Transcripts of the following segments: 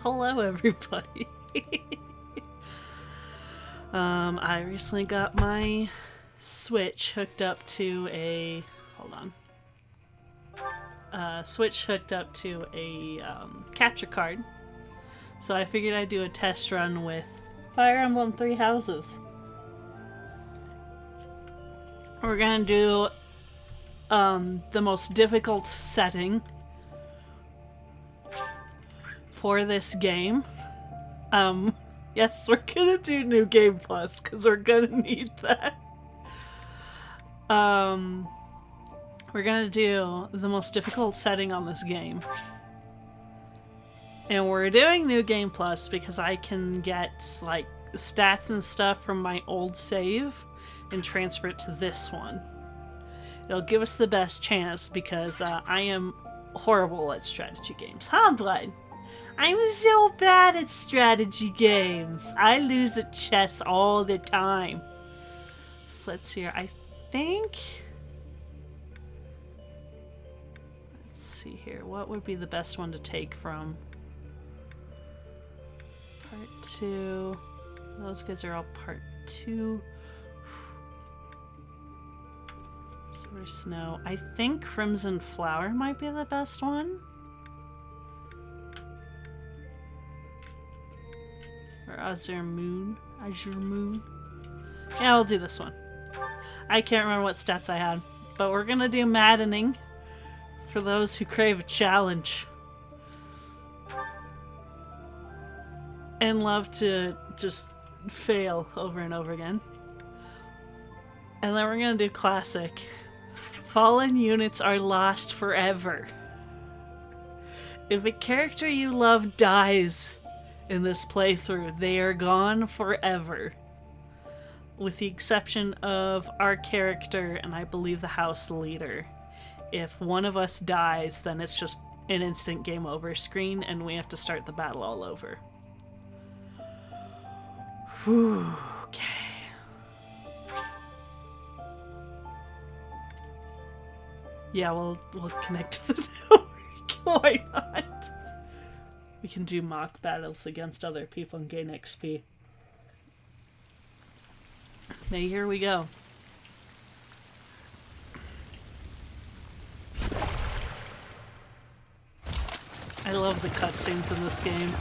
Hello, everybody. I recently got my Switch hooked up to a... Hold on. Switch hooked up to a capture card. So I figured I'd do a test run with Fire Emblem Three Houses. We're gonna do the most difficult setting for this game. Yes, we're gonna do New Game Plus because we're gonna need that. We're gonna do the most difficult setting on this game. And we're doing New Game Plus because I can get like stats and stuff from my old save and transfer it to this one. It'll give us the best chance because I am horrible at strategy games. Huh, Blood? I'm so bad at strategy games. I lose at chess all the time. So let's see here. I think... Let's see here. What would be the best one to take from? Part 2. Those guys are all part 2. Silver Snow. I think Crimson Flower might be the best one. Or Azure Moon. Azure Moon. Yeah, I'll do this one. I can't remember what stats I had. But we're gonna do Maddening for those who crave a challenge. And love to just fail over and over again. And then we're gonna do Classic. Fallen units are lost forever. If a character you love dies in this playthrough, they are gone forever. With the exception of our character and I believe the house leader. If one of us dies, then it's just an instant game over screen and we have to start the battle all over. Whew, okay. Yeah, we'll connect to the network. Why not? We can do mock battles against other people and gain XP. Now here we go. I love the cutscenes in this game.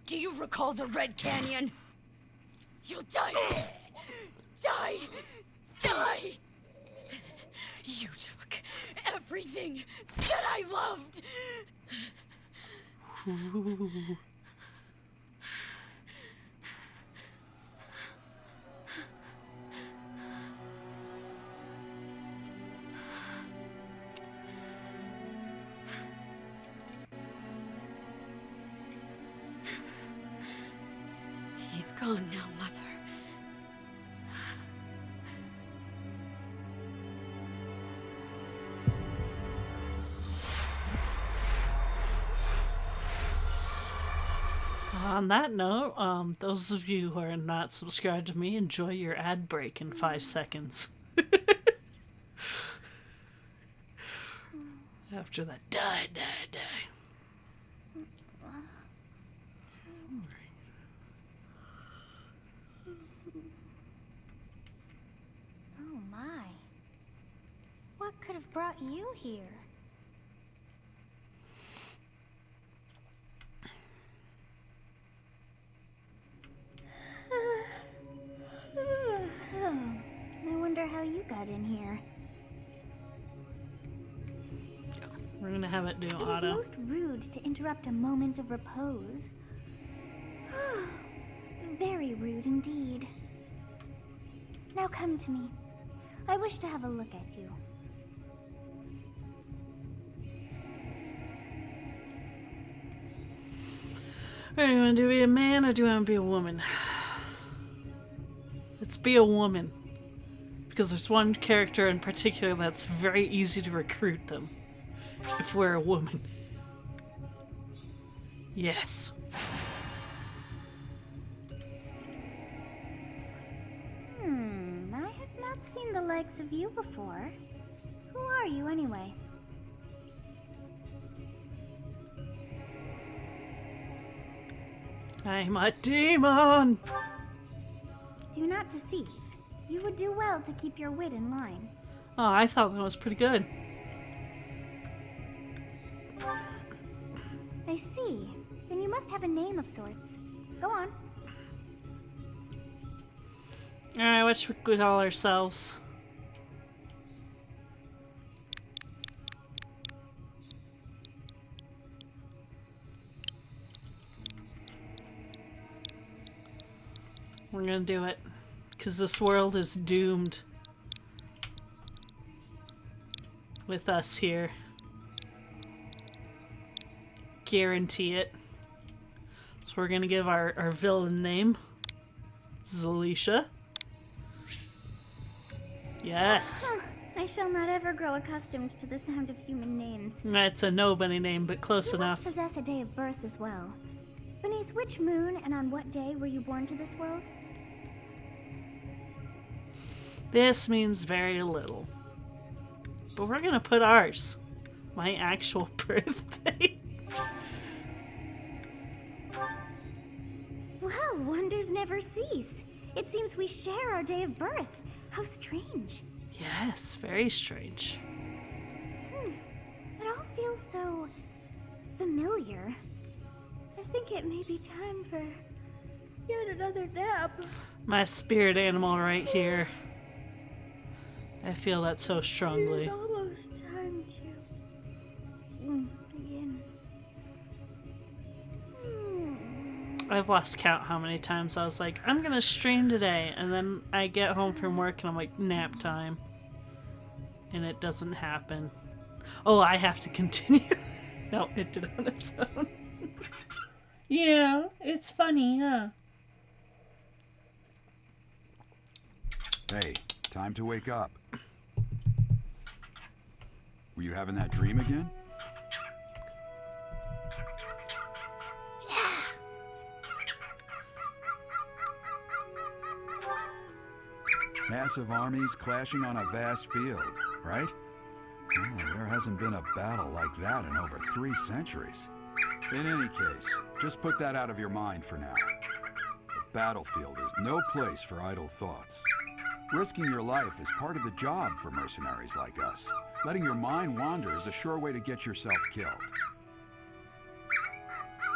Do you recall the Red Canyon? You'll die in it. Die! Die! You took everything that I loved. Ooh. He's gone now, Mother. On that note, those of you who are not subscribed to me, enjoy your ad break in 5 seconds. After that, die. Oh my. What could have brought you here? Oh, I wonder how you got in here. We're gonna have it do It is auto. most rude to interrupt a moment of repose. Very rude indeed. Now come to me. I wish to have a look at you. Alright, you want to be a man or do you want to be a woman? Let's be a woman. Because there's one character in particular that's very easy to recruit them. If we're a woman. Yes. I have not seen the likes of you before. Who are you anyway? I'm a demon! Do not deceive. You would do well to keep your wit in line. Oh, I thought that was pretty good. I see. Then you must have a name of sorts. Go on. Alright, what should we call ourselves? We're gonna do it. Because this world is doomed. With us here. Guarantee it. So we're gonna give our villain name. Zalisha. Yes. I shall not ever grow accustomed to the sound of human names. That's a nobody name, but close You enough. must possess a day of birth as well. Beneath which moon and on what day were you born to this world? This means very little. But we're gonna put ours. My actual birthday. Well, wonders never cease. It seems we share our day of birth. How strange. Yes, very strange. It all feels so familiar. I think it may be time for yet another nap. My spirit animal right here. I feel that so It strongly. is almost time to begin. I've lost count how many times I was like, I'm gonna stream today, and then I get home from work and I'm like, nap time. And it doesn't happen. Oh, I have to continue. No, it did on its own. Yeah, it's funny, huh? Hey, time to wake up. Were you having that dream again? Massive armies clashing on a vast field, right? Well, there hasn't been a battle like that in over 3 centuries. In any case, just put that out of your mind for now. The battlefield is no place for idle thoughts. Risking your life is part of the job for mercenaries like us. Letting your mind wander is a sure way to get yourself killed.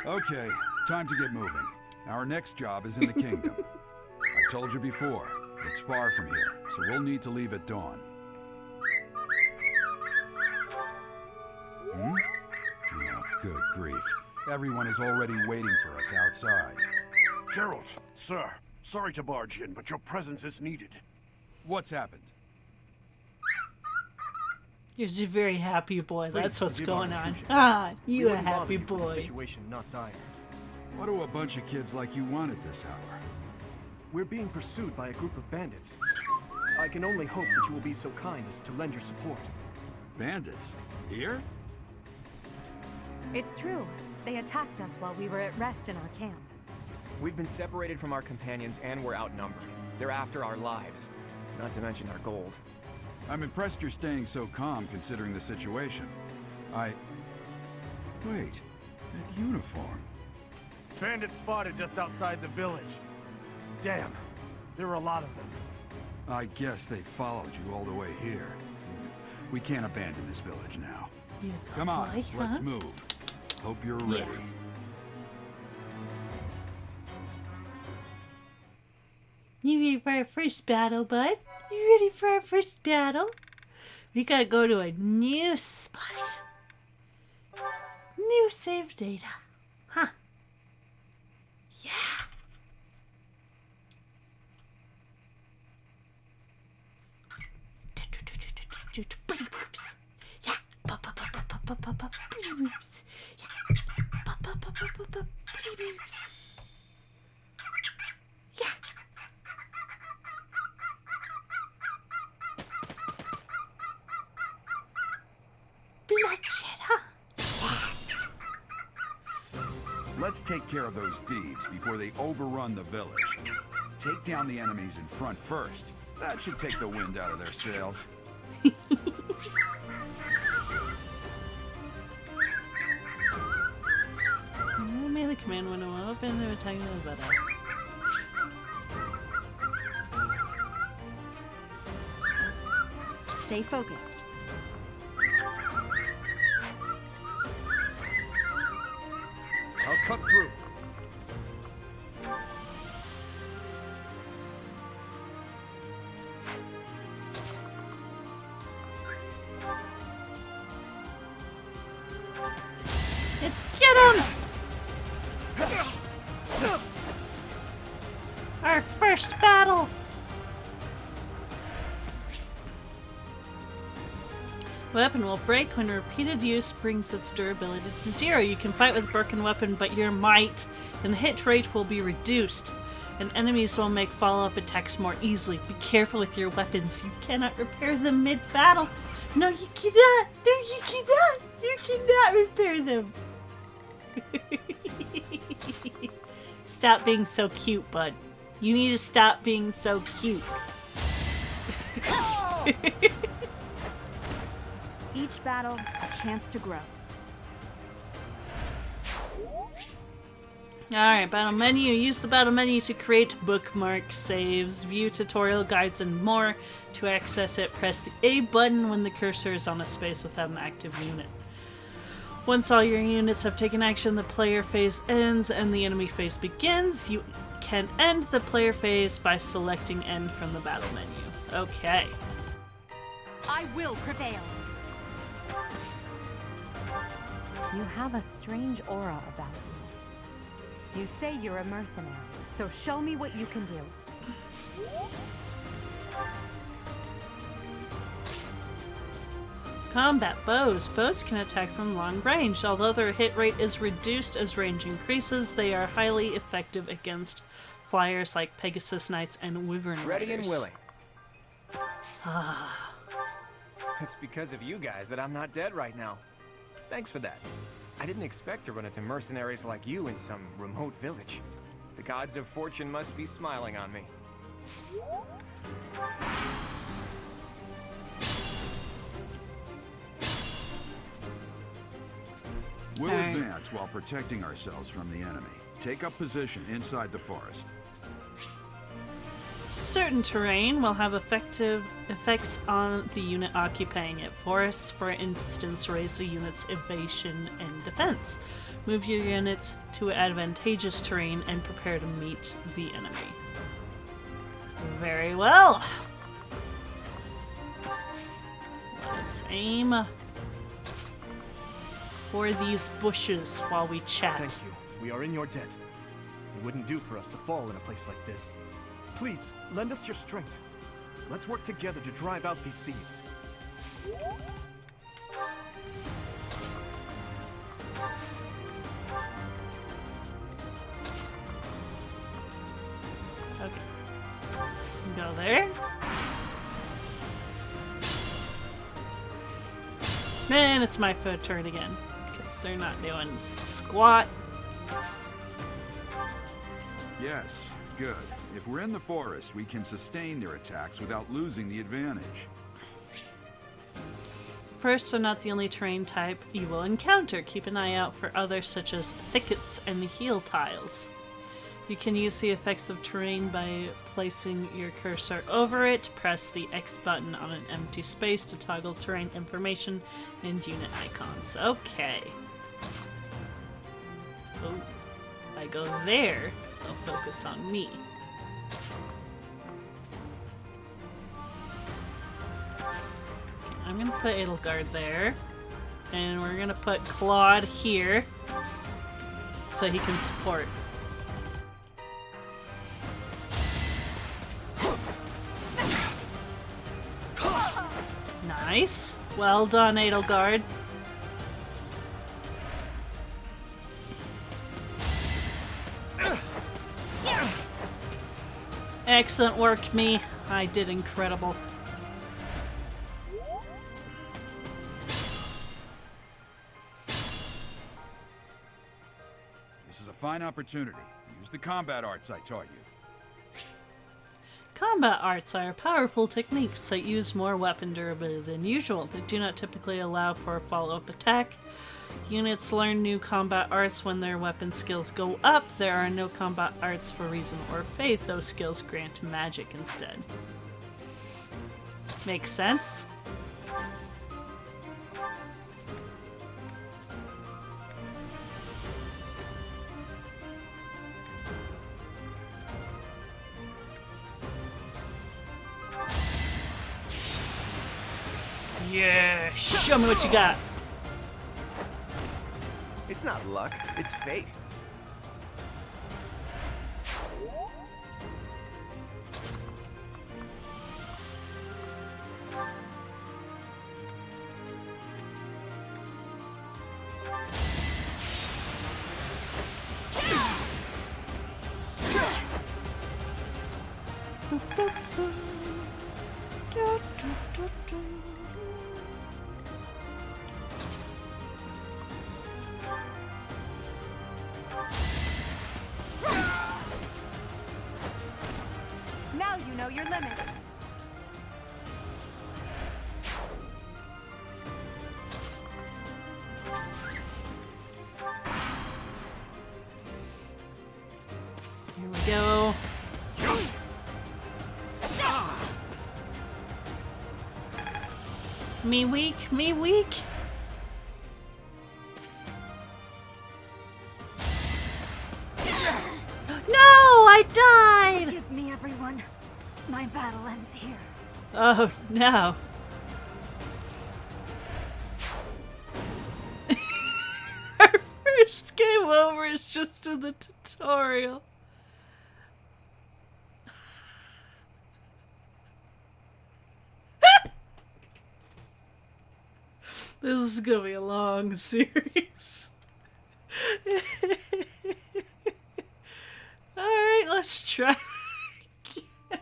Okay, time to get moving. Our next job is in the kingdom. I told you before, it's far from here, so we'll need to leave at dawn. Good grief. Everyone is already waiting for us outside. Gerald, sir, sorry to barge in, but your presence is needed. What's happened? You're just a very happy boy. That's Please, what's forgive our going on. intrusion. Ah, We you a wouldn't bother happy you were the boy. situation not dire. What do a bunch of kids like you want at this hour? We're being pursued by a group of bandits. I can only hope that you will be so kind as to lend your support. Bandits? Here? It's true. They attacked us while we were at rest in our camp. We've been separated from our companions and we're outnumbered. They're after our lives, not to mention our gold. I'm impressed you're staying so calm considering the situation. Wait, that uniform. Bandits spotted just outside the village. Damn, there were a lot of them. I guess they followed you all the way here. We can't abandon this village now. You Come on, boy, huh? let's move. Hope you're ready. Yeah. You ready for our first battle, bud? You ready for our first battle? We gotta go to a new spot. New save data. Huh. Yeah. Booty boobs. Yeah. Booty boobs. Yeah. Booty boobs. Yeah. Bloodshed, huh? Let's take care of those thieves before they overrun the village. Take down the enemies in front first. That should take the wind out of their sails. May the command window open and attacking the better. Stay focused. I'll cut through. Let's get him! Our first battle! Weapon will break when repeated use brings its durability to 0. You can fight with a broken weapon, but your might and hit rate will be reduced, and enemies will make follow-up attacks more easily. Be careful with your weapons. You cannot repair them mid-battle. No, you cannot! No, you cannot! You cannot repair them! Stop being so cute, bud. You need to stop being so cute. Each battle, a chance to grow. Alright, battle menu. Use the battle menu to create bookmarks, saves, view tutorial guides, and more. To access it, press the A button when the cursor is on a space without an active unit. Once all your units have taken action, the player phase ends and the enemy phase begins. You can end the player phase by selecting End from the battle menu. Okay. I will prevail. You have a strange aura about you. You say you're a mercenary, so show me what you can do. Combat bows. Bows can attack from long range. Although their hit rate is reduced as range increases, they are highly effective against flyers like Pegasus Knights and Wyvern Ready and Riders. willing. It's because of you guys that I'm not dead right now. Thanks for that. I didn't expect to run into mercenaries like you in some remote village. The gods of fortune must be smiling on me. We'll Alright. advance while protecting ourselves from the enemy. Take up position inside the forest. Certain terrain will have effective effects on the unit occupying it. Forests, for instance, raise the unit's evasion and defense. Move your units to advantageous terrain and prepare to meet the enemy. Very well. Let us aim. for these bushes while we chat. Thank you. We are in your debt. It wouldn't do for us to fall in a place like this. Please, lend us your strength. Let's work together to drive out these thieves. Okay. Go there. Man, it's my foot turn again. Because they're not doing squat. Yes, good. If we're in the forest, we can sustain their attacks without losing the advantage. Forests are not the only terrain type you will encounter. Keep an eye out for others such as thickets and heel tiles. You can use the effects of terrain by placing your cursor over it. Press the X button on an empty space to toggle terrain information and unit icons. Okay. Oh, if I go there, they'll focus on me. Okay, I'm gonna put Edelgard there. And we're gonna put Claude here so he can support. Nice. Well done, Edelgard. Excellent work, me. I did incredible. This is a fine opportunity. Use the combat arts I taught you. Combat arts are powerful techniques that use more weapon durability than usual. They do not typically allow for a follow-up attack. Units learn new combat arts when their weapon skills go up. There are no combat arts for reason or faith. Those skills grant magic instead. Makes sense? Yeah, show me what you got. It's not luck, it's fate. Now you know your limits. Here we go. Me weak, me weak. No, I died! Forgive me, everyone. My battle ends here. Oh, no. Our first game over is just in the tutorial. This is gonna be a long series. Alright, let's try again.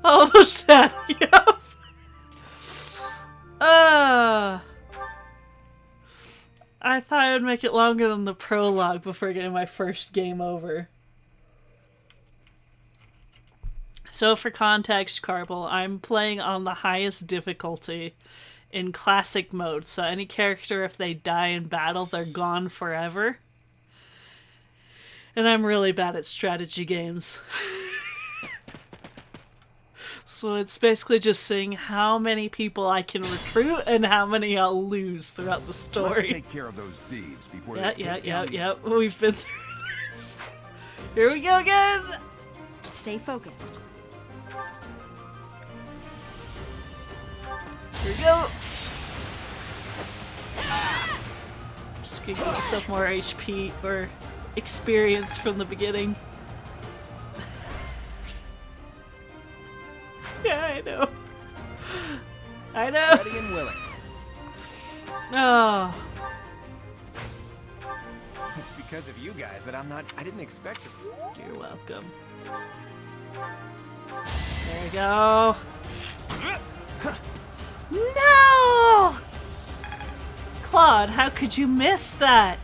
Almost had you up. I thought I would make it longer than the prologue before getting my first game over. So for context, Carpal, I'm playing on the highest difficulty in classic mode, so any character, if they die in battle, they're gone forever. And I'm really bad at strategy games. So it's basically just seeing how many people I can recruit and how many I'll lose throughout the story. Let's take care of those thieves before they take down the- Yeah. We've been through this. Here we go again! Stay focused. Here we go. Just gonna give myself more HP or experience from the beginning. Yeah, I know. I know. Ready and willing. Oh. It's because of you guys that I didn't expect it. You're welcome. There we go. No! Claude, how could you miss that?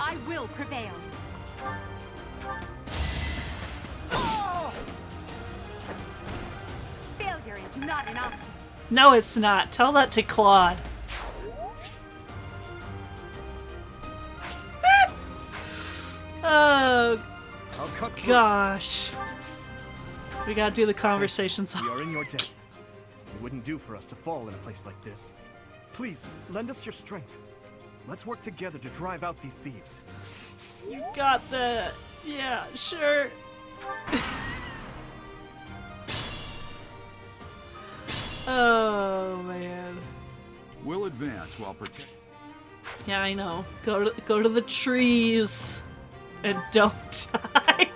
I will prevail. Failure is not an option. No, it's not. Tell that to Claude. Oh, I'll cut through. gosh. We gotta do the conversations. We are in your debt. It wouldn't do for us to fall in a place like this. Please, lend us your strength. Let's work together to drive out these thieves. You got that. Yeah, sure. Oh, man. We'll advance while protecting. Yeah, I know. Go to the trees and don't die.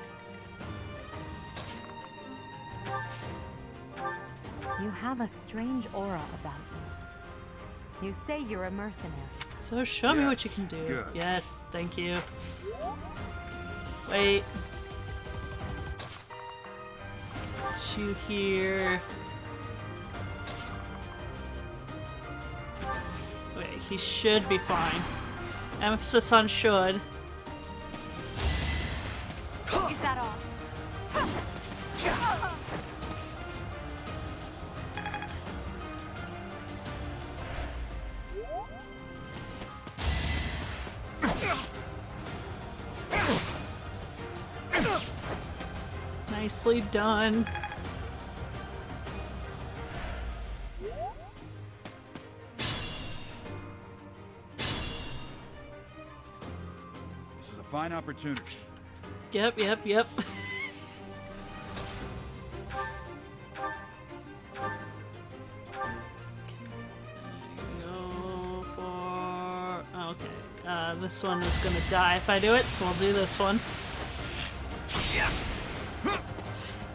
You have a strange aura about you. You say you're a mercenary. So show me what you Yes, can do. good. Yes, thank you. Wait. Put you here. Wait, he should be fine. Emphasis on should. Is that all? Nicely done. This is a fine opportunity. Yep. Go for... okay. This one is gonna die if I do it, so we'll do this one.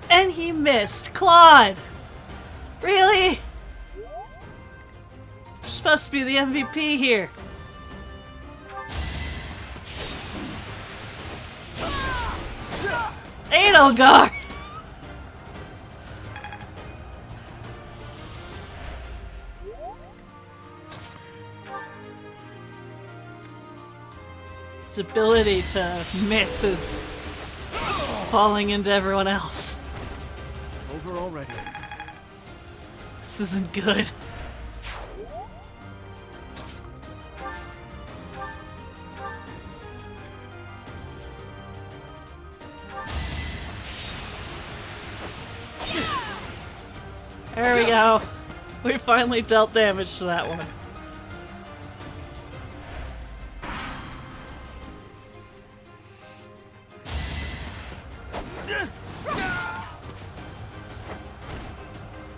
And he missed! Claude! Really? You're supposed to be the MVP here. Edelgard! His ability to miss is falling into everyone else. Over already. This isn't good. There we go. We finally dealt damage to that one.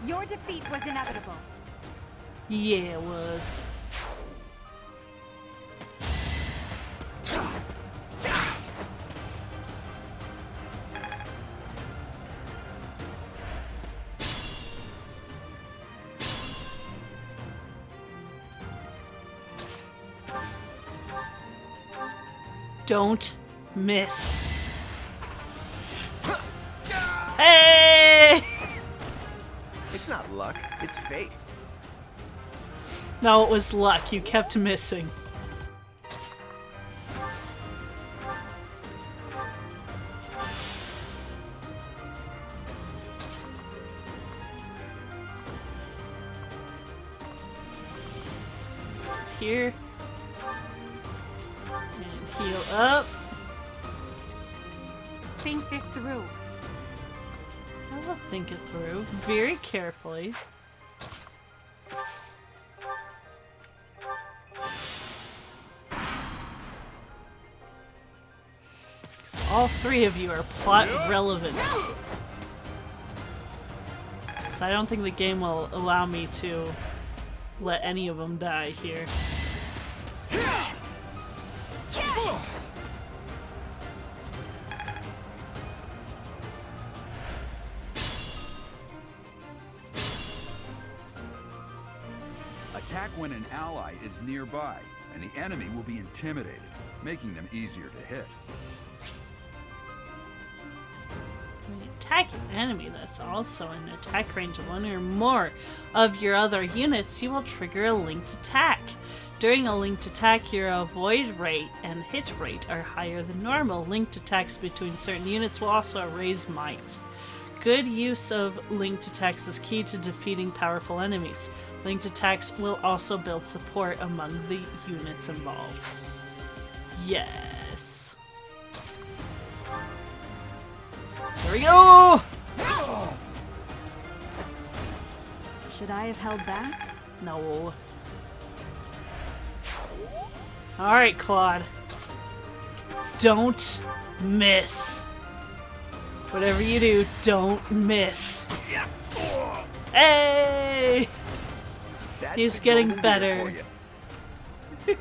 Your defeat was inevitable. Yeah, it was. Don't miss. Hey! It's not luck, it's fate. No, it was luck. You kept missing. Here. And heal up. Think this through. I will think it through very carefully. All three of you are plot relevant. So I don't think the game will allow me to let any of them die here. Attack when an ally is nearby, and the enemy will be intimidated, making them easier to hit. When you attack an enemy that's also in attack range of one or more of your other units, you will trigger a linked attack. During a linked attack, your avoid rate and hit rate are higher than normal. Linked attacks between certain units will also raise might. Good use of linked attacks is key to defeating powerful enemies. Linked attacks will also build support among the units involved. Yes. Here we go! Should I have held back? No. Alright, Claude. Don't miss. Whatever you do, don't miss. Hey! That's He's the getting golden better. deer for you.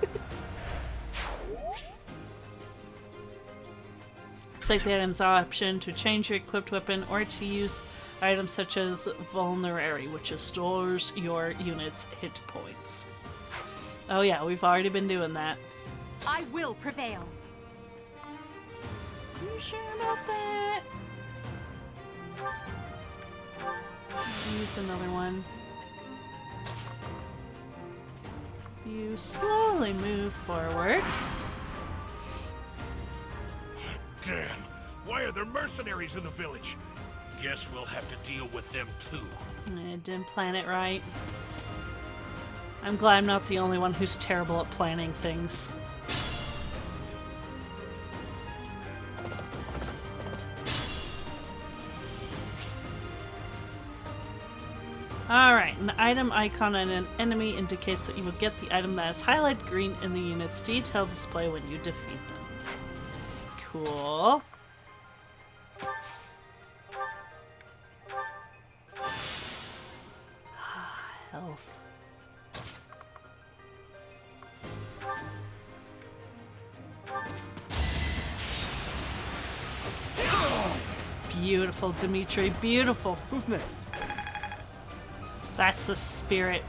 Select the item's option to change your equipped weapon or to use items such as Vulnerary, which restores your unit's hit points. Oh yeah, we've already been doing that. I will prevail. You sure about that? Use another one. You slowly move forward. Damn, why are there mercenaries in the village? Guess we'll have to deal with them too. I didn't plan it right. I'm glad I'm not the only one who's terrible at planning things. Alright, an item icon on an enemy indicates that you will get the item that is highlighted green in the unit's detail display when you defeat them. Cool. Health. Beautiful, Dimitri, beautiful. Who's next? That's the spirit.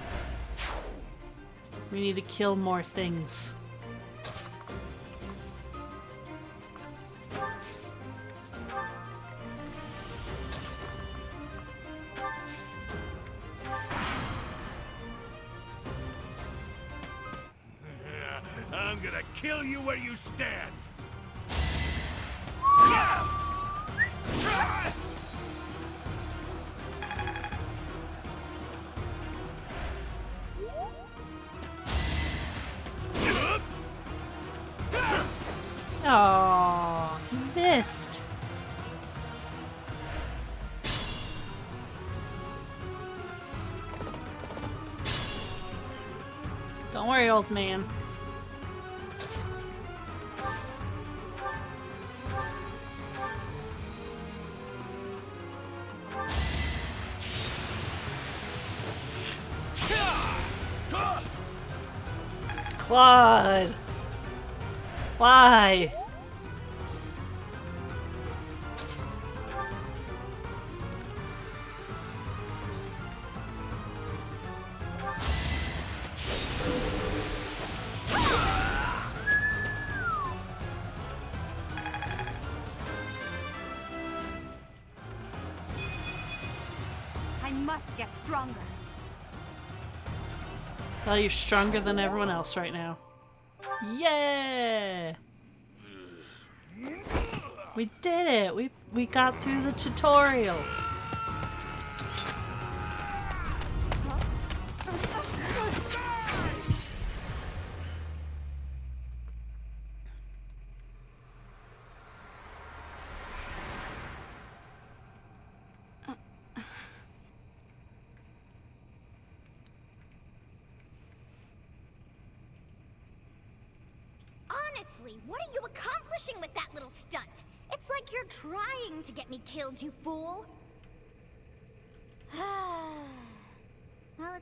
We need to kill more things. I'm gonna kill you where you stand. Oh, he missed. Don't worry, old man. Claude! Why? I must get stronger. Well, you're stronger than everyone else right now. Yeah! We did it! We got through the tutorial. Honestly, what are you accomplishing with that little stunt? It's like you're trying to get me killed, you fool.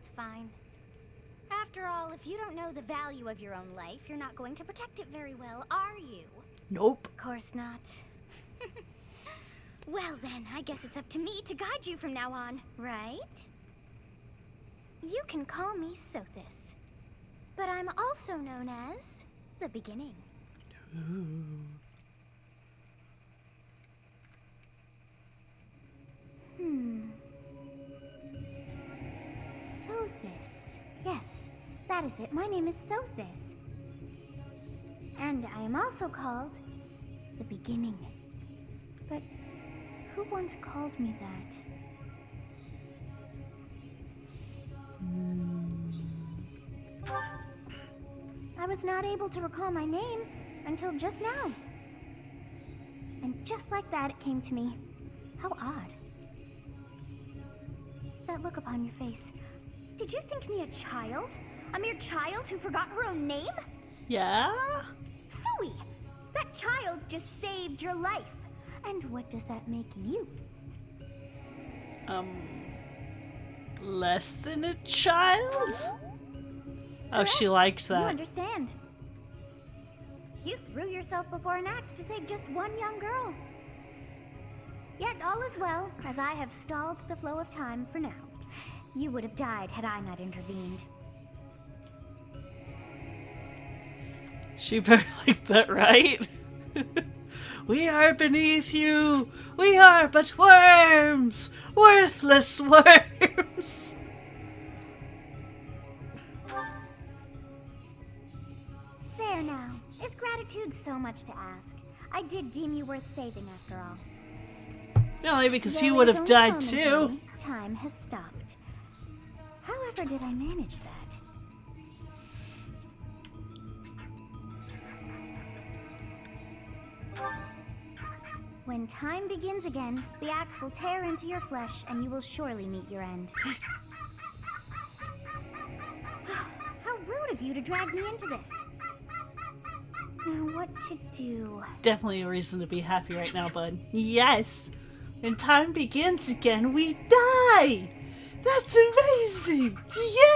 That's fine. After all, if you don't know the value of your own life, you're not going to protect it very well, are you? Nope. Of course not. Well then, I guess it's up to me to guide you from now on, right? You can call me Sothis, but I'm also known as the Beginning. Sothis. Yes, that is it. My name is Sothis. And I am also called the Beginning. But who once called me that? I was not able to recall my name until just now. And just like that, it came to me. How odd. That look upon your face. Did you think me a child? A mere child who forgot her own name? Yeah? Phooey! That child just saved your life. And what does that make you? Less than a child? Oh, she Correct. liked You that. understand. You threw yourself before an axe to save just one young girl. Yet all is well, as I have stalled the flow of time for now. You would have died had I not intervened. She better like that, right? We are beneath you. We are but worms. Worthless worms. There now. Is gratitude so much to ask? I did deem you worth saving after all. Only because Though you it would is have only died momentary, too. Time has stopped. However did I manage that? When time begins again, the axe will tear into your flesh and you will surely meet your end. How rude of you to drag me into this. Now what to do? Definitely a reason to be happy right now, bud. Yes! When time begins again, we die! That's amazing!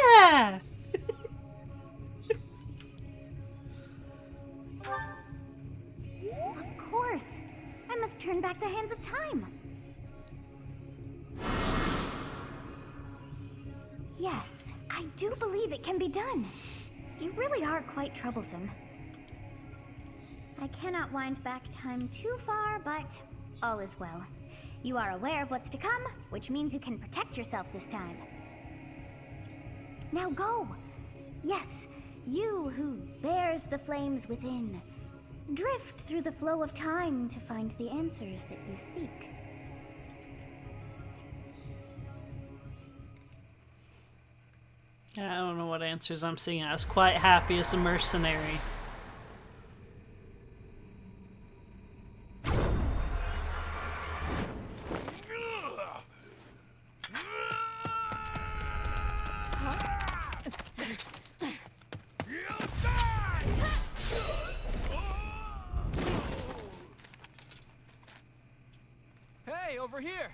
Yeah! Of course. I must turn back the hands of time. Yes, I do believe it can be done. You really are quite troublesome. I cannot wind back time too far, but all is well. You are aware of what's to come, which means you can protect yourself this time. Now go! Yes, you who bears the flames within. Drift through the flow of time to find the answers that you seek. I don't know what answers I'm seeing. I was quite happy as a mercenary. Hey, over here!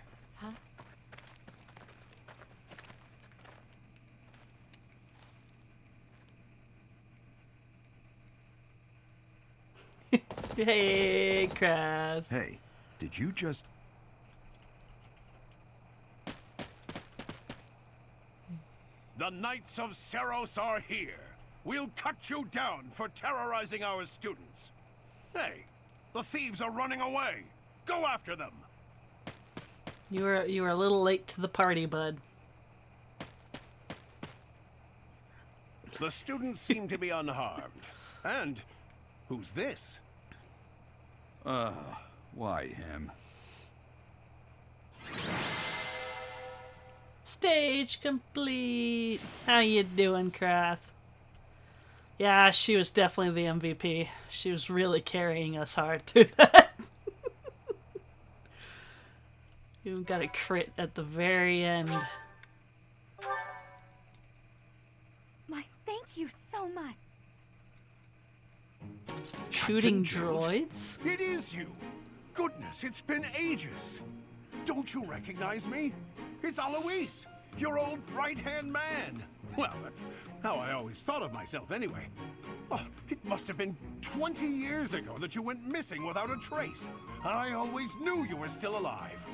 Hey, crab. Hey, did you just... The Knights of Seros are here. We'll cut you down for terrorizing our students. Hey, the thieves are running away. Go after them. You were a little late to the party, bud. The students seem to be unharmed. And who's this? Why him? Stage complete. How you doing, Krath? Yeah, she was definitely the MVP. She was really carrying us hard through that. You got a crit at the very end. My thank you so much. Shooting Captain Jude? droids? It is you. Goodness, it's been ages. Don't you recognize me? It's Alois. your old right-hand man. Well, that's how I always thought of myself anyway. Oh, it must have been 20 years ago that you went missing without a trace. I always knew you were still alive.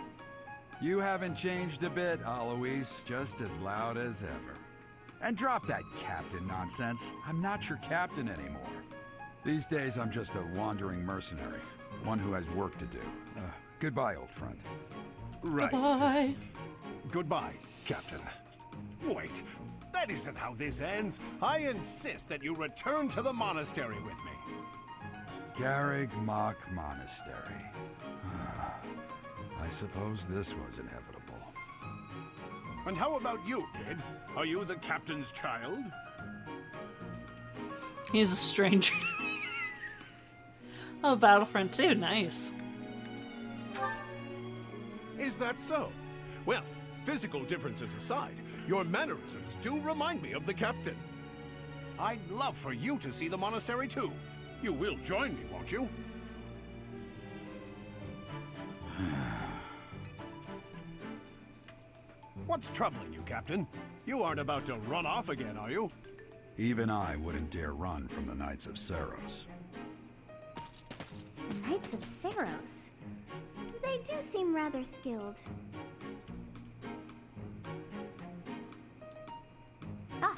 You haven't changed a bit, Alois, just as loud as ever. And drop that captain nonsense. I'm not your captain anymore. These days, I'm just a wandering mercenary. One who has work to do. Goodbye, old friend. Right. Goodbye. Goodbye, Captain. Wait, that isn't how this ends. I insist that you return to the monastery with me. Garreg Mach Monastery. I suppose this was inevitable. And how about you, kid? Are you the captain's child? He's a stranger. Oh, Battlefront 2, nice. Is that so? Well, physical differences aside, your mannerisms do remind me of the captain. I'd love for you to see the monastery too. You will join me, won't you? What's troubling you, Captain? You aren't about to run off again, are you? Even I wouldn't dare run from the Knights of Seros. The Knights of Seros. They do seem rather skilled. Ah,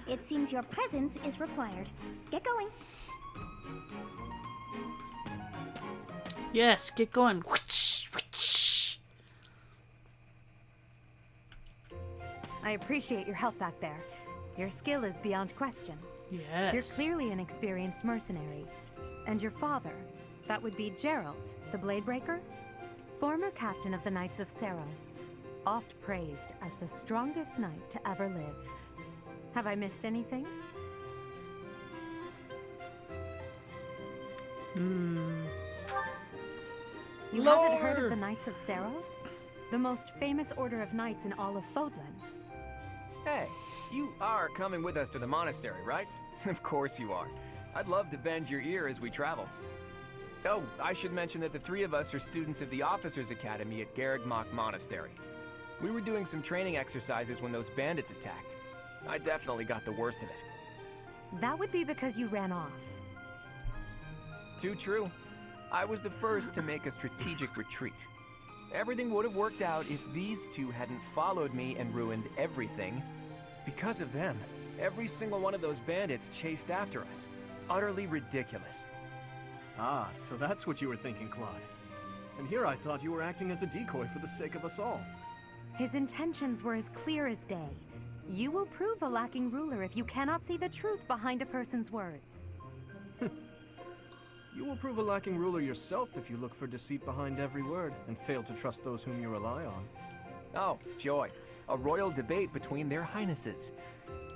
it seems your presence is required. Get going. Yes, get going. Whoosh, whoosh. I appreciate your help back there. Your skill is beyond question. Yes. You're clearly an experienced mercenary. And your father, that would be Gerald, the Bladebreaker? Former captain of the Knights of Seros. Oft praised as the strongest knight to ever live. Have I missed anything? You haven't heard of the Knights of Seros? The most famous order of knights in all of Fodlan. Hey, you are coming with us to the monastery, right? Of course you are. I'd love to bend your ear as we travel. Oh, I should mention that the three of us are students of the Officers' Academy at Garreg Mach Monastery. We were doing some training exercises when those bandits attacked. I definitely got the worst of it. That would be because you ran off. Too true. I was the first to make a strategic retreat. Everything would have worked out if these two hadn't followed me and ruined everything. Because of them, every single one of those bandits chased after us. Utterly ridiculous. Ah, so that's what you were thinking, Claude. And here I thought you were acting as a decoy for the sake of us all. His intentions were as clear as day. You will prove a lacking ruler if you cannot see the truth behind a person's words. You will prove a lacking ruler yourself if you look for deceit behind every word and fail to trust those whom you rely on. Oh, joy. A royal debate between their highnesses.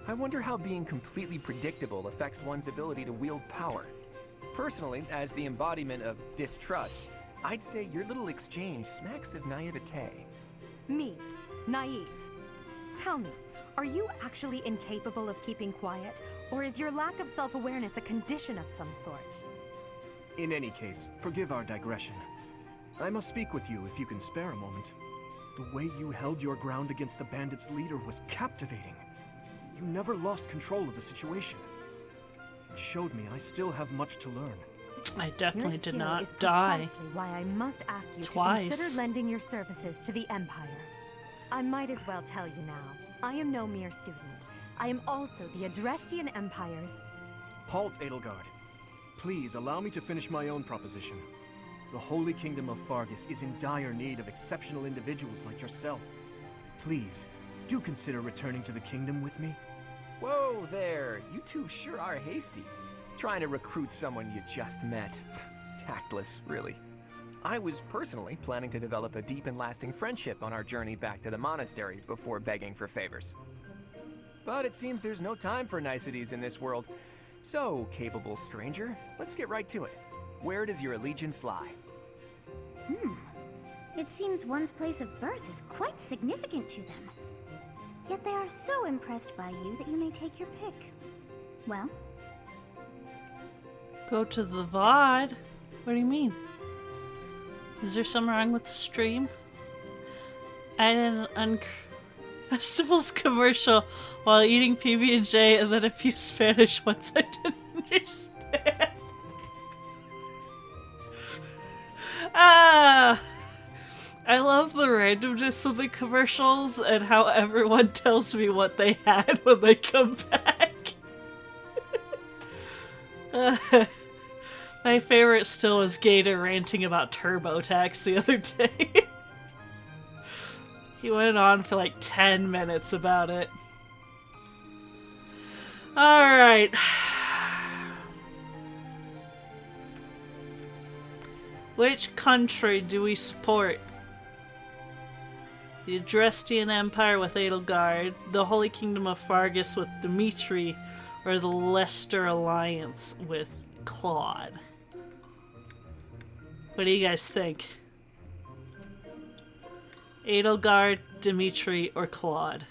I wonder how being completely predictable affects one's ability to wield power. Personally, as the embodiment of distrust, I'd say your little exchange smacks of naivete. Me, naive. Tell me, are you actually incapable of keeping quiet, or is your lack of self-awareness a condition of some sort? In any case, forgive our digression. I must speak with you if you can spare a moment. The way you held your ground against the bandits' leader was captivating. You never lost control of the situation. It showed me I still have much to learn. I definitely Your did skill not is die. precisely why I must ask you Twice. to consider lending your services to the Empire. I might as well tell you now. I am no mere student. I am also the Adrestian Empire's... Halt, Edelgard. Please allow me to finish my own proposition. The Holy Kingdom of Fargus is in dire need of exceptional individuals like yourself. Please, do consider returning to the kingdom with me. Whoa there, you two sure are hasty. Trying to recruit someone you just met. Tactless, really. I was personally planning to develop a deep and lasting friendship on our journey back to the monastery before begging for favors. But it seems there's no time for niceties in this world. So, capable stranger, let's get right to it. Where does your allegiance lie? It seems one's place of birth is quite significant to them. Yet they are so impressed by you that you may take your pick. Well, Go to the VOD? What do you mean? Is there something wrong with the stream? I didn't Vegetables commercial while eating PB&J and then a few Spanish ones I didn't understand. Ah! I love the randomness of the commercials and how everyone tells me what they had when they come back. My favorite still was Gator ranting about TurboTax the other day. He went on for like 10 minutes about it. Alright. Which country do we support? The Adrestian Empire with Edelgard, the Holy Kingdom of Fargus with Dimitri, or the Leicester Alliance with Claude? What do you guys think? Edelgard, Dimitri, or Claude?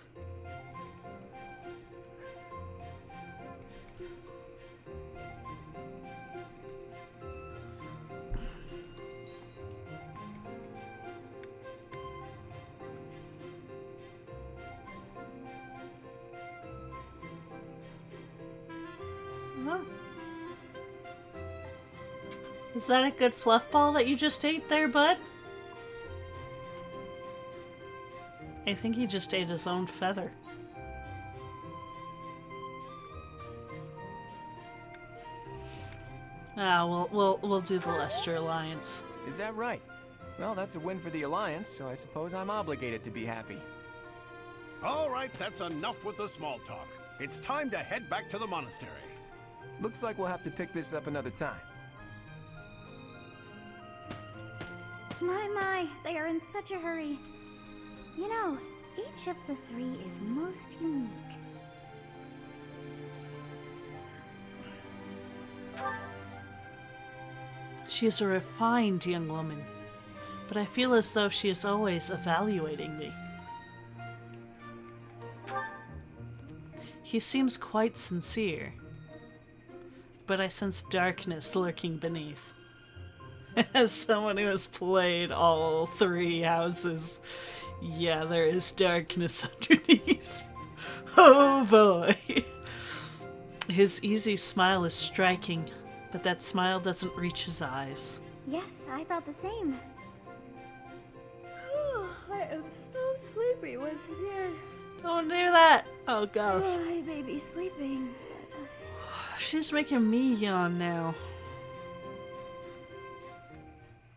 Huh? Is that a good fluff ball that you just ate there, bud? I think he just ate his own feather. Ah, we'll do the Leicester Alliance. Is that right? Well, that's a win for the Alliance, so I suppose I'm obligated to be happy. All right, that's enough with the small talk. It's time to head back to the monastery. Looks like we'll have to pick this up another time. My, they are in such a hurry. You know, each of the three is most unique. She is a refined young woman, but I feel as though she is always evaluating me. He seems quite sincere, but I sense darkness lurking beneath. As someone who has played all three houses, yeah, there is darkness underneath. Oh boy. His easy smile is striking, but that smile doesn't reach his eyes. Yes, I thought the same. I am so sleepy once again. Don't do that! Oh gosh. I may be sleeping. She's making me yawn now.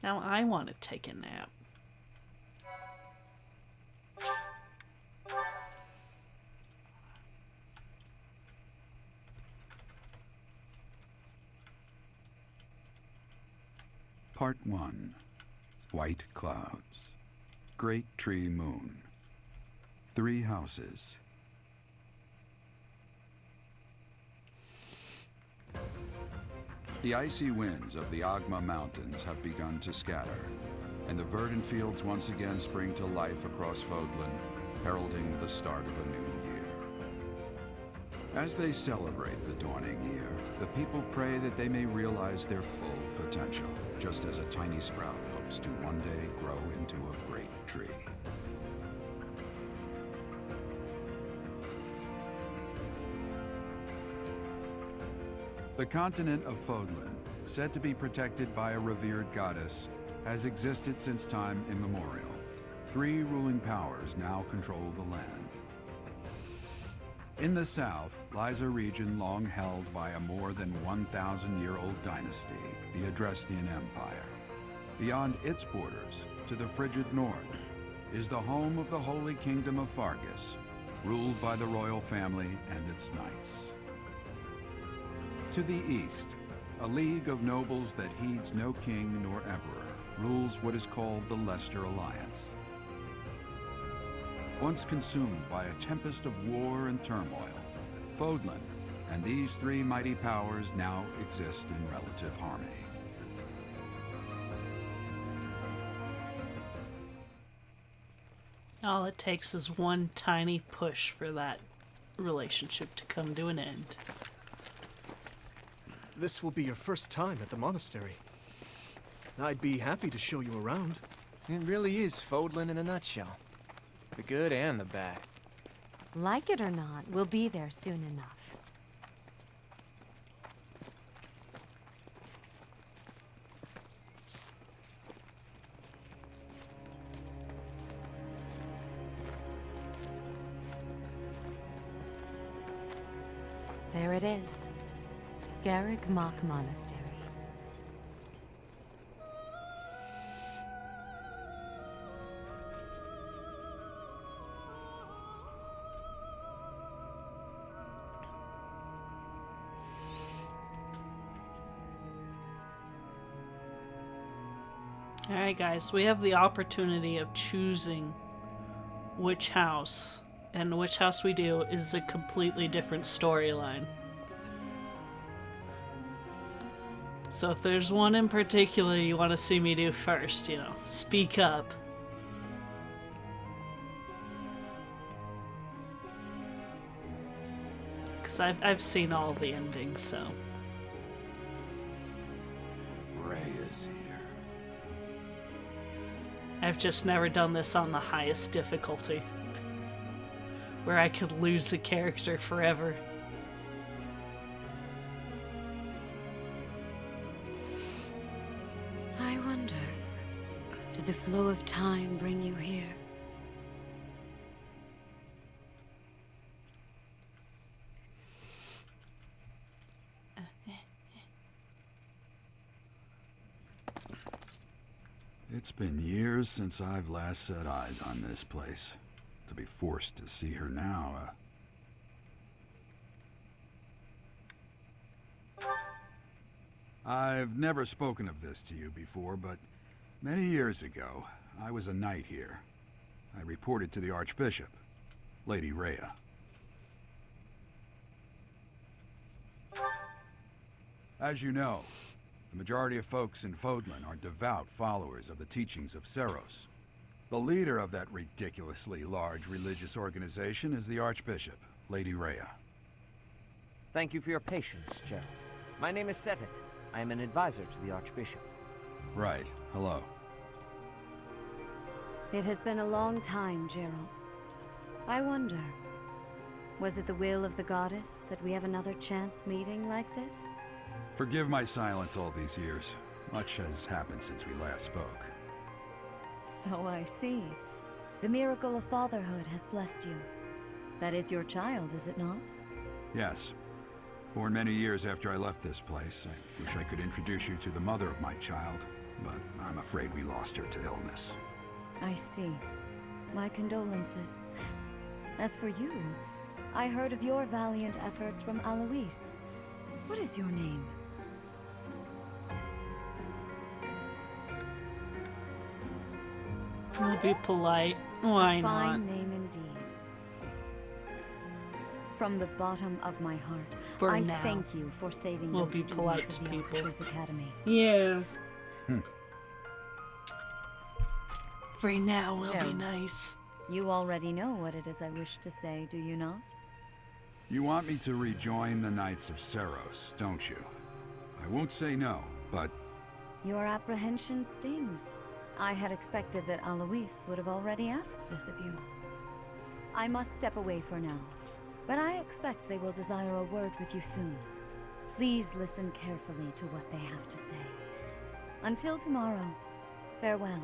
Now I want to take a nap. Part 1. White Clouds. Great Tree Moon. 3 houses. The icy winds of the Agma Mountains have begun to scatter, and the verdant fields once again spring to life across Fodlan, heralding the start of a new year. As they celebrate the dawning year, the people pray that they may realize their full potential, just as a tiny sprout hopes to one day grow into a great tree. The continent of Fodlan, said to be protected by a revered goddess, has existed since time immemorial. 3 ruling powers now control the land. In the south lies a region long held by a more than 1,000-year-old dynasty, the Adrestian Empire. Beyond its borders, to the frigid north, is the home of the Holy Kingdom of Fargus, ruled by the royal family and its knights. To the east, a league of nobles that heeds no king nor emperor rules what is called the Leicester Alliance. Once consumed by a tempest of war and turmoil, Fodlan and these 3 mighty powers now exist in relative harmony. All it takes is one tiny push for that relationship to come to an end. This will be your first time at the monastery. I'd be happy to show you around. It really is Fodlan in a nutshell. The good and the bad. Like it or not, we'll be there soon enough. There it is. Garrick Mock Monastery. Alright guys, we have the opportunity of choosing which house, and which house we do is a completely different storyline. So if there's one in particular you want to see me do first, you know, speak up. Because I've seen all the endings, so... Rhea's here. I've just never done this on the highest difficulty, where I could lose the character forever. I wonder, did the flow of time bring you here? It's been years since I've last set eyes on this place. To be forced to see her now, I've never spoken of this to you before, but many years ago, I was a knight here. I reported to the Archbishop, Lady Rhea. As you know, the majority of folks in Fodlan are devout followers of the teachings of Seros. The leader of that ridiculously large religious organization is the Archbishop, Lady Rhea. Thank you for your patience, Gerald. My name is Seteth. I am an advisor to the Archbishop. Right. Hello. It has been a long time, Gerald. I wonder, was it the will of the goddess that we have another chance meeting like this? Forgive my silence all these years. Much has happened since we last spoke. So I see. The miracle of fatherhood has blessed you. That is your child, is it not? Yes. Born many years after I left this place, I wish I could introduce you to the mother of my child, but I'm afraid we lost her to illness. I see. My condolences. As for you, I heard of your valiant efforts from Alois. What is your name? We'll be polite. Why not? Fine name indeed. From the bottom of my heart, For I now. thank you for saving We'll those be polite students to of the people. Officers Academy. Yeah. For now, we'll be Gerald. nice. You already know what it is I wish to say, do you not? You want me to rejoin the Knights of Seros, don't you? I won't say no, but Your apprehension stings. I had expected that Alois would have already asked this of you. I must step away for now, but I expect they will desire a word with you soon. Please listen carefully to what they have to say. Until tomorrow, farewell.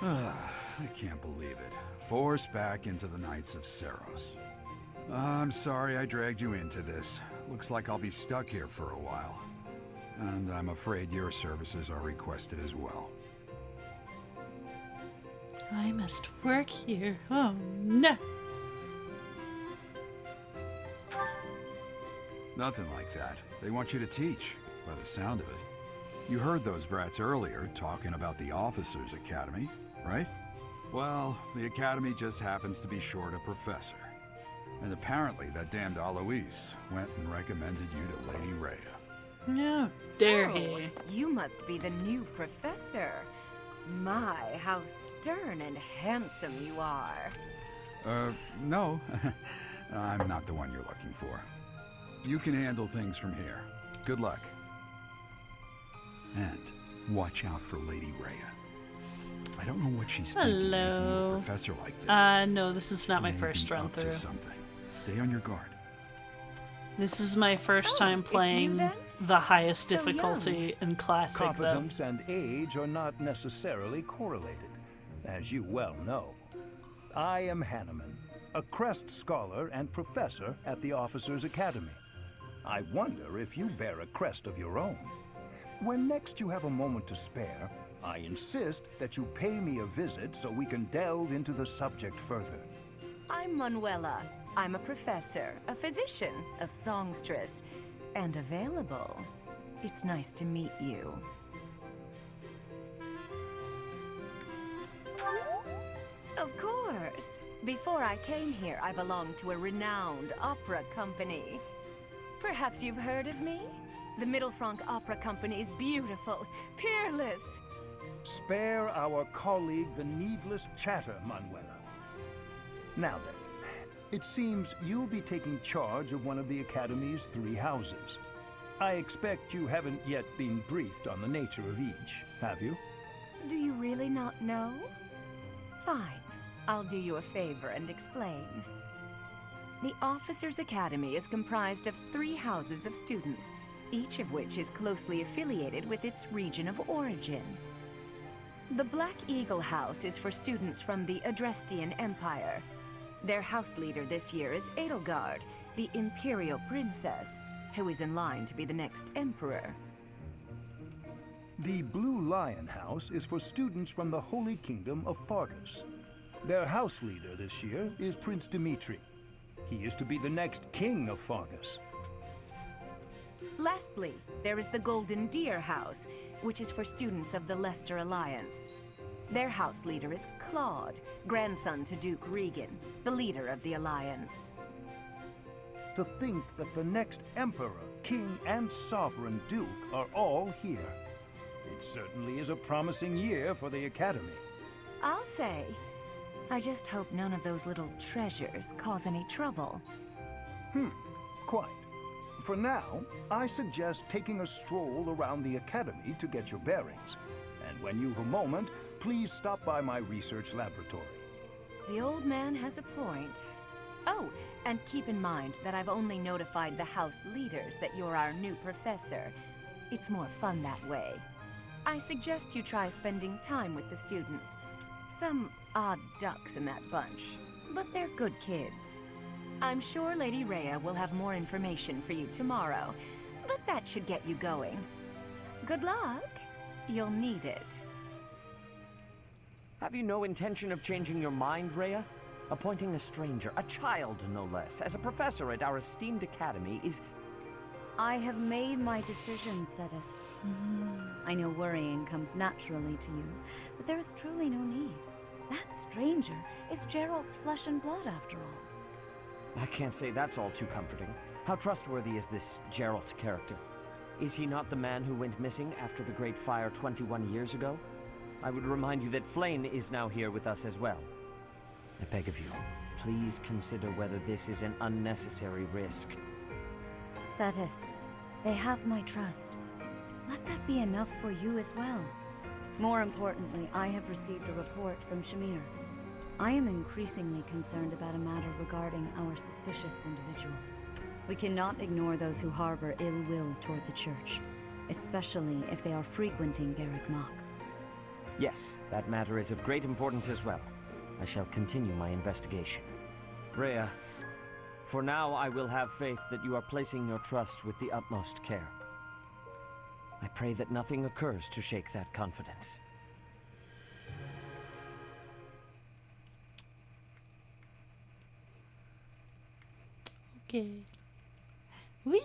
I can't believe it. Forced back into the Knights of Seros. I'm sorry I dragged you into this. Looks like I'll be stuck here for a while. And I'm afraid your services are requested as well. I must work here. Oh no. Nothing like that. They want you to teach, by the sound of it. You heard those brats earlier talking about the Officers Academy, right? Well, the Academy just happens to be short a professor. And apparently that damned Alois went and recommended you to Lady Rhea. No, dare he. You must be the new professor. My, how stern and handsome you are. No. I'm not the one you're looking for. You can handle things from here. Good luck. And Watch out for Lady Rhea. I don't know what she's thinking making you Hello. a professor like this. No, this is not my May first be run up to through. something. Stay on your guard. This is my first Oh, time it's you playing then? the highest So difficulty in Classic, though. Competence and age are not necessarily correlated, as you well know. I am Hanneman, a Crest Scholar and Professor at the Officers' Academy. I wonder if you bear a crest of your own. When next you have a moment to spare, I insist that you pay me a visit so we can delve into the subject further. I'm Manuela. I'm a professor, a physician, a songstress, and available. It's nice to meet you. Of course. Before I came here, I belonged to a renowned opera company. Perhaps you've heard of me? The Mittelfranc Opera Company's beautiful, peerless. Spare our colleague the needless chatter, Manuela. Now then, it seems you'll be taking charge of one of the Academy's 3 houses. I expect you haven't yet been briefed on the nature of each, have you? Do you really not know? Fine. I'll do you a favor and explain. The Officers' Academy is comprised of 3 houses of students, each of which is closely affiliated with its region of origin. The Black Eagle House is for students from the Adrestian Empire. Their house leader this year is Edelgard, the Imperial Princess, who is in line to be the next Emperor. The Blue Lion House is for students from the Holy Kingdom of Fargus. Their house leader this year is Prince Dimitri. He is to be the next king of Fargus. Lastly, there is the Golden Deer House, which is for students of the Leicester Alliance. Their house leader is Claude, grandson to Duke Regan, the leader of the Alliance. To think that the next Emperor, King, and Sovereign Duke are all here. It certainly is a promising year for the Academy. I'll say. I just hope none of those little treasures cause any trouble. Quite. For now, I suggest taking a stroll around the Academy to get your bearings. And when you've a moment, please stop by my research laboratory. The old man has a point. Oh, and keep in mind that I've only notified the house leaders that you're our new professor. It's more fun that way. I suggest you try spending time with the students. Some odd ducks in that bunch, but they're good kids. I'm sure Lady Rhea will have more information for you tomorrow, but that should get you going. Good luck. You'll need it. Have you no intention of changing your mind, Rhea? Appointing a stranger, a child no less, as a professor at our esteemed academy is... I have made my decision, Sedith. I know worrying comes naturally to you, but there is truly no need. That stranger is Geralt's flesh and blood, after all. I can't say that's all too comforting. How trustworthy is this Geralt character? Is he not the man who went missing after the Great Fire 21 years ago? I would remind you that Flayn is now here with us as well. I beg of you, please consider whether this is an unnecessary risk. Sedith, they have my trust. Let that be enough for you as well. More importantly, I have received a report from Shamir. I am increasingly concerned about a matter regarding our suspicious individual. We cannot ignore those who harbor ill will toward the Church, especially if they are frequenting Garrick Mach. Yes, that matter is of great importance as well. I shall continue my investigation. Rhea, for now I will have faith that you are placing your trust with the utmost care. I pray that nothing occurs to shake that confidence. Okay. Whee!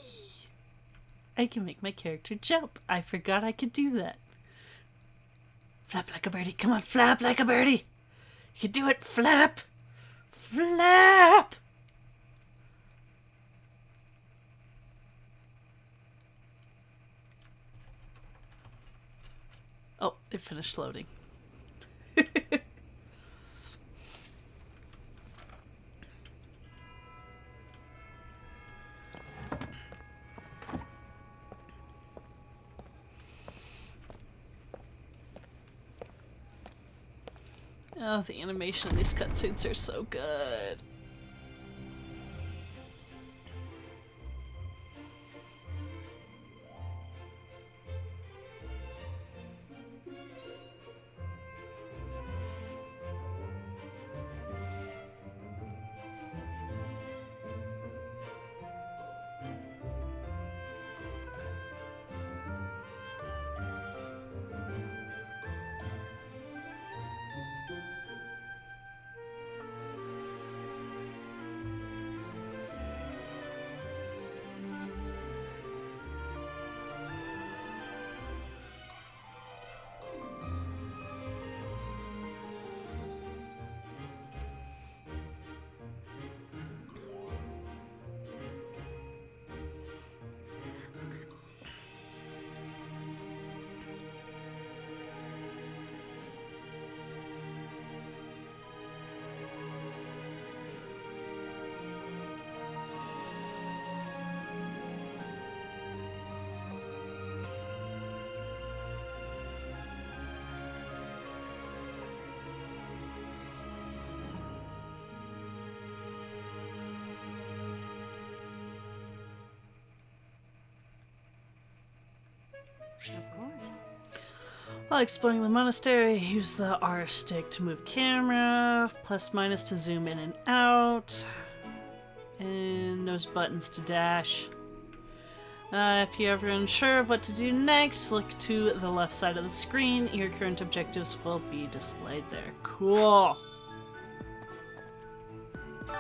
I can make my character jump. I forgot I could do that. Flap like a birdie. Come on, flap like a birdie. You can do it, flap! Flap! Oh, it finished loading. Oh, the animation in these cutscenes are so good. Of course. While exploring the monastery, use the R stick to move camera, plus minus to zoom in and out, and those buttons to dash. If you're ever unsure of what to do next, look to the left side of the screen. Your current objectives will be displayed there. Cool!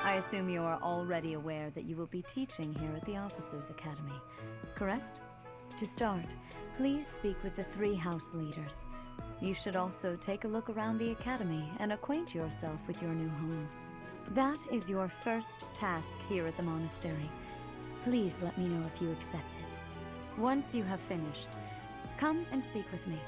I assume you are already aware that you will be teaching here at the Officers' Academy, correct? To start, please speak with the 3 house leaders. You should also take a look around the academy and acquaint yourself with your new home. That is your first task here at the monastery. Please let me know if you accept it. Once you have finished, come and speak with me.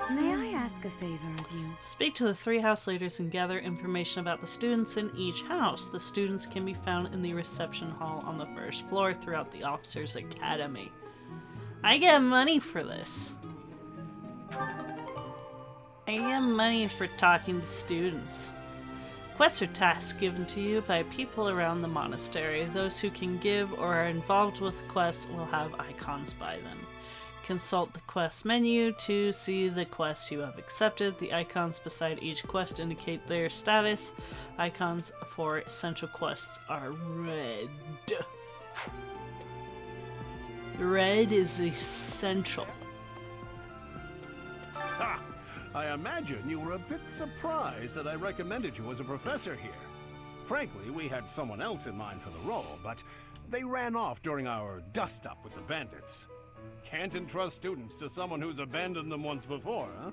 May I ask a favor of you? Speak to the 3 house leaders and gather information about the students in each house. The students can be found in the reception hall on the 1st floor throughout the Officers' Academy. I get money for this. I get money for talking to students. Quests are tasks given to you by people around the monastery. Those who can give or are involved with quests will have icons by them. Consult the quest menu to see the quests you have accepted. The icons beside each quest indicate their status. Icons for essential quests are red. Red is essential. Ha! I imagine you were a bit surprised that I recommended you as a professor here. Frankly, we had someone else in mind for the role, but they ran off during our dust-up with the bandits. Can't entrust students to someone who's abandoned them once before, huh?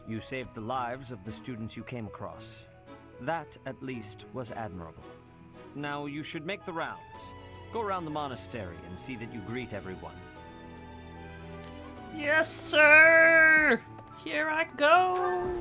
You saved the lives of the students you came across. That, at least, was admirable. Now you should make the rounds. Go around the monastery and see that you greet everyone. Yes, sir! Here I go!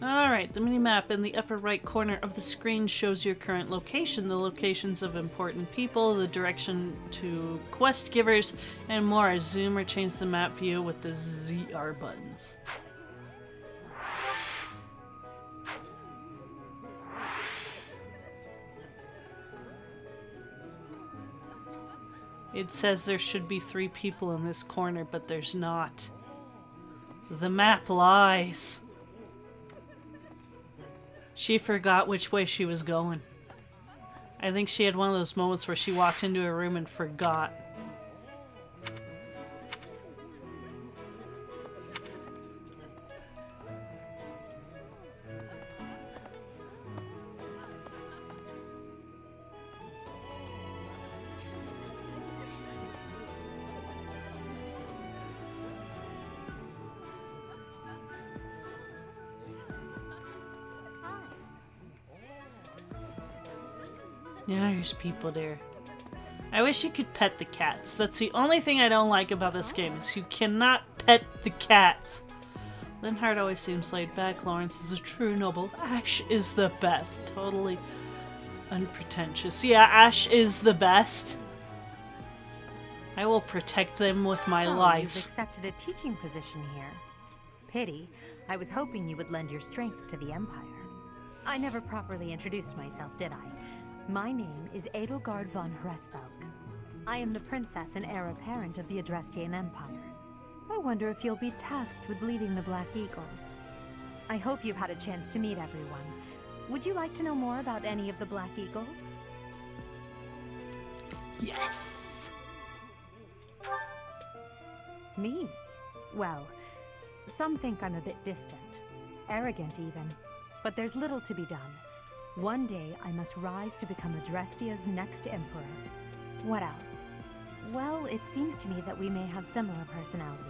Alright, the minimap in the upper right corner of the screen shows your current location, the locations of important people, the direction to quest givers, and more. Zoom or change the map view with the ZR buttons. It says there should be 3 people in this corner, but there's not. The map lies. She forgot which way she was going. I think she had one of those moments where she walked into a room and forgot. Yeah, there's people there. I wish you could pet the cats. That's the only thing I don't like about this game, is you cannot pet the cats. Linhardt always seems laid back. Lawrence is a true noble. Ash is the best. Totally unpretentious. Yeah, Ash is the best. I will protect them with my So, life. You've accepted a teaching position here. Pity. I was hoping you would lend your strength to the Empire. I never properly introduced myself, did I? My name is Edelgard von Hresvelg. I am the princess and heir apparent of the Adrestian Empire. I wonder if you'll be tasked with leading the Black Eagles. I hope you've had a chance to meet everyone. Would you like to know more about any of the Black Eagles? Yes! Me? Well, some think I'm a bit distant. Arrogant, even. But there's little to be done. One day, I must rise to become Adrestia's next emperor. What else? Well, it seems to me that we may have similar personalities.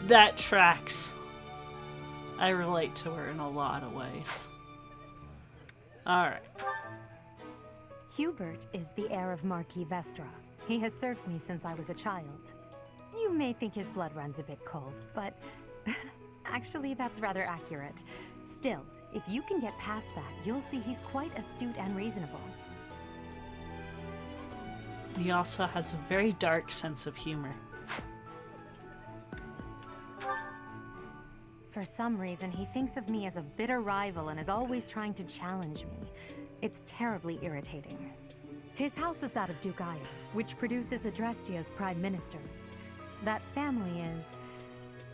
That tracks. I relate to her in a lot of ways. Alright. Hubert is the heir of Marquis Vestra. He has served me since I was a child. You may think his blood runs a bit cold, but actually that's rather accurate. Still, if you can get past that, you'll see he's quite astute and reasonable. He also has a very dark sense of humor. For some reason, he thinks of me as a bitter rival and is always trying to challenge me. It's terribly irritating. His house is that of Duke Aya, which produces Adrestia's prime ministers. That family is,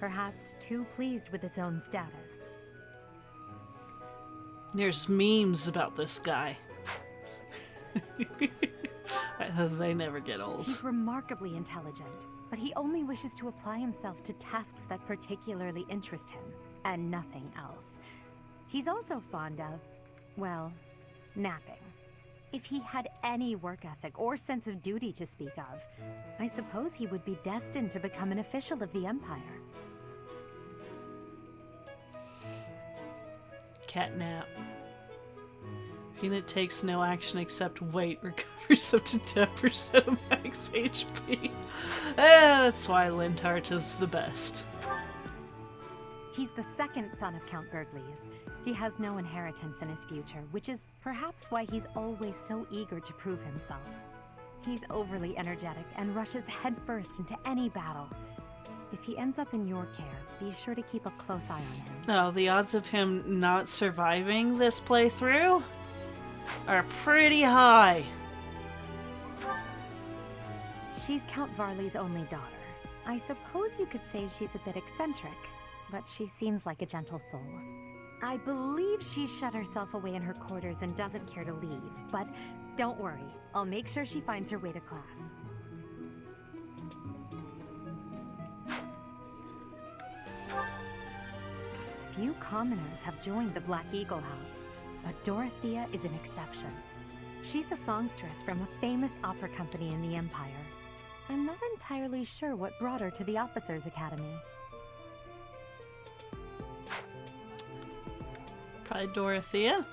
perhaps, too pleased with its own status. There's memes about this guy. They never get old. He's remarkably intelligent, but he only wishes to apply himself to tasks that particularly interest him, and nothing else. He's also fond of, well, napping. If he had any work ethic or sense of duty to speak of, I suppose he would be destined to become an official of the Empire. Catnap. Unit takes no action except wait, recovers up to 10% of max HP. That's why Lindhart is the best. He's the second son of Count Bergliez. He has no inheritance in his future, which is perhaps why he's always so eager to prove himself. He's overly energetic and rushes headfirst into any battle. If he ends up in your care, be sure to keep a close eye on him. No, the odds of him not surviving this playthrough are pretty high. She's Count Varley's only daughter. I suppose you could say she's a bit eccentric, but she seems like a gentle soul. I believe she shut herself away in her quarters and doesn't care to leave, but don't worry, I'll make sure she finds her way to class. Few commoners have joined the Black Eagle House, but Dorothea is an exception. She's a songstress from a famous opera company in the Empire. I'm not entirely sure what brought her to the Officers' Academy. Probably Dorothea?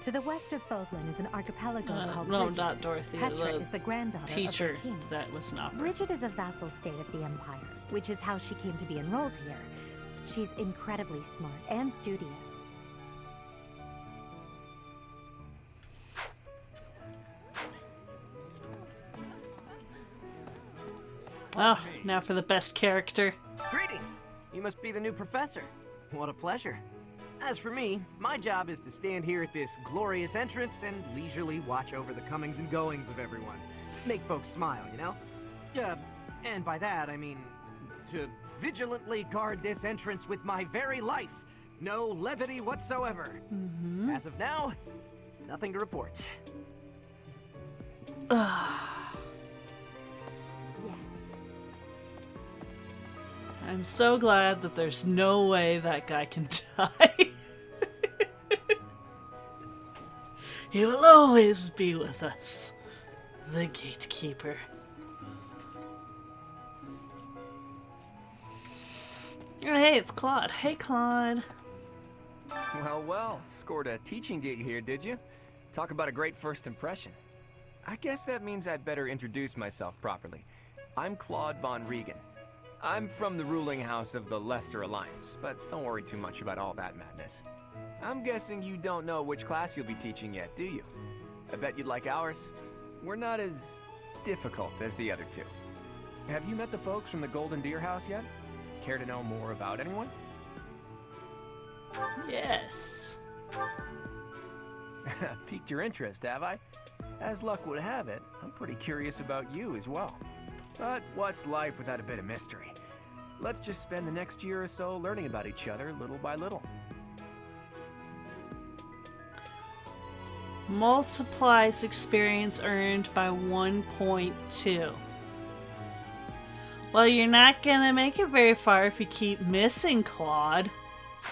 To the west of Fodlan is an archipelago called no, Bridget. not Dorothea. Petra The is the granddaughter teacher of the king. that was an opera. Bridget is a vassal state of the Empire, which is how she came to be enrolled here. She's incredibly smart and studious. Oh, now for the best character. Greetings! You must be the new professor. What a pleasure. As for me, my job is to stand here at this glorious entrance and leisurely watch over the comings and goings of everyone. Make folks smile, you know? And by that, I mean to vigilantly guard this entrance with my very life. No levity whatsoever. As of now, nothing to report. Yes. I'm so glad that there's no way that guy can die. He will always be with us. The gatekeeper. Hey, it's Claude. Hey, Claude. Well, well, scored a teaching gig here, did you? Talk about a great first impression. I guess that means I'd better introduce myself properly. I'm Claude von Regan. I'm from the ruling house of the Leicester Alliance, but don't worry too much about all that madness. I'm guessing you don't know which class you'll be teaching yet, do you? I bet you'd like ours. we're not as difficult as the other two. Have you met the folks from the Golden Deer House yet? Care to know more about anyone? Yes. Piqued your interest, have I? As luck would have it, I'm pretty curious about you as well. But what's life without a bit of mystery? Let's just spend the next year or so learning about each other little by little. Multiplies experience earned by 1.2. Well, you're not gonna make it very far if you keep missing Claude.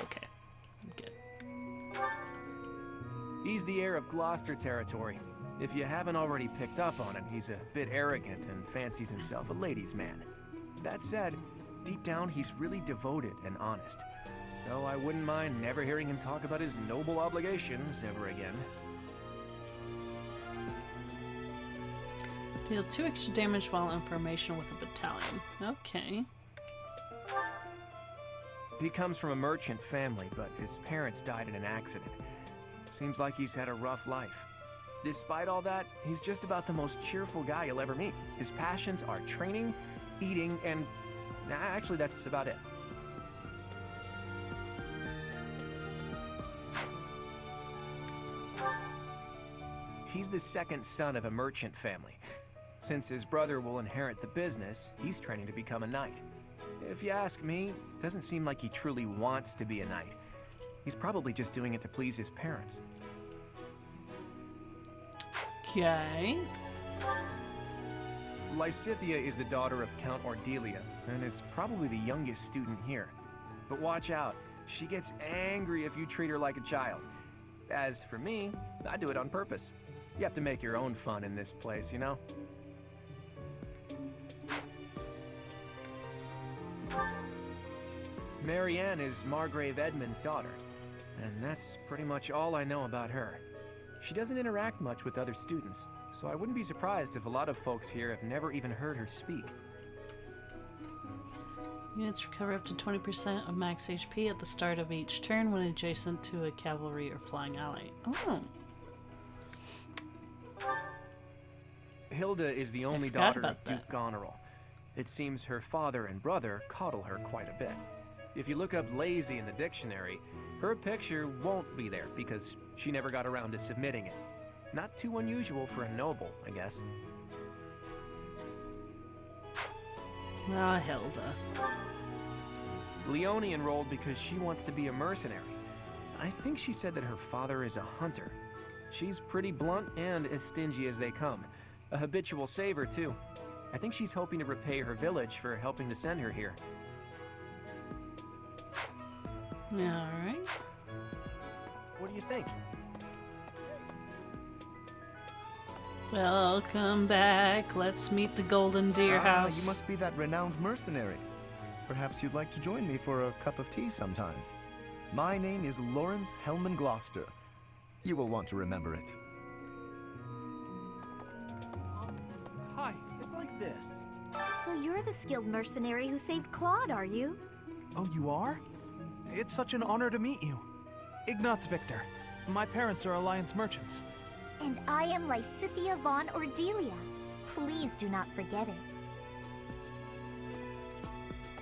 Okay, I'm good. He's the heir of Gloucester territory. If you haven't already picked up on it, he's a bit arrogant and fancies himself a ladies' man. That said, deep down he's really devoted and honest. Though I wouldn't mind never hearing him talk about his noble obligations ever again. Deal 2 extra damage while in formation with a battalion. Okay. He comes from a merchant family, but his parents died in an accident. Seems like he's had a rough life. Despite all that, he's just about the most cheerful guy you'll ever meet. His passions are training, eating, and... actually, that's about it. He's the second son of a merchant family. Since his brother will inherit the business, he's training to become a knight. If you ask me, it doesn't seem like he truly wants to be a knight. He's probably just doing it to please his parents. Okay. Lysithea is the daughter of Count Ordelia, and is probably the youngest student here. But watch out, she gets angry if you treat her like a child. As for me, I do it on purpose. You have to make your own fun in this place, you know? Marianne is Margrave Edmund's daughter, and that's pretty much all I know about her. She doesn't interact much with other students, so I wouldn't be surprised if a lot of folks here have never even heard her speak. Units recover up to 20% of max HP at the start of each turn when adjacent to a cavalry or flying ally. Oh. Hilda is the only daughter of Duke Goneril. It seems her father and brother coddle her quite a bit. If you look up lazy in the dictionary, her picture won't be there because she never got around to submitting it. Not too unusual for a noble, I guess. Ah, Hilda. Leonie enrolled because she wants to be a mercenary. I think she said that her father is a hunter. She's pretty blunt and as stingy as they come. A habitual saver, too. I think she's hoping to repay her village for helping to send her here. Alright. What do you think? Welcome back. Let's meet the Golden Deer House. You must be that renowned mercenary. Perhaps you'd like to join me for a cup of tea sometime. My name is Lawrence Hellman Gloucester. You will want to remember it. Hi, it's like this. So you're the skilled mercenary who saved Claude, are you? Oh, you are? It's such an honor to meet you. Ignatz Victor. My parents are Alliance merchants. And I am Lysithea von Ordelia. Please do not forget it.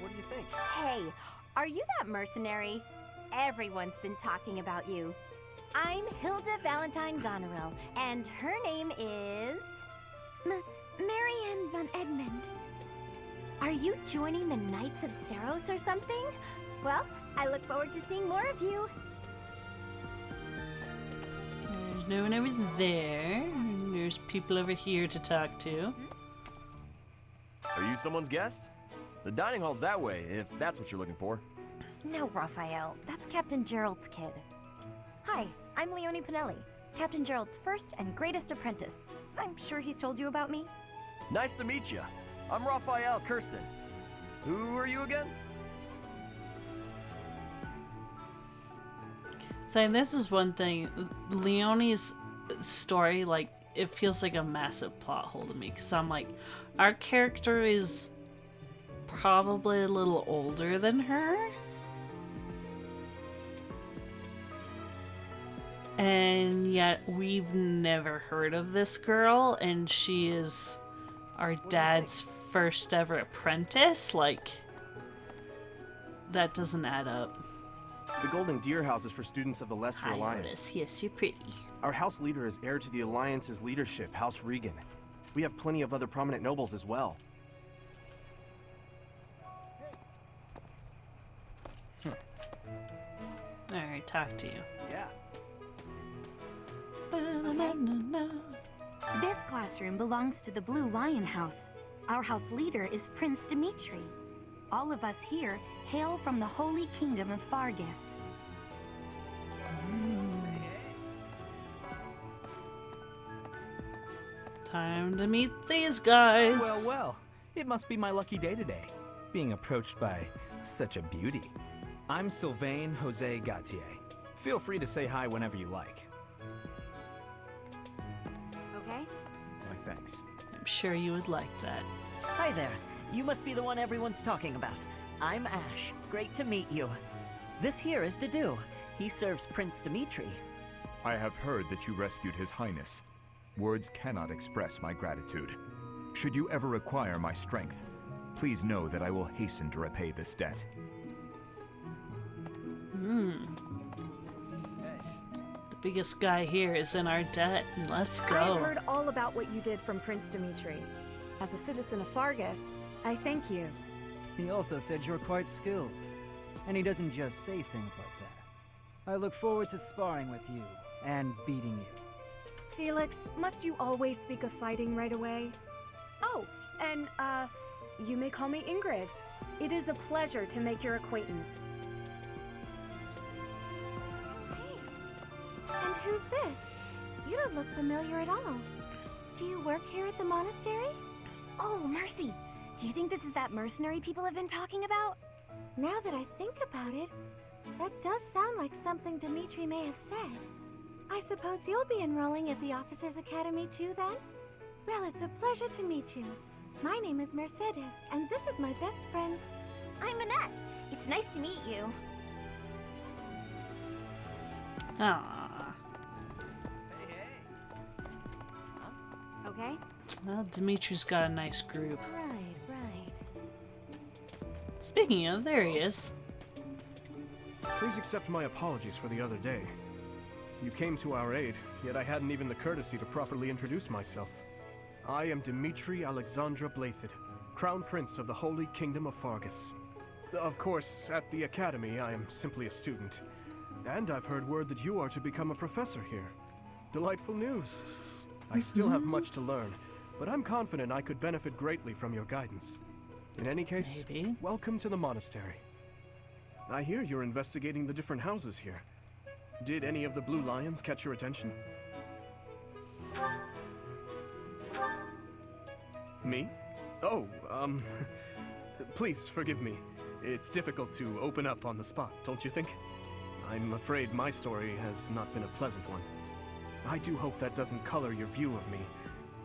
What do you think? Hey, are you that mercenary? Everyone's been talking about you. I'm Hilda Valentine Goneril, and her name is... Marianne von Edmund. Are you joining the Knights of Seros or something? Well, I look forward to seeing more of you. There's no one over there. There's people over here to talk to. Are you someone's guest? The dining hall's that way, if that's what you're looking for. No, Raphael. That's Captain Gerald's kid. Hi, I'm Leonie Pinelli, Captain Gerald's first and greatest apprentice. I'm sure he's told you about me. Nice to meet you. I'm Raphael Kirsten. Who are you again? So this is one thing. Leonie's story, like, it feels like a massive plot hole to me. Because I'm like, our character is probably a little older than her. And yet we've never heard of this girl, and she is our dad's first ever apprentice? Like, that doesn't add up. The Golden Deer House is for students of the Lester Hi, Alliance. Otis. Yes, you're pretty. Our house leader is heir to the Alliance's leadership, House Regan. We have plenty of other prominent nobles as well. Alright, talk to you. Yeah. This classroom belongs to the Blue Lion House. Our house leader is Prince Dimitri. All of us here hail from the Holy Kingdom of Fargus. Time to meet these guys. Well, well. It must be my lucky day today, being approached by such a beauty. I'm Sylvain Jose Gautier. Feel free to say hi whenever you like. Okay? Why, thanks. I'm sure you would like that. Hi there. You must be the one everyone's talking about. I'm Ash. Great to meet you. This here is Dedu. He serves Prince Dimitri. I have heard that you rescued His Highness. Words cannot express my gratitude. Should you ever require my strength, please know that I will hasten to repay this debt. The biggest guy here is in our debt. Let's go. I've heard all about what you did from Prince Dimitri. As a citizen of Fargus, I thank you. He also said you're quite skilled. And he doesn't just say things like that. I look forward to sparring with you and beating you. Felix, must you always speak of fighting right away? Oh, and, you may call me Ingrid. It is a pleasure to make your acquaintance. And who's this? You don't look familiar at all. Do you work here at the monastery? Oh, Mercy! Do you think this is that mercenary people have been talking about? Now that I think about it, that does sound like something Dimitri may have said. I suppose you'll be enrolling at the Officers' Academy too, then? Well, it's a pleasure to meet you. My name is Mercedes, and this is my best friend. I'm Annette. It's nice to meet you. Ah. Okay? Well, Dimitri's got a nice group. Right, right. Speaking of, there he is. Please accept my apologies for the other day. You came to our aid, yet I hadn't even the courtesy to properly introduce myself. I am Dimitri Alexandra Blathid, Crown Prince of the Holy Kingdom of Fargus. Of course, at the Academy, I am simply a student. And I've heard word that you are to become a professor here. Delightful news. I still have much to learn, but I'm confident I could benefit greatly from your guidance. In any case, welcome to the monastery. I hear you're investigating the different houses here. Did any of the Blue Lions catch your attention? Me? Oh, please forgive me. It's difficult to open up on the spot, don't you think? I'm afraid my story has not been a pleasant one. I do hope that doesn't color your view of me,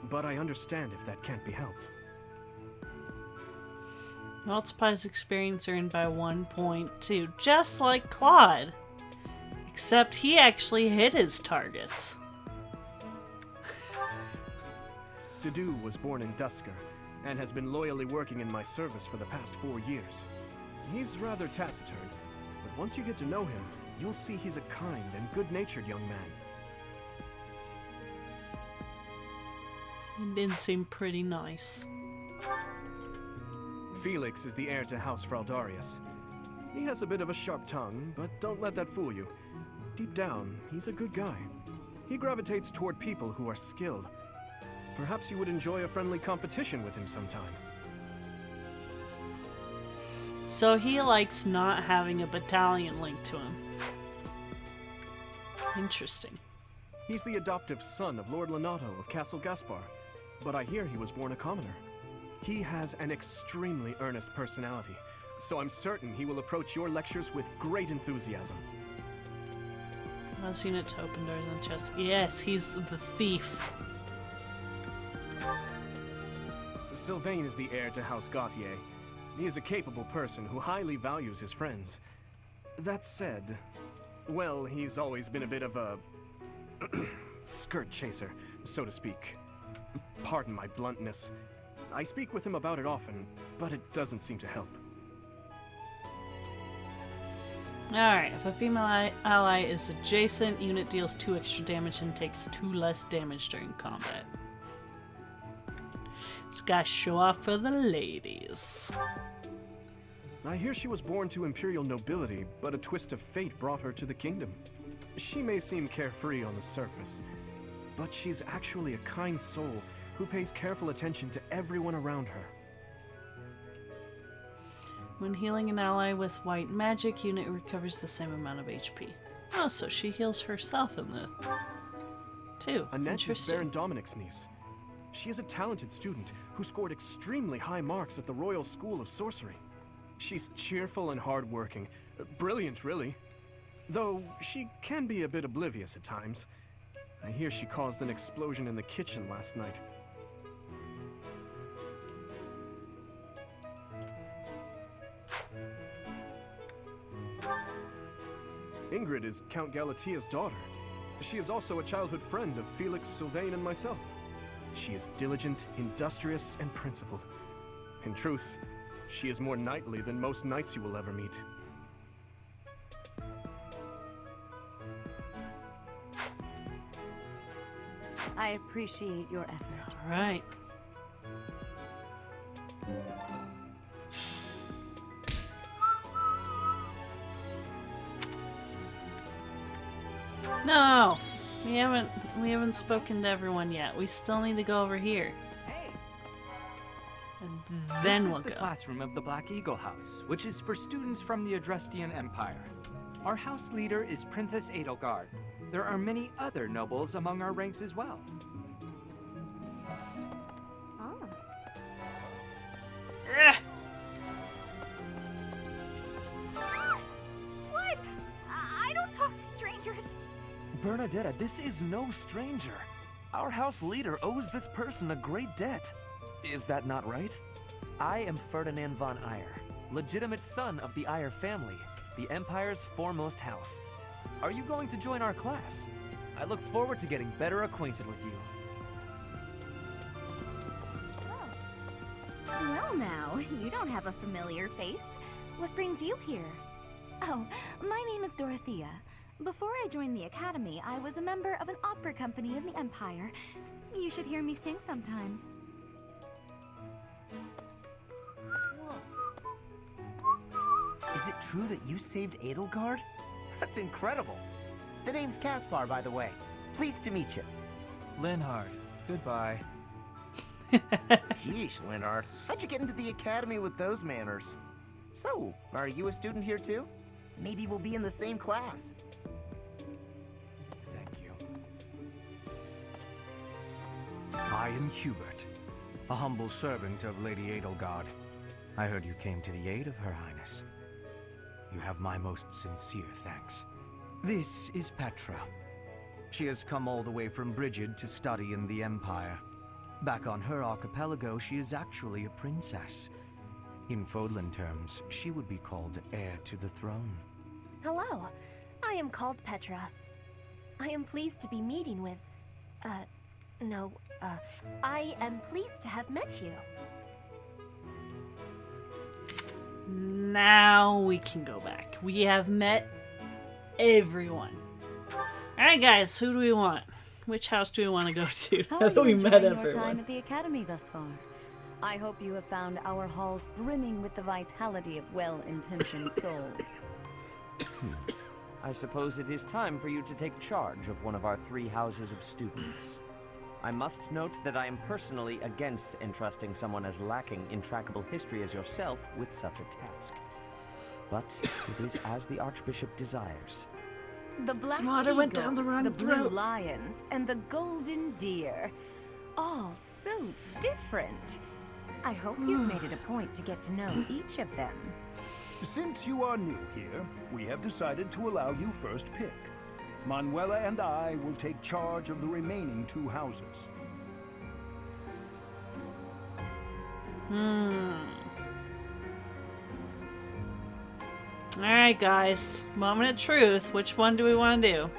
but I understand if that can't be helped. Multiplies experience earned by 1.2, just like Claude. Except he actually hit his targets. Dedu was born in Dusker, and has been loyally working in my service for the past 4 years. He's rather taciturn, but once you get to know him, you'll see he's a kind and good-natured young man. He did seem pretty nice. Felix is the heir to House Fraldarius. He has a bit of a sharp tongue, but don't let that fool you. Deep down, he's a good guy. He gravitates toward people who are skilled. Perhaps you would enjoy a friendly competition with him sometime. So he likes not having a battalion linked to him. Interesting. He's the adoptive son of Lord Lenato of Castle Gaspar, but I hear he was born a commoner. He has an extremely earnest personality, so I'm certain he will approach your lectures with great enthusiasm. Allows unit to open doors and chests. Yes, he's the thief. Sylvain is the heir to House Gautier. He is a capable person who highly values his friends. That said, well, he's always been a bit of a skirt chaser, so to speak. Pardon my bluntness. I speak with him about it often, but it doesn't seem to help. Alright, if a female ally is adjacent, unit deals 2 extra damage and takes 2 less damage during combat. This guy show off for the ladies. I hear she was born to imperial nobility, but a twist of fate brought her to the kingdom. She may seem carefree on the surface, but she's actually a kind soul who pays careful attention to everyone around her. When healing an ally with white magic, unit recovers the same amount of HP. Oh, so she heals herself in the... too. Annette is Interesting. Baron Dominic's niece. She is a talented student who scored extremely high marks at the Royal School of Sorcery. She's cheerful and hardworking. Brilliant, really. Though she can be a bit oblivious at times. I hear she caused an explosion in the kitchen last night. Ingrid is Count Galatia's daughter. She is also a childhood friend of Felix, Sylvain, and myself. She is diligent, industrious, and principled. In truth, she is more knightly than most knights you will ever meet. I appreciate your effort. All right. No, we haven't spoken to everyone yet. We still need to go over here. And then This we'll is the go. classroom of the Black Eagle House, which is for students from the Adrestian Empire. Our house leader is Princess Edelgard. There are many other nobles among our ranks as well. Oh. What? I don't talk to strangers. Bernadetta, this is no stranger. Our house leader owes this person a great debt. Is that not right? I am Ferdinand von Eyre, legitimate son of the Eyre family, the Empire's foremost house. Are you going to join our class? I look forward to getting better acquainted with you. Well now, you don't have a familiar face. What brings you here? Oh, my name is Dorothea. Before I joined the Academy, I was a member of an opera company in the Empire. You should hear me sing sometime. Is it true that you saved Edelgard? That's incredible. The name's Caspar, by the way. Pleased to meet you. Linhard, goodbye. Sheesh, Linhard. How'd you get into the academy with those manners? So, are you a student here too? Maybe we'll be in the same class. Thank you. I am Hubert, a humble servant of Lady Edelgard. I heard you came to the aid of Her Highness. You have my most sincere thanks. This is Petra. She has come all the way from Brigid to study in the Empire. Back on her archipelago, she is actually a princess. In Fodlan terms, she would be called heir to the throne. Hello, I am called Petra. I am pleased to be meeting with... I am pleased to have met you. Now we can go back. We have met everyone. Alright guys, who do we want? Which house do we want to go to? How Now are that you we enjoying met your everyone. time at the Academy thus far? I hope you have found our halls brimming with the vitality of well-intentioned souls. I suppose it is time for you to take charge of one of our 3 houses of students. I must note that I am personally against entrusting someone as lacking in trackable history as yourself with such a task. But it is as the Archbishop desires. The Black Smarter Eagles, went down the wrong the Blue throat. Lions, and the Golden Deer. All so different. I hope you've made it a point to get to know each of them. Since you are new here, we have decided to allow you first pick. Manuela and I will take charge of the remaining 2 houses. Alright guys, moment of truth. Which one do we want to do?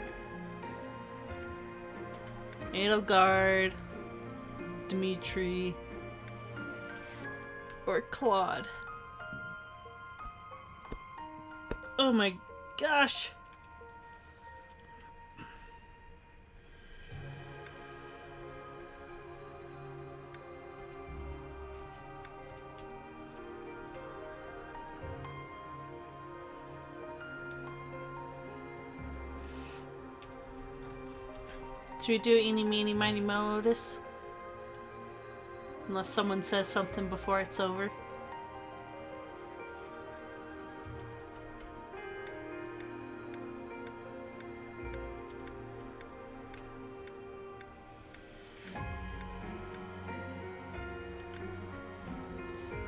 Edelgard, Dimitri, or Claude. Oh my gosh! Should we do eeny, meeny, miny, moe this? Unless someone says something before it's over.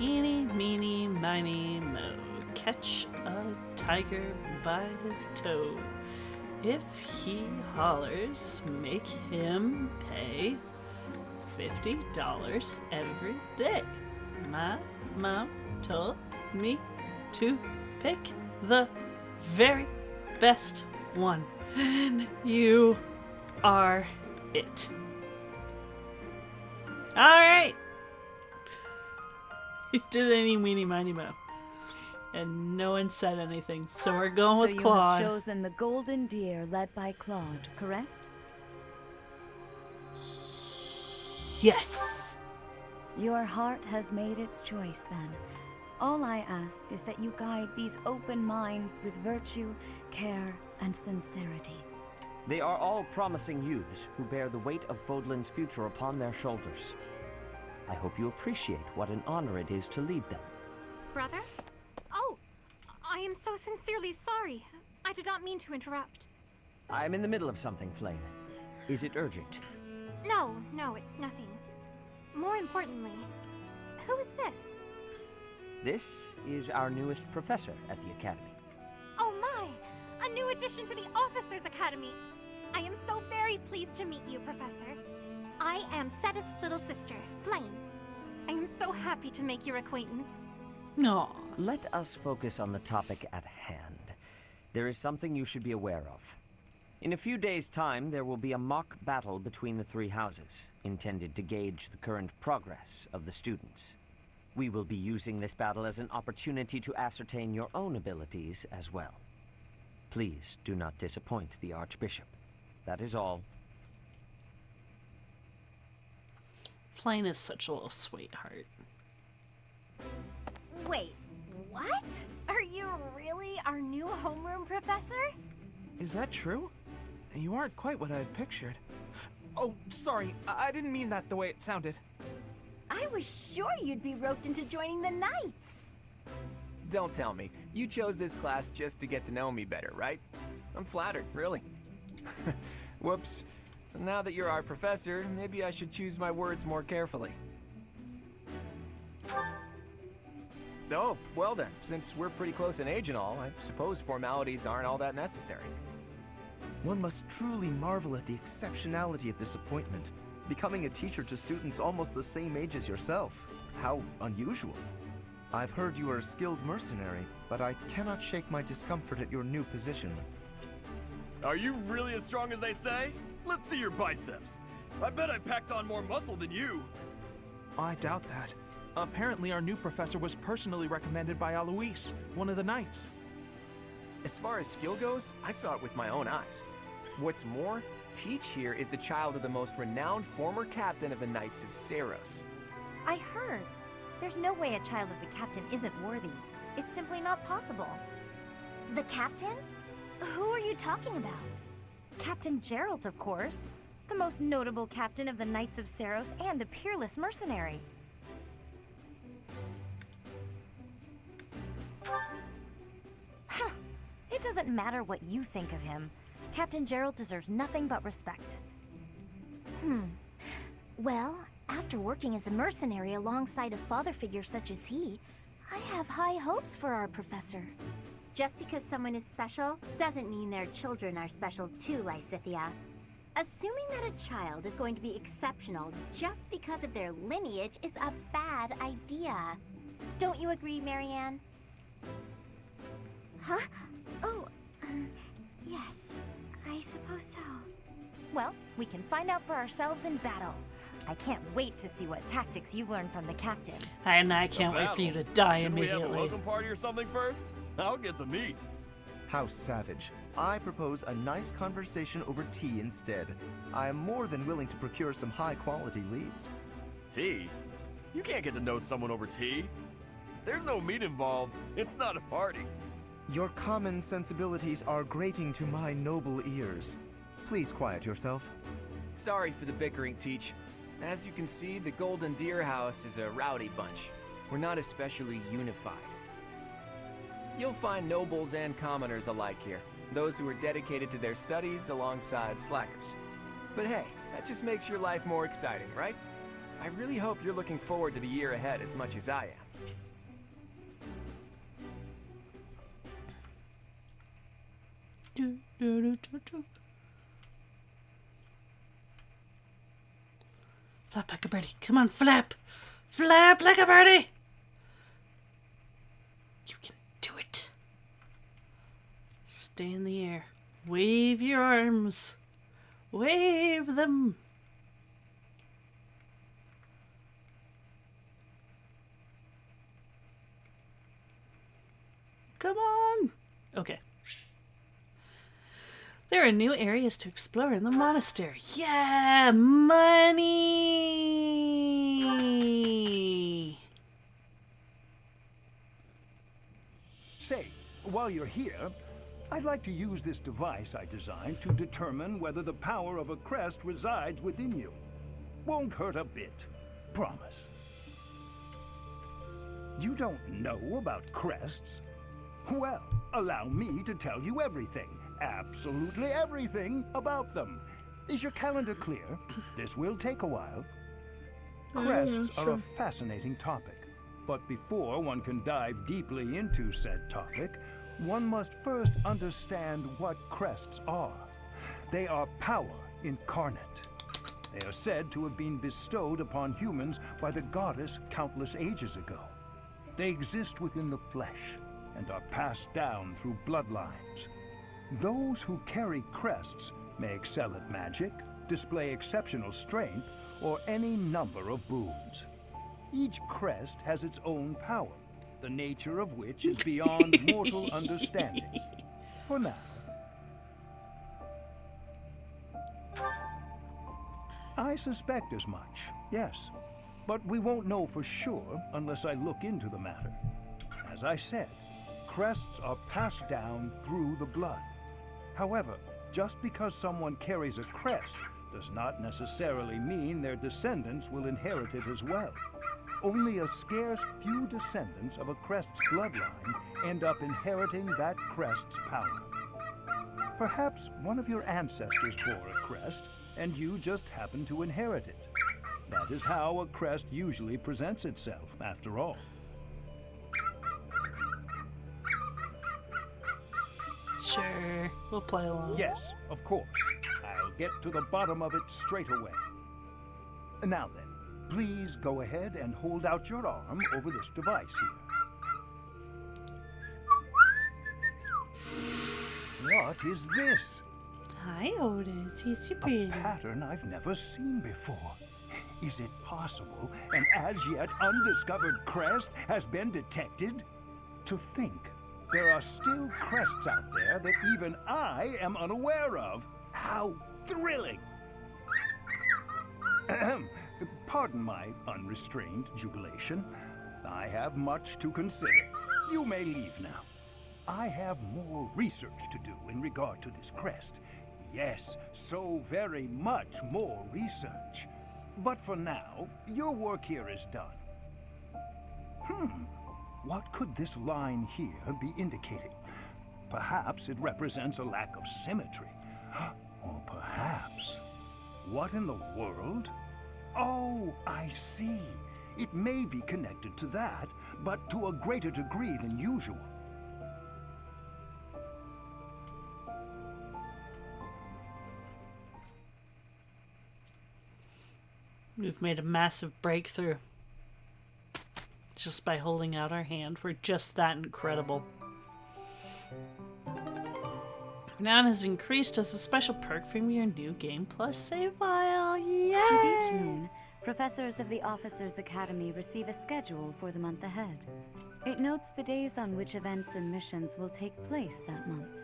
Eeny, meeny, miny, moe. Catch a tiger by his toe. If he hollers, make him pay $50 every day. My mom told me to pick the very best one. And you are it. Alright! You did any meeny miny mo. And no one said anything, so we're going with Claude. So you have chosen the Golden Deer led by Claude, correct? Yes! Your heart has made its choice then. All I ask is that you guide these open minds with virtue, care, and sincerity. They are all promising youths who bear the weight of Fodlan's future upon their shoulders. I hope you appreciate what an honor it is to lead them. Brother? Oh, I am so sincerely sorry. I did not mean to interrupt. I'm in the middle of something, Flame. Is it urgent? No, it's nothing. More importantly, who is this? This is our newest professor at the Academy. Oh my! A new addition to the Officers Academy! I am so very pleased to meet you, Professor. I am Sedith's little sister, Flame. I am so happy to make your acquaintance. No. Let us focus on the topic at hand. There is something you should be aware of. In a few days' time, there will be a mock battle between the three houses, intended to gauge the current progress of the students. We will be using this battle as an opportunity to ascertain your own abilities as well. Please do not disappoint the Archbishop. That is all. Flame is such a little sweetheart. Wait, what? Are you really our new homeroom professor? Is that true? You aren't quite what I had pictured. Oh, sorry. I didn't mean that the way it sounded. I was sure you'd be roped into joining the Knights. Don't tell me. You chose this class just to get to know me better, right? I'm flattered, really. Whoops. Now that you're our professor, maybe I should choose my words more carefully. Oh, well then, since we're pretty close in age and all, I suppose formalities aren't all that necessary. One must truly marvel at the exceptionality of this appointment. Becoming a teacher to students almost the same age as yourself. How unusual. I've heard you are a skilled mercenary, but I cannot shake my discomfort at your new position. Are you really as strong as they say? Let's see your biceps. I bet I packed on more muscle than you. I doubt that. Apparently our new professor was personally recommended by Alois, one of the knights. As far as skill goes, I saw it with my own eyes. What's more, Teach here is the child of the most renowned former captain of the Knights of Saros. I heard. There's no way a child of the captain isn't worthy. It's simply not possible. The captain? Who are you talking about? Captain Geralt, of course. The most notable captain of the Knights of Saros and a peerless mercenary. Huh. It doesn't matter what you think of him. Captain Geralt deserves nothing but respect. Well, after working as a mercenary alongside a father figure such as he, I have high hopes for our professor. Just because someone is special doesn't mean their children are special too, Lysithia. Assuming that a child is going to be exceptional just because of their lineage is a bad idea. Don't you agree, Marianne? Huh? Oh, yes, I suppose so. Well, We can find out for ourselves in battle. I can't wait to see what tactics you've learned from the captain. And I can't wait for you to die immediately. We have a welcome party or something first? I'll get the meat. How savage. I propose a nice conversation over tea instead. I am more than willing to procure some high-quality leaves. Tea? You can't get to know someone over tea. If there's no meat involved, it's not a party. Your common sensibilities are grating to my noble ears. Please quiet yourself. Sorry for the bickering, Teach. As you can see, the Golden Deer House is a rowdy bunch. We're not especially unified. You'll find nobles and commoners alike here. Those who are dedicated to their studies alongside slackers. But hey, that just makes your life more exciting, right? I really hope you're looking forward to the year ahead as much as I am. Flap like a birdie. Come on, flap! Flap like a birdie! You can do it. Stay in the air. Wave your arms. Wave them. Come on. Okay. There are new areas to explore in the monastery. Yeah, money. Say, while you're here, I'd like to use this device I designed to determine whether the power of a crest resides within you. Won't hurt a bit. Promise. You don't know about crests? Well, allow me to tell you everything. Absolutely everything about them. Is your calendar clear? This will take a while. Crests are a fascinating topic, but before one can dive deeply into said topic, one must first understand what crests are. They are power incarnate. They are said to have been bestowed upon humans by the goddess countless ages ago. They exist within the flesh and are passed down through bloodlines. Those who carry crests may excel at magic, display exceptional strength, or any number of boons. Each crest has its own power, the nature of which is beyond mortal understanding. For now. I suspect as much, yes. But we won't know for sure unless I look into the matter. As I said, crests are passed down through the blood. However, just because someone carries a crest does not necessarily mean their descendants will inherit it as well. Only a scarce few descendants of a crest's bloodline end up inheriting that crest's power. Perhaps one of your ancestors bore a crest, and you just happen to inherit it. That is how a crest usually presents itself, after all. Sure, we'll play along. Yes, of course. I'll get to the bottom of it straight away. Now then, please go ahead and hold out your arm over this device here. What is this? Hi, Otis. He's so pretty. A pattern I've never seen before. Is it possible an as yet undiscovered crest has been detected? To think there are still crests out there that even I am unaware of. How thrilling! Ahem. Pardon my unrestrained jubilation. I have much to consider. You may leave now. I have more research to do in regard to this crest. Yes, so very much more research. But for now, your work here is done. What could this line here be indicating? Perhaps it represents a lack of symmetry. Or perhaps... What in the world? Oh, I see. It may be connected to that, but to a greater degree than usual. We've made a massive breakthrough. Just by holding out our hand. We're just that incredible. Renown has increased as a special perk from your new Game Plus save file. Yay! With each moon, professors of the Officers' Academy receive a schedule for the month ahead. It notes the days on which events and missions will take place that month.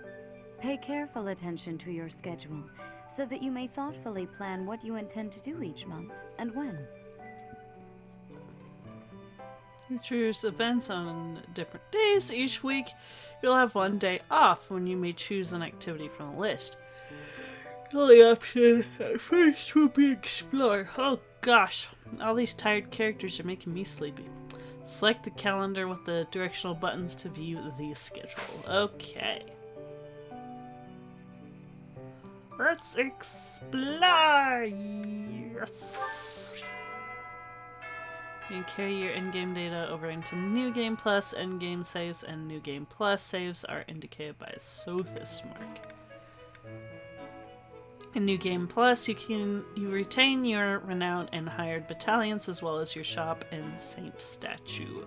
Pay careful attention to your schedule, so that you may thoughtfully plan what you intend to do each month and when. Choose events on different days each week. You'll have one day off when you may choose an activity from the list. The only option at first will be explore. Oh gosh, all these tired characters are making me sleepy. Select the calendar with the directional buttons to view the schedule. Okay. Let's explore! Yes! You can carry your in-game data over into New Game Plus. End-game saves and New Game Plus saves are indicated by a Sothis mark. In New Game Plus, you retain your renown and hired battalions as well as your shop and saint statue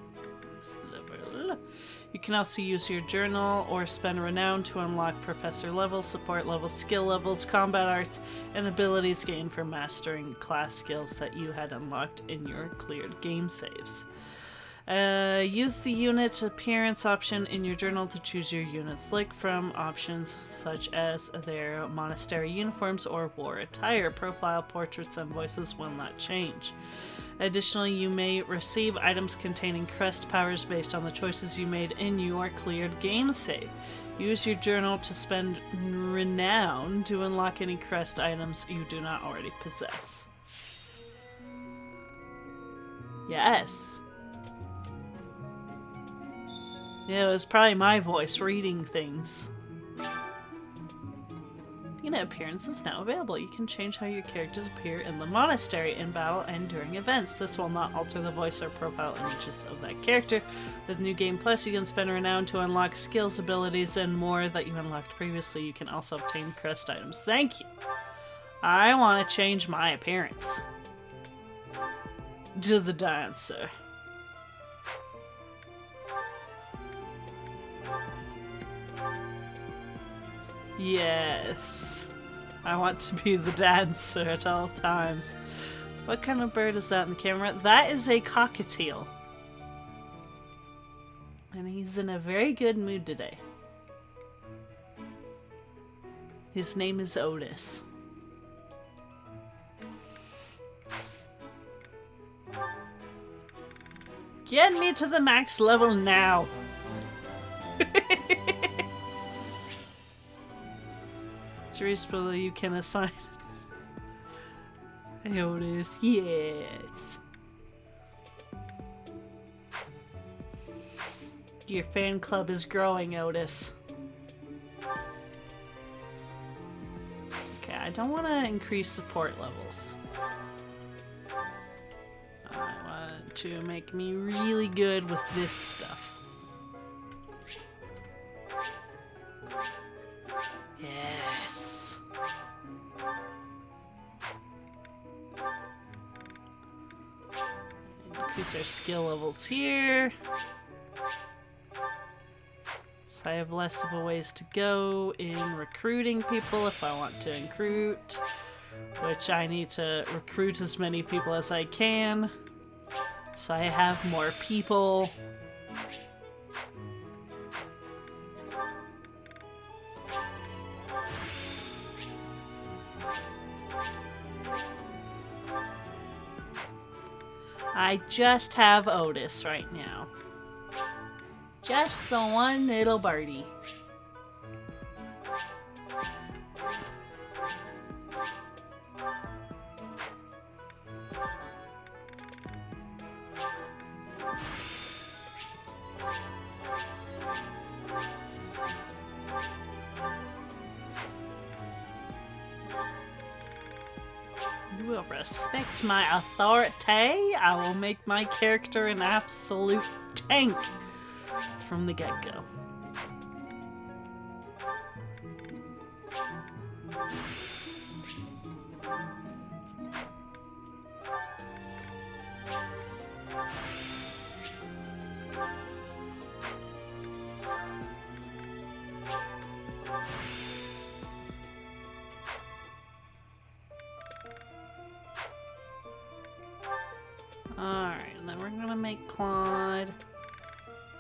level. You can also use your journal or spend renown to unlock professor levels, support levels, skill levels, combat arts, and abilities gained from mastering class skills that you had unlocked in your cleared game saves. Use the unit appearance option in your journal to choose your unit's look from options such as their monastery uniforms or war attire. Profile, portraits, and voices will not change. Additionally, you may receive items containing crest powers based on the choices you made in your cleared game save. Use your journal to spend renown to unlock any crest items you do not already possess. Yes. Yeah, it was probably my voice reading things. Unit appearance is now available. You can change how your characters appear in the monastery in battle and during events. This will not alter the voice or profile images of that character. With New Game Plus, you can spend renown to unlock skills, abilities, and more that you unlocked previously. You can also obtain crest items. Thank you. I want to change my appearance to the dancer. Yes. I want to be the dancer at all times. What kind of bird is that in the camera? That is a cockatiel. And he's in a very good mood today. His name is Otis. Get me to the max level now! It's reasonable you can assign Otis, yes. Your fan club is growing, Otis. Okay, I don't want to increase support levels. I want to make me really good with this stuff. Yes. Increase our skill levels here. So I have less of a ways to go in recruiting people if I want to recruit, which I need to recruit as many people as I can. So I have more people. I just have Otis right now. Just the one little birdie. You will respect my authority. I will make my character an absolute tank from the get-go. Alright, and then we're gonna make Claude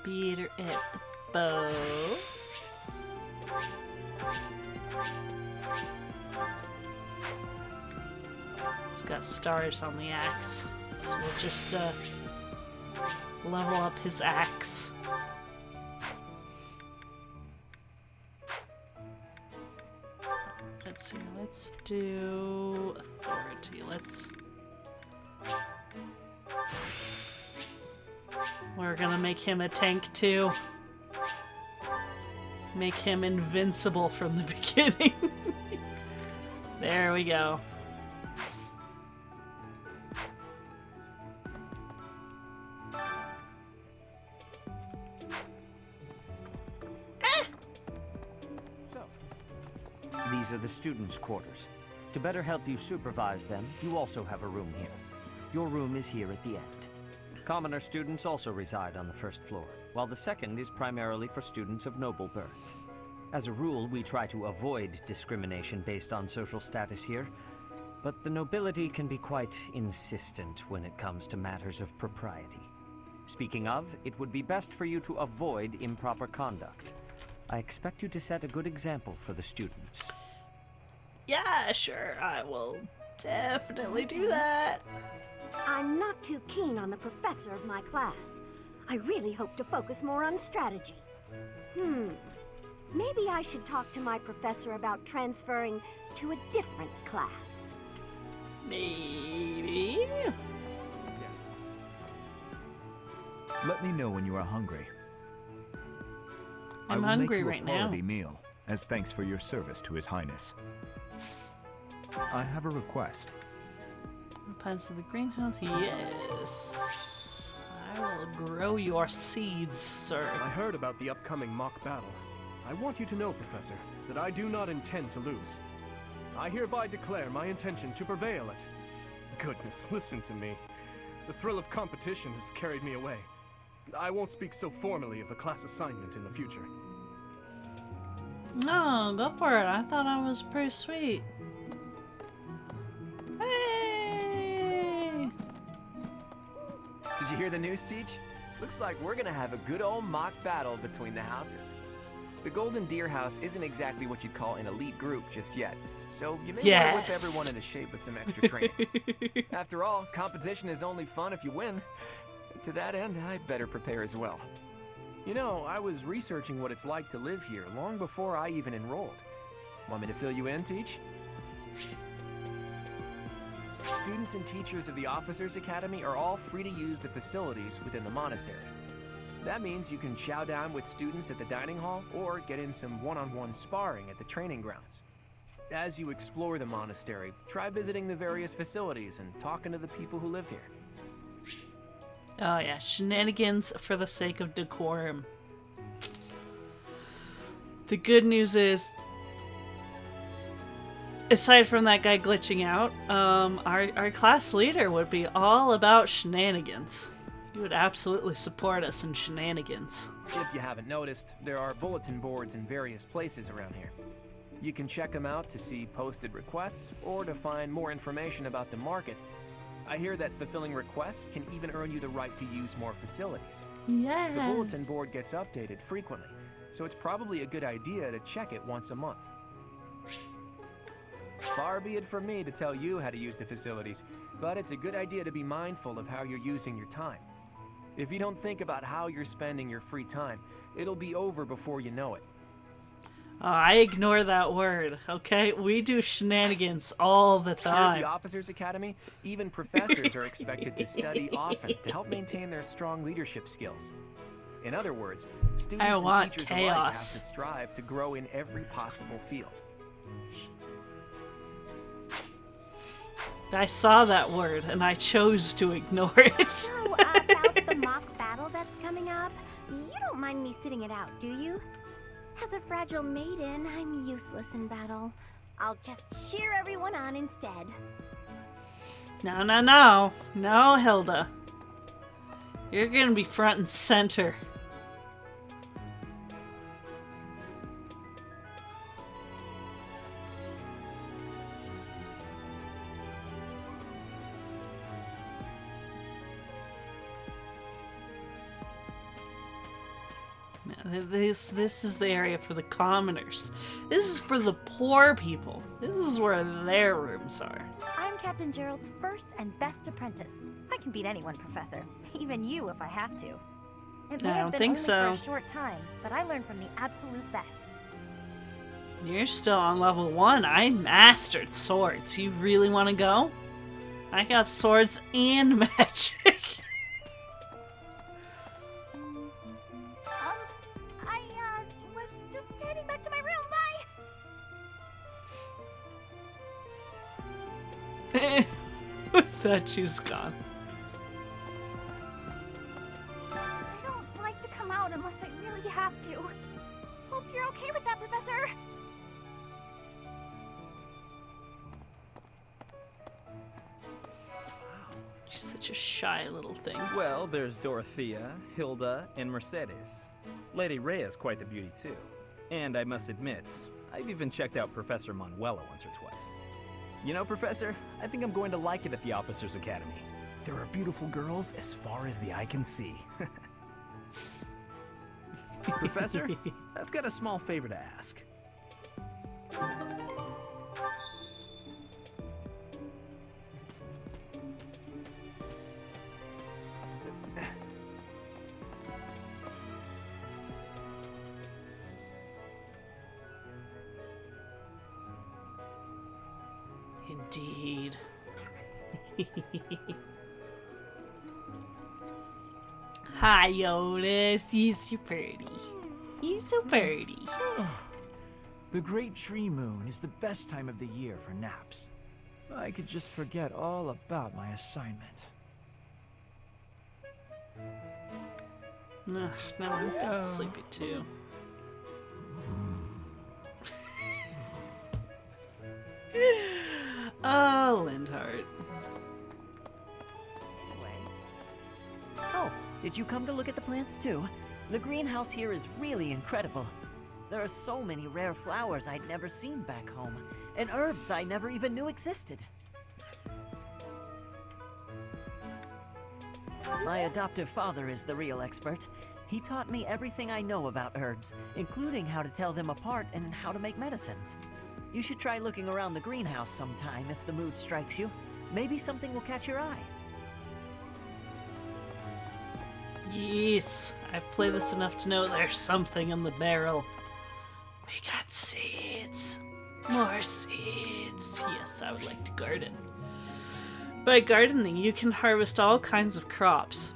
beater at the bow. It's got stars on the axe, so we'll just level up his axe. Let's see, let's do authority. We're gonna make him a tank too. Make him invincible from the beginning. There we go. These are the students' quarters. To better help you supervise them, you also have a room here. Your room is here at the end. Commoner students also reside on the first floor, while the second is primarily for students of noble birth. As a rule, we try to avoid discrimination based on social status here, but the nobility can be quite insistent when it comes to matters of propriety. Speaking of, it would be best for you to avoid improper conduct. I expect you to set a good example for the students. Yeah, sure, I will definitely do that. I'm not too keen on the professor of my class. I really hope to focus more on strategy. Maybe I should talk to my professor about transferring to a different class. Maybe? Let me know when you are hungry. I'm I will hungry make you right a now. quality meal, as thanks for your service to His Highness. I have a request. Plants of the greenhouse? Yes. I will grow your seeds, sir. I heard about the upcoming mock battle. I want you to know, Professor, that I do not intend to lose. I hereby declare my intention to prevail at... Goodness, listen to me. The thrill of competition has carried me away. I won't speak so formally of a class assignment in the future. No, go for it. I thought I was pretty sweet. Hey! Did you hear the news, Teach? Looks like we're gonna have a good old mock battle between the houses. The Golden Deer House isn't exactly what you'd call an elite group just yet, so you may want to whip everyone into shape with some extra training. After all, competition is only fun if you win. To that end, I'd better prepare as well. You know, I was researching what it's like to live here long before I even enrolled. Want me to fill you in, Teach? Students and teachers of the Officers Academy are all free to use the facilities within the monastery. That means you can chow down with students at the dining hall or get in some one-on-one sparring at the training grounds. As you explore the monastery, try visiting the various facilities and talking to the people who live here. Oh yeah, shenanigans for the sake of decorum. The good news is, aside from that guy glitching out, our class leader would be all about shenanigans. He would absolutely support us in shenanigans. If you haven't noticed, there are bulletin boards in various places around here. You can check them out to see posted requests or to find more information about the market. I hear that fulfilling requests can even earn you the right to use more facilities. Yeah. The bulletin board gets updated frequently, so it's probably a good idea to check it once a month. Far be it from me to tell you how to use the facilities, but it's a good idea to be mindful of how you're using your time. If you don't think about how you're spending your free time, it'll be over before you know it. Oh, I ignore that word, okay? We do shenanigans all the Here at time. the Officers Academy, even professors are expected to study often to help maintain their strong leadership skills. In other words, students and teachers alike have to strive to grow in every possible field. I saw that word and I chose to ignore it. So, about the mock battle that's coming up, you don't mind me sitting it out, do you? As a fragile maiden, I'm useless in battle. I'll just cheer everyone on instead. No, no, no. No, Hilda. You're gonna be front and center. This is the area for the commoners. This is for the poor people. This is where their rooms are. I'm Captain Gerald's first and best apprentice. I can beat anyone, Professor. Even you if I have to. It may I have don't been think only so. for a short time, but I learned from the absolute best. You're still on level 1. I mastered swords. You really want to go? I got swords and magic. I was just heading back to my room. Bye! With that, she's gone. I don't like to come out unless I really have to. Hope you're okay with that, Professor. She's such a shy little thing. Well, there's Dorothea, Hilda, and Mercedes. Lady Rhea's quite the beauty, too. And I must admit, I've even checked out Professor Manuela once or twice. You know, Professor, I think I'm going to like it at the Officers' Academy. There are beautiful girls as far as the eye can see. Professor, I've got a small favor to ask. Indeed. Hi, Jonas. You're so pretty. You're so pretty. The Great Tree Moon is the best time of the year for naps. I could just forget all about my assignment. Ugh, now I'm feeling sleepy too. Oh, Lindhart. Oh, did you come to look at the plants too? The greenhouse here is really incredible. There are so many rare flowers I'd never seen back home, and herbs I never even knew existed. My adoptive father is the real expert. He taught me everything I know about herbs, including how to tell them apart and how to make medicines. You should try looking around the greenhouse sometime if the mood strikes you. Maybe something will catch your eye. Yes, I've played this enough to know there's something in the barrel. We got seeds. More seeds. Yes, I would like to garden. By gardening, you can harvest all kinds of crops.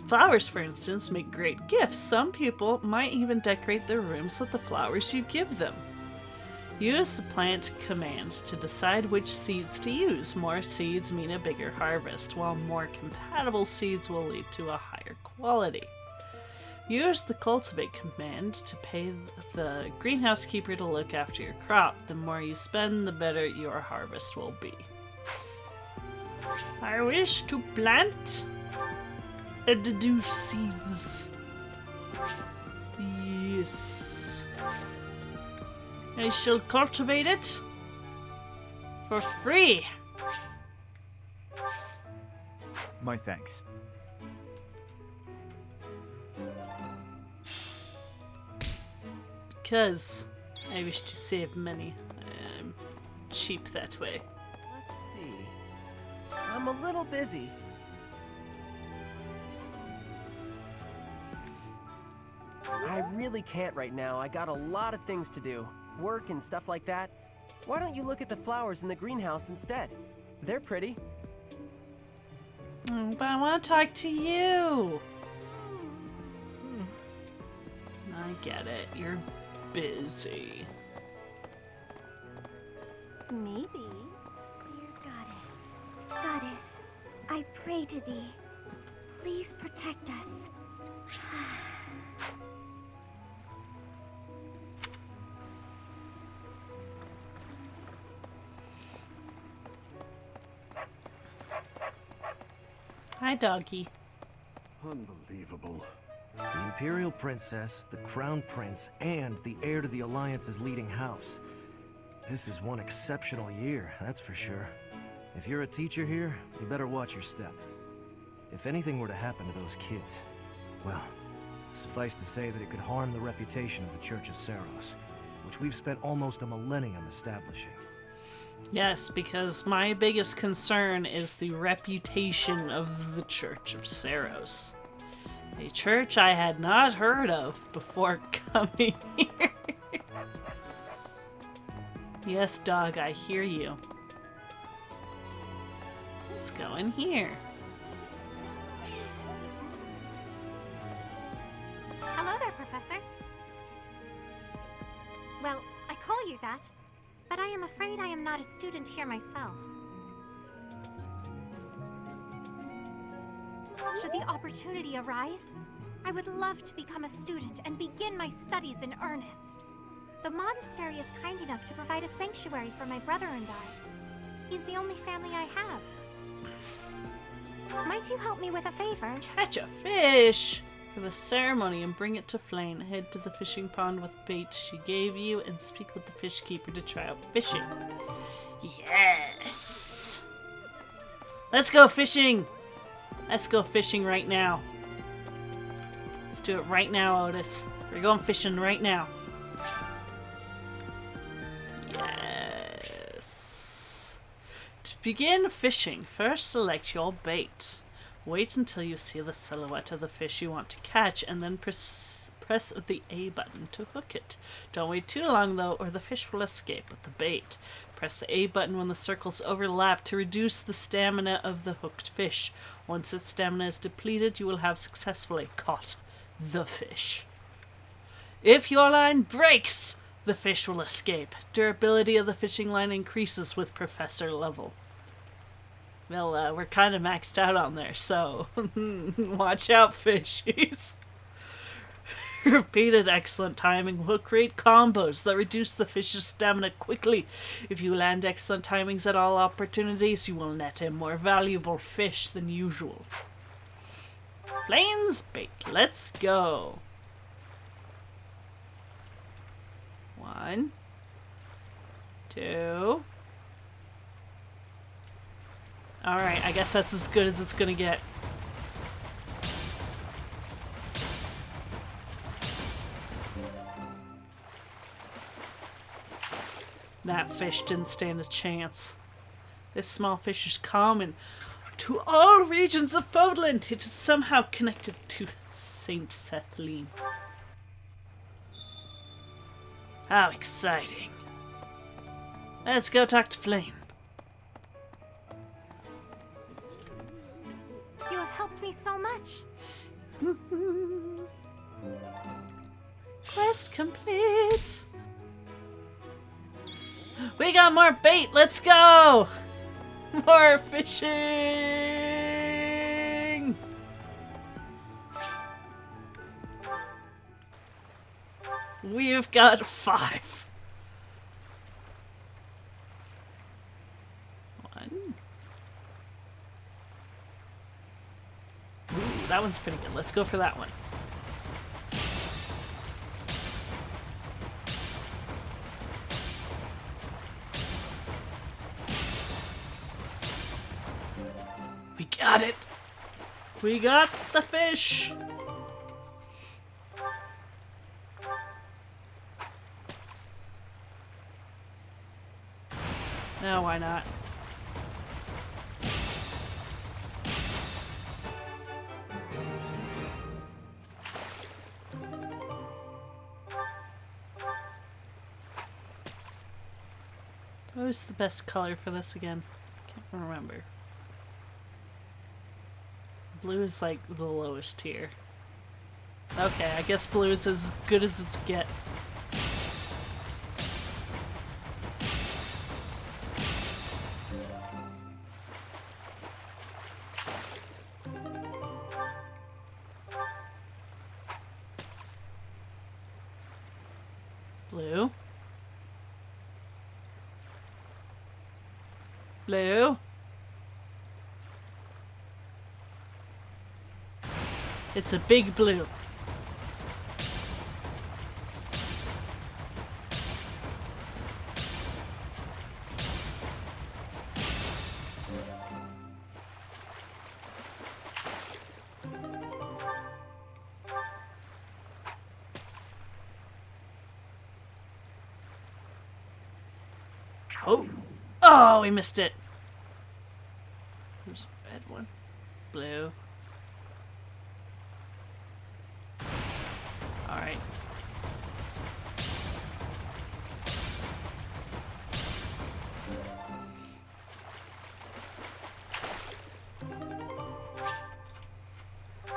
Flowers, for instance, make great gifts. Some people might even decorate their rooms with the flowers you give them. Use the plant command to decide which seeds to use. More seeds mean a bigger harvest, while more compatible seeds will lead to a higher quality. Use the cultivate command to pay the greenhouse keeper to look after your crop. The more you spend, the better your harvest will be. I wish to plant and deduce seeds. Yes. I shall cultivate it for free. My thanks. Because I wish to save money. I'm cheap that way. Let's see. I'm a little busy. I really can't right now. I got a lot of things to do. Work and stuff like that. Why don't you look at the flowers in the greenhouse instead? They're pretty. But I want to talk to you. I get it. You're busy. Maybe. Dear Goddess. Goddess, I pray to thee. Please protect us. Hi, doggy. Unbelievable. The Imperial Princess, the Crown Prince, and the heir to the Alliance's leading house. This is one exceptional year, that's for sure. If you're a teacher here, you better watch your step. If anything were to happen to those kids, well, Suffice to say that it could harm the reputation of the Church of Saros, which we've spent almost a millennium establishing. Yes, because my biggest concern is the reputation of the Church of Saros. A church I had not heard of before coming here. Yes, dog, I hear you. Let's go in here. Hello there, Professor. Well, I call you that, but I am afraid I am not a student here myself. Should the opportunity arise, I would love to become a student and begin my studies in earnest. The monastery is kind enough to provide a sanctuary for my brother and I. He's the only family I have. Might you help me with a favor? Catch a fish for the ceremony and bring it to Flame. Head to the fishing pond with bait she gave you and speak with the fish keeper to try out fishing. Yes! Let's go fishing! Let's go fishing right now. Let's do it right now, Otis. We're going fishing right now. Yes. To begin fishing, first select your bait. Wait until you see the silhouette of the fish you want to catch and then press the A button to hook it. Don't wait too long though or the fish will escape with the bait. Press the A button when the circles overlap to reduce the stamina of the hooked fish. Once its stamina is depleted, you will have successfully caught the fish. If your line breaks, the fish will escape. Durability of the fishing line increases with professor level. Well, we're kind of maxed out on there, so watch out, fishies. Repeated excellent timing will create combos that reduce the fish's stamina quickly. If you land excellent timings at all opportunities, you will net a more valuable fish than usual. Flames bait, let's go. 1, 2. Alright, I guess that's as good as it's gonna get. That fish didn't stand a chance. This small fish is common to all regions of Fodland. It is somehow connected to Saint Sethlin. How exciting. Let's go talk to Flame. You have helped me so much. Quest complete. We got more bait. Let's go. More fishing. We've got 5. 1. Ooh, that one's pretty good. Let's go for that one. We got it! We got the fish! No, why not? What was the best color for this again? Can't remember. Blue is like the lowest tier. Okay, I guess blue is as good as it's get. Blue. Blue. It's a big blue. Oh! Oh, we missed it. There's a red one. Blue. Alright.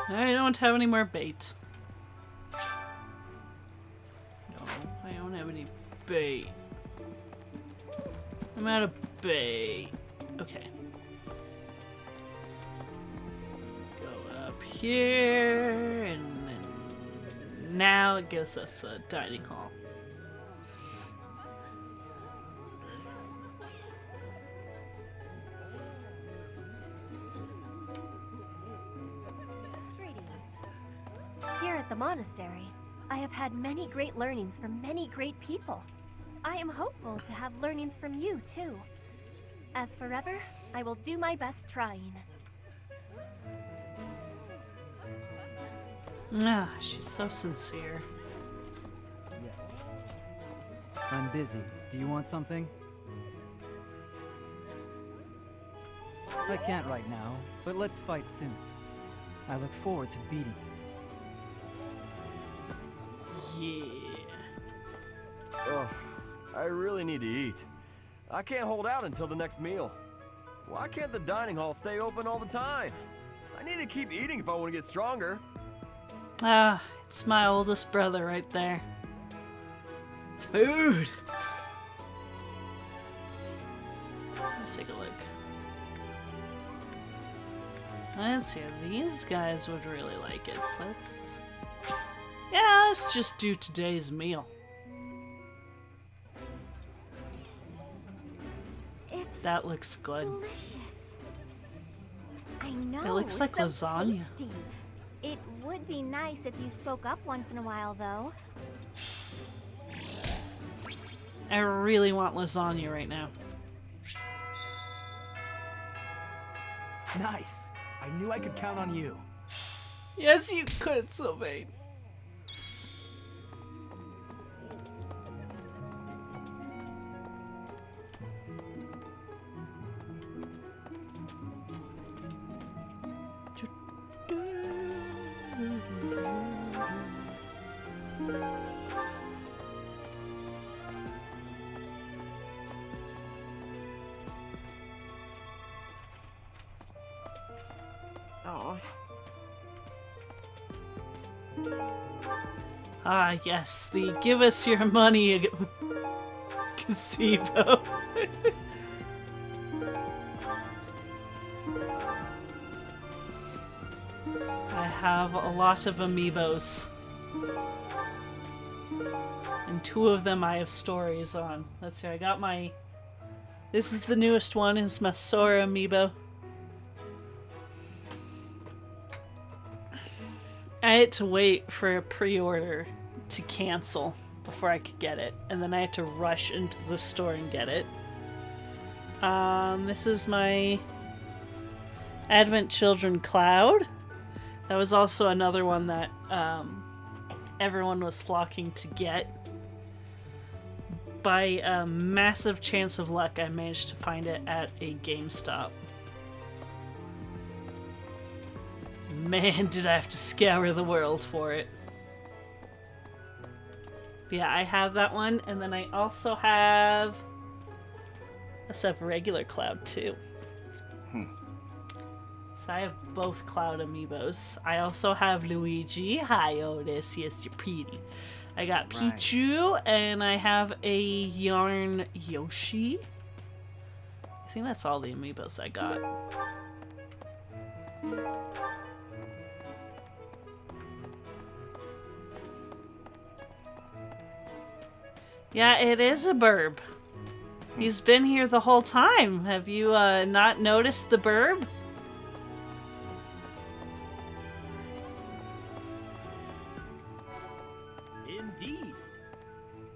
I don't have any more bait. No, I don't have any bait. I'm out of bait. Okay. Go up here, and then now it gives us the dining hall. Here at the monastery, I have had many great learnings from many great people. I am hopeful to have learnings from you, too. As forever, I will do my best trying. Ah, she's so sincere. Yes. I'm busy. Do you want something? I can't right now, but let's fight soon. I look forward to beating you. Yeah. Ugh, I really need to eat. I can't hold out until the next meal. Why can't the dining hall stay open all the time? I need to keep eating if I want to get stronger. Ah, it's my oldest brother right there. Food! Let's take a look. Let's see, these guys would really like it, so let's just do today's meal. That looks good. Delicious. I know. It looks like so lasagna. Tasty. It would be nice if you spoke up once in a while, though. I really want lasagna right now. Nice. I knew I could count on you. Yes, you could, Sylvain. Ah, yes, the give us your money gazebo. I have a lot of amiibos. And 2 of them I have stories on. Let's see, I got my... This is the newest one, is my Sora amiibo. I had to wait for a pre-order to cancel before I could get it, and then I had to rush into the store and get it. This is my Advent Children Cloud. That was also another one that everyone was flocking to get. By a massive chance of luck, I managed to find it at a GameStop. Man, did I have to scour the world for it. But yeah, I have that one, and then I also have a set of regular Cloud too. So I have both Cloud amiibos. I also have Luigi. Hi, Otis. Yes, you're pretty. I got Pichu, and I have a Yarn Yoshi. I think that's all the amiibos I got. Yeah, it is a burb. He's been here the whole time. Have you not noticed the burb? Indeed.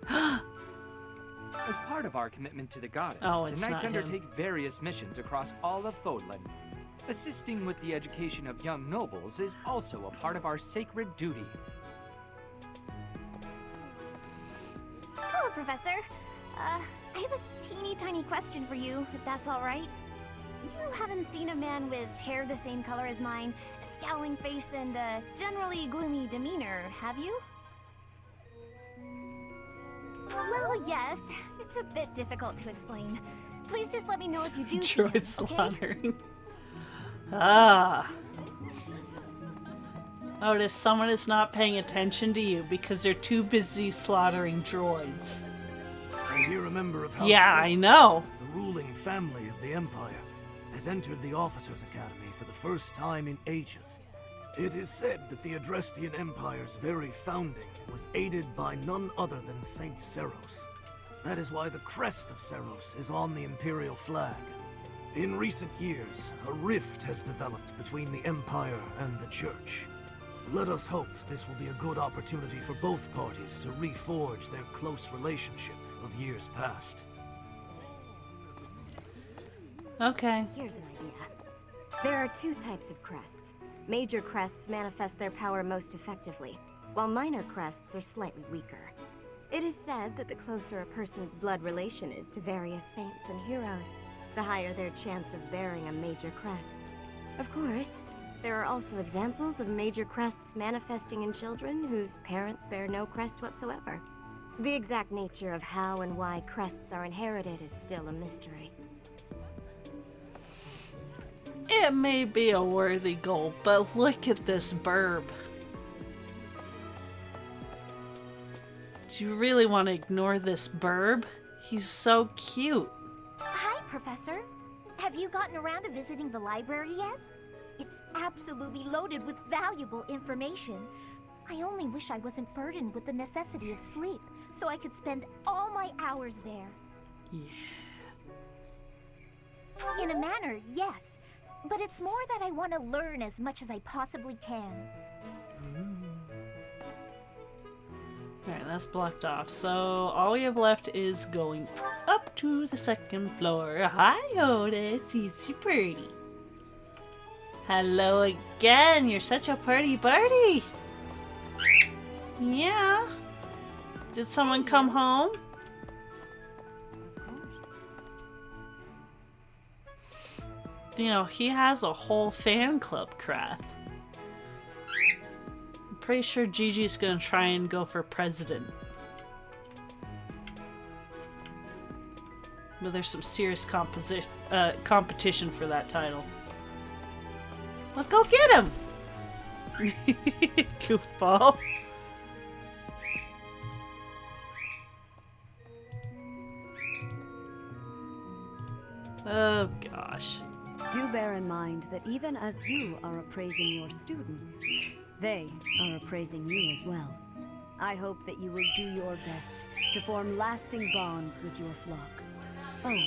As part of our commitment to the goddess, Oh, the it's Knights not him. undertake various missions across all of Fodlan. Assisting with the education of young nobles is also a part of our sacred duty. Hello, Professor. I have a teeny tiny question for you, if that's all right. You haven't seen a man with hair the same color as mine, a scowling face, and a generally gloomy demeanor, have you? Well, yes. It's a bit difficult to explain. Please just let me know if you do see him, Droid okay? slaughtering. Ah. Otis, someone is not paying attention to you because they're too busy slaughtering droids. I hear a member of House Yeah, I West, know. the ruling family of the Empire, has entered the Officers' Academy for the first time in ages. It is said that the Adrestian Empire's very founding was aided by none other than Saint Seros. That is why the crest of Seros is on the Imperial flag. In recent years, a rift has developed between the Empire and the Church. Let us hope this will be a good opportunity for both parties to reforge their close relationship of years past. Okay. Here's an idea. There are two types of crests. Major crests manifest their power most effectively, while minor crests are slightly weaker. It is said that the closer a person's blood relation is to various saints and heroes, the higher their chance of bearing a major crest. Of course, there are also examples of major crests manifesting in children whose parents bear no crest whatsoever. The exact nature of how and why crests are inherited is still a mystery. It may be a worthy goal, but look at this burb. Do you really want to ignore this burb? He's so cute. Hi, Professor. Have you gotten around to visiting the library yet? It's absolutely loaded with valuable information. I only wish I wasn't burdened with the necessity of sleep, so I could spend all my hours there. Yeah. In a manner, yes. But it's more that I want to learn as much as I possibly can. Alright, that's blocked off. So all we have left is going up to the second floor. Hi, Otis. It's your birdie. Hello again. You're such a pretty birdie. Yeah. Did someone come home? Of course. You know, he has a whole fan club, Krath. I'm pretty sure Gigi's gonna try and go for president. But there's some serious competition for that title. Let's go get him! Goofball. Oh gosh. Do bear in mind that even as you are appraising your students, they are appraising you as well. I hope that you will do your best to form lasting bonds with your flock. Oh,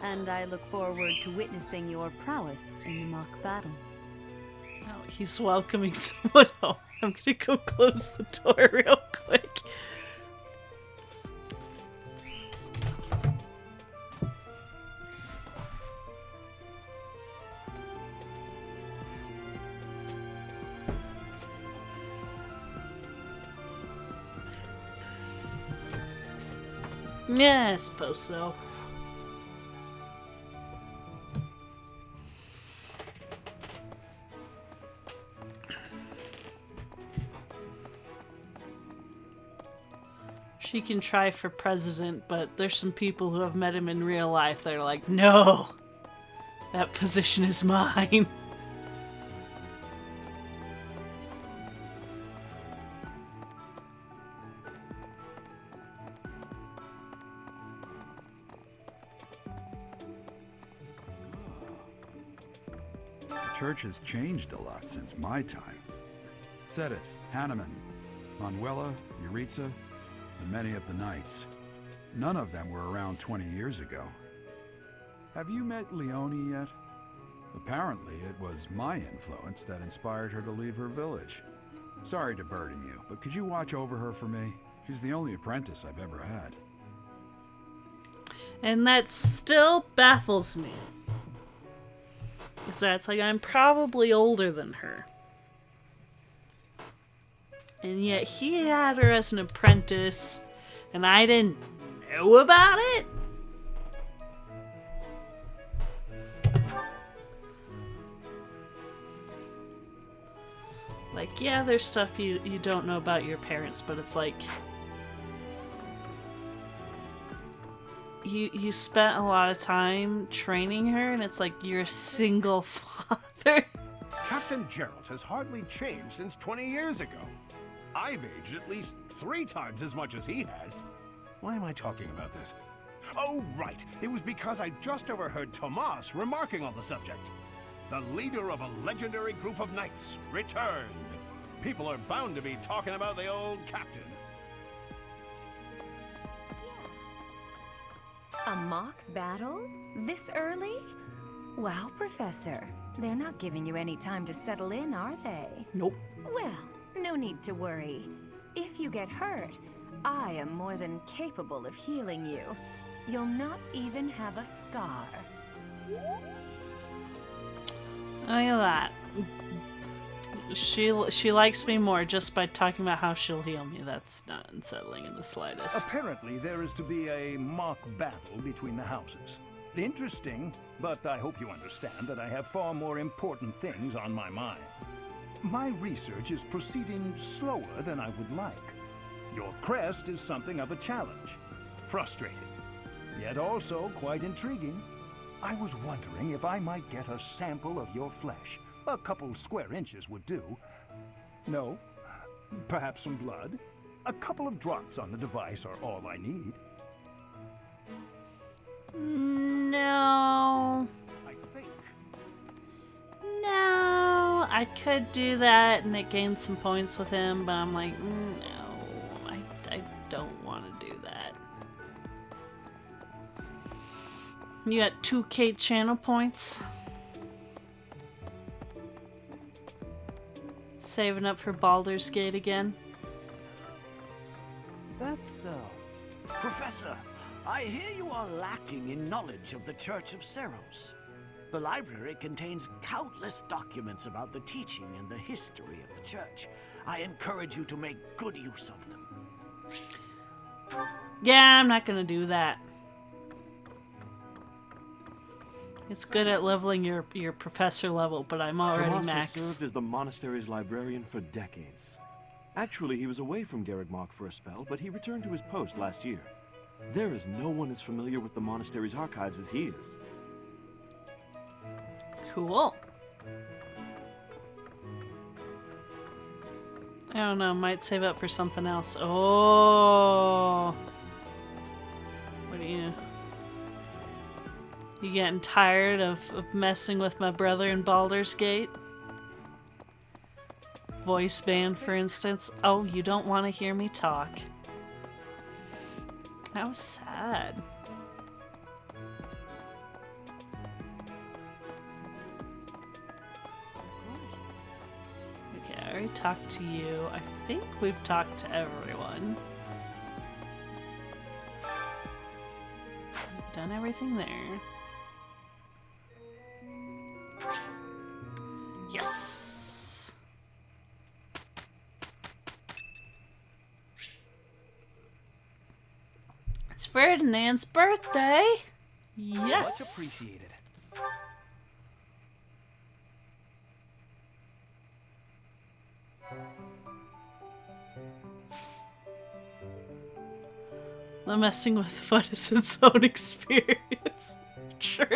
and I look forward to witnessing your prowess in the mock battle. Oh, he's welcoming someone home. I'm gonna go close the door real quick. Yeah, I suppose so. She can try for president, but there's some people who have met him in real life that are like, no, that position is mine. The church has changed a lot since my time. Sedith, Hanneman, Manuela, Yuritsa, and many of the knights. None of them were around 20 years ago. Have you met Leonie yet? Apparently, it was my influence that inspired her to leave her village. Sorry to burden you, but could you watch over her for me? She's the only apprentice I've ever had. And that still baffles me. Is that it's like I'm probably older than her. And yet he had her as an apprentice, and I didn't know about it? Like, yeah, there's stuff you don't know about your parents, but it's like you spent a lot of time training her, and it's like you're a single father. Captain Gerald has hardly changed since 20 years ago. I've aged at least 3 times as much as he has. Why am I talking about this? Oh, right. It was because I just overheard Tomas remarking on the subject. The leader of a legendary group of knights returned. People are bound to be talking about the old captain. A mock battle? This early? Wow, Professor. They're not giving you any time to settle in, are they? Nope. Well, no need to worry. If you get hurt, I am more than capable of healing you. You'll not even have a scar. Look at that. She likes me more just by talking about how she'll heal me. That's not unsettling in the slightest. Apparently, there is to be a mock battle between the houses. Interesting, but I hope you understand that I have far more important things on my mind. My research is proceeding slower than I would like. Your crest is something of a challenge. Frustrating, yet also quite intriguing. I was wondering if I might get a sample of your flesh. A couple square inches would do. No? Perhaps some blood? A couple of drops on the device are all I need. No. I think. No. I could do that and it gains some points with him, but I'm like, no. I don't want to do that. You got 2k channel points. Saving up for Baldur's Gate again. That's so. Professor, I hear you are lacking in knowledge of the Church of Seros. The library contains countless documents about the teaching and the history of the Church. I encourage you to make good use of them. Yeah, I'm not gonna do that. It's good at leveling your professor level, but I'm already Tomas max. has served as the monastery's librarian for decades. Actually, he was away from Garrigmach for a spell, but he returned to his post last year. There is no one as familiar with the monastery's archives as he is. Cool. I don't know, might save up for something else. Oh. What do you... You getting tired of messing with my brother in Baldur's Gate? Voice band, for instance. Oh, you don't want to hear me talk. That was sad. Okay, I already talked to you. I think we've talked to everyone. We've done everything there. Yes! It's Ferdinand's birthday! Yes! Much appreciated. The messing with fun is its own experience. True.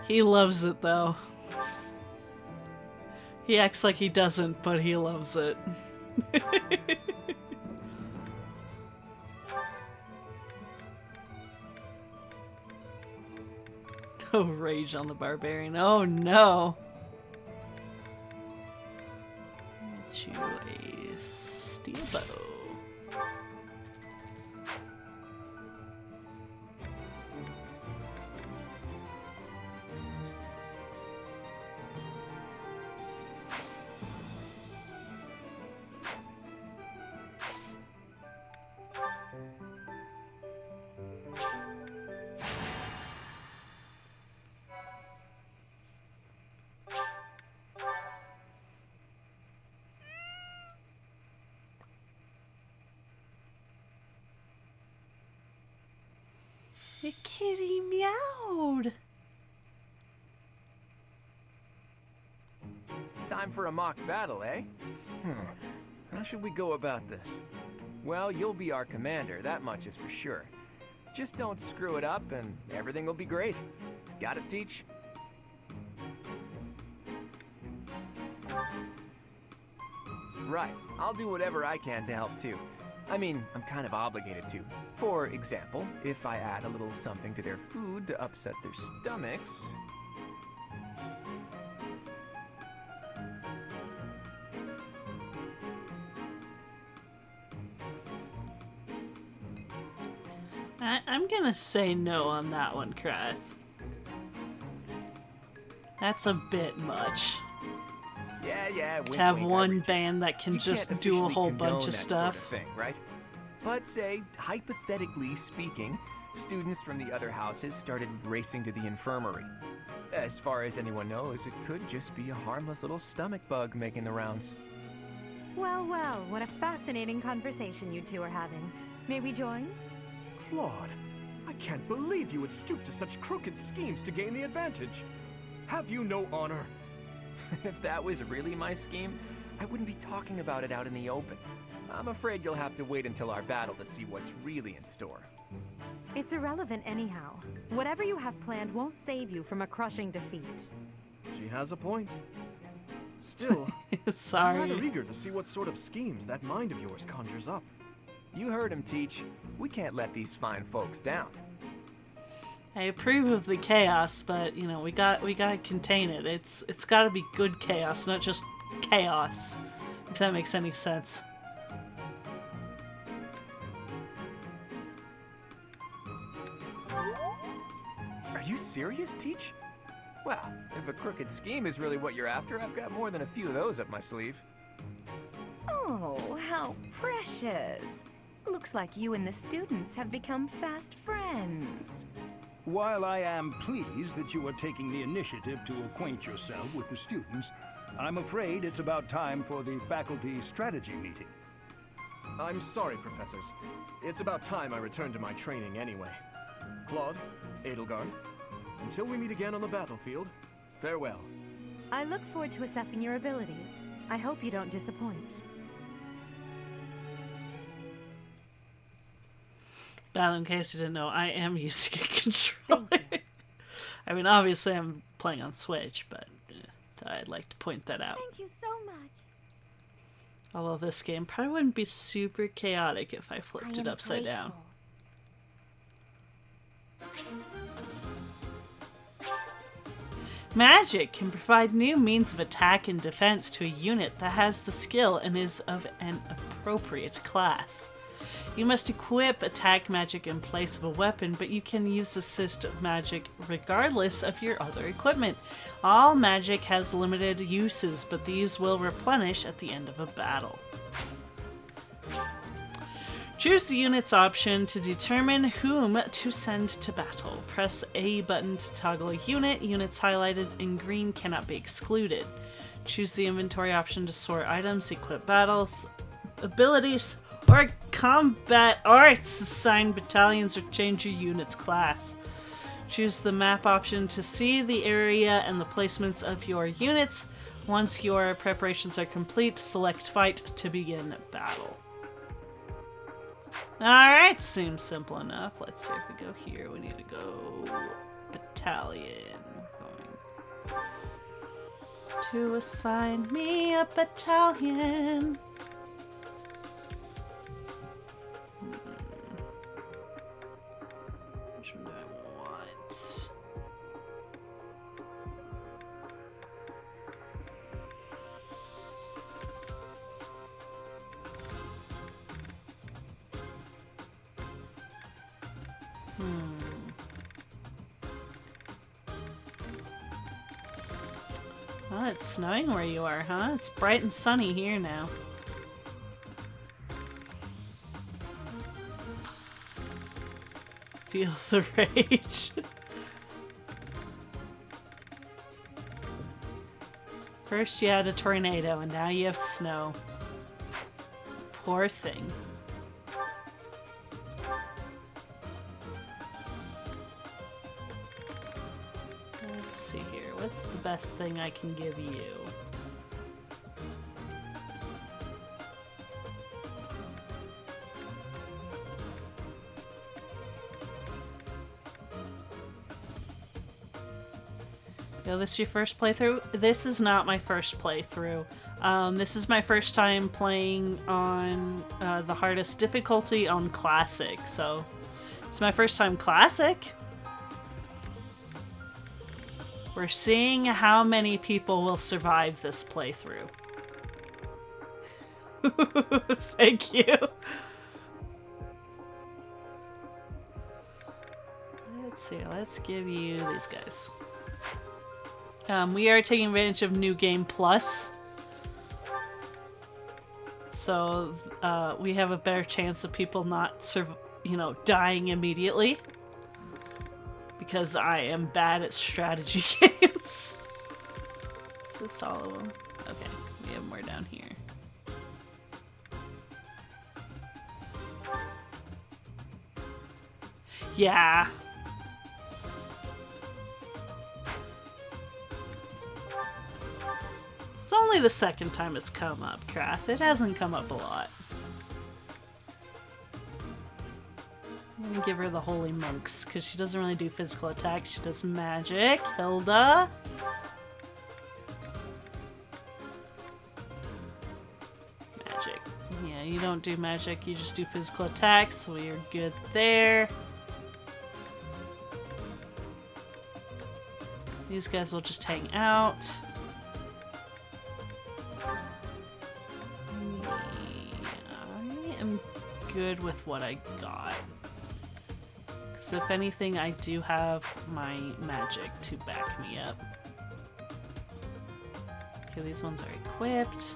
He loves it though. He acts like he doesn't, but he loves it. Oh, rage on the barbarian. Oh no. Get you a steel bow. The kitty meowed. Time for a mock battle, eh? How should we go about this? Well, you'll be our commander, that much is for sure. Just don't screw it up and everything will be great. Got it, Teach? Right, I'll do whatever I can to help too. I mean, I'm kind of obligated to. For example, if I add a little something to their food to upset their stomachs... I'm gonna say no on that one, Krath. That's a bit much. Yeah, to have one band that can just do a whole bunch of stuff. Sort of thing, right? But say, hypothetically speaking, students from the other houses started racing to the infirmary. As far as anyone knows, it could just be a harmless little stomach bug making the rounds. Well, well, what a fascinating conversation you two are having. May we join? Claude, I can't believe you would stoop to such crooked schemes to gain the advantage. Have you no honor? If that was really my scheme, I wouldn't be talking about it out in the open. I'm afraid you'll have to wait until our battle to see what's really in store. It's irrelevant anyhow. Whatever you have planned won't save you from a crushing defeat. She has a point. Still, sorry. I'm rather eager to see what sort of schemes that mind of yours conjures up. You heard him, Teach. We can't let these fine folks down. I approve of the chaos, but you know we gotta contain it. It's gotta be good chaos, not just chaos. If that makes any sense. Are you serious, Teach? Well, if a crooked scheme is really what you're after, I've got more than a few of those up my sleeve. Oh, how precious. Looks like you and the students have become fast friends. While I am pleased that you are taking the initiative to acquaint yourself with the students, I'm afraid it's about time for the faculty strategy meeting. I'm sorry, professors. It's about time I returned to my training anyway. Claude, Edelgard, until we meet again on the battlefield, farewell. I look forward to assessing your abilities. I hope you don't disappoint. Battle, in case you didn't know, I am using a controller. I mean, obviously I'm playing on Switch, but I'd like to point that out. Thank you so much. Although this game probably wouldn't be super chaotic if I flipped it upside down. Magic can provide new means of attack and defense to a unit that has the skill and is of an appropriate class. You must equip attack magic in place of a weapon, but you can use assist magic regardless of your other equipment. All magic has limited uses, but these will replenish at the end of a battle. Choose the unit's option to determine whom to send to battle. Press A button to toggle a unit. Units highlighted in green cannot be excluded. Choose the inventory option to sort items, equip battles, abilities, or combat arts. Assign battalions or change your unit's class. Choose the map option to see the area and the placements of your units. Once your preparations are complete, select fight to begin battle. Alright, seems simple enough. Let's see if we go here. We need to go battalion. Going to assign me a battalion. Which one do I want? Oh, it's snowing where you are, huh? It's bright and sunny here now. Feel the rage. First you had a tornado and now you have snow. Poor thing. Let's see here. What's the best thing I can give you? Yo, this your first playthrough? This is not my first playthrough. This is my first time playing on the hardest difficulty on Classic, so it's my first time Classic. We're seeing how many people will survive this playthrough. Thank you. Let's see, let's give you these guys. We are taking advantage of New Game Plus. So, we have a better chance of people not, dying immediately. Because I am bad at strategy games. Is this all of them? Okay, we have more down here. Yeah. It's only the second time it's come up, Krath. It hasn't come up a lot. I'm gonna give her the Holy Monks, because she doesn't really do physical attacks. She does magic. Hilda. Magic. Yeah, you don't do magic, you just do physical attacks, so you're good there. These guys will just hang out. I am good with what I got. Because if anything, I do have my magic to back me up. Okay, these ones are equipped.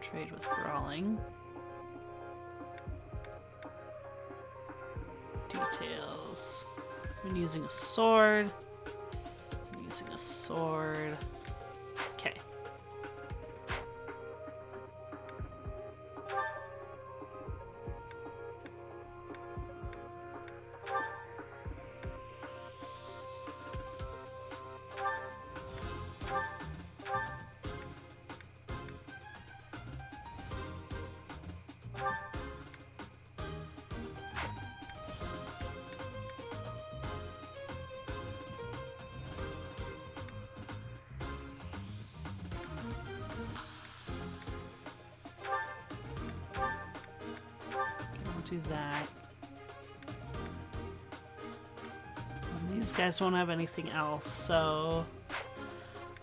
Trade with brawling. Details. I'm using a sword. I'm using a sword. Okay. Do that. And these guys won't have anything else, so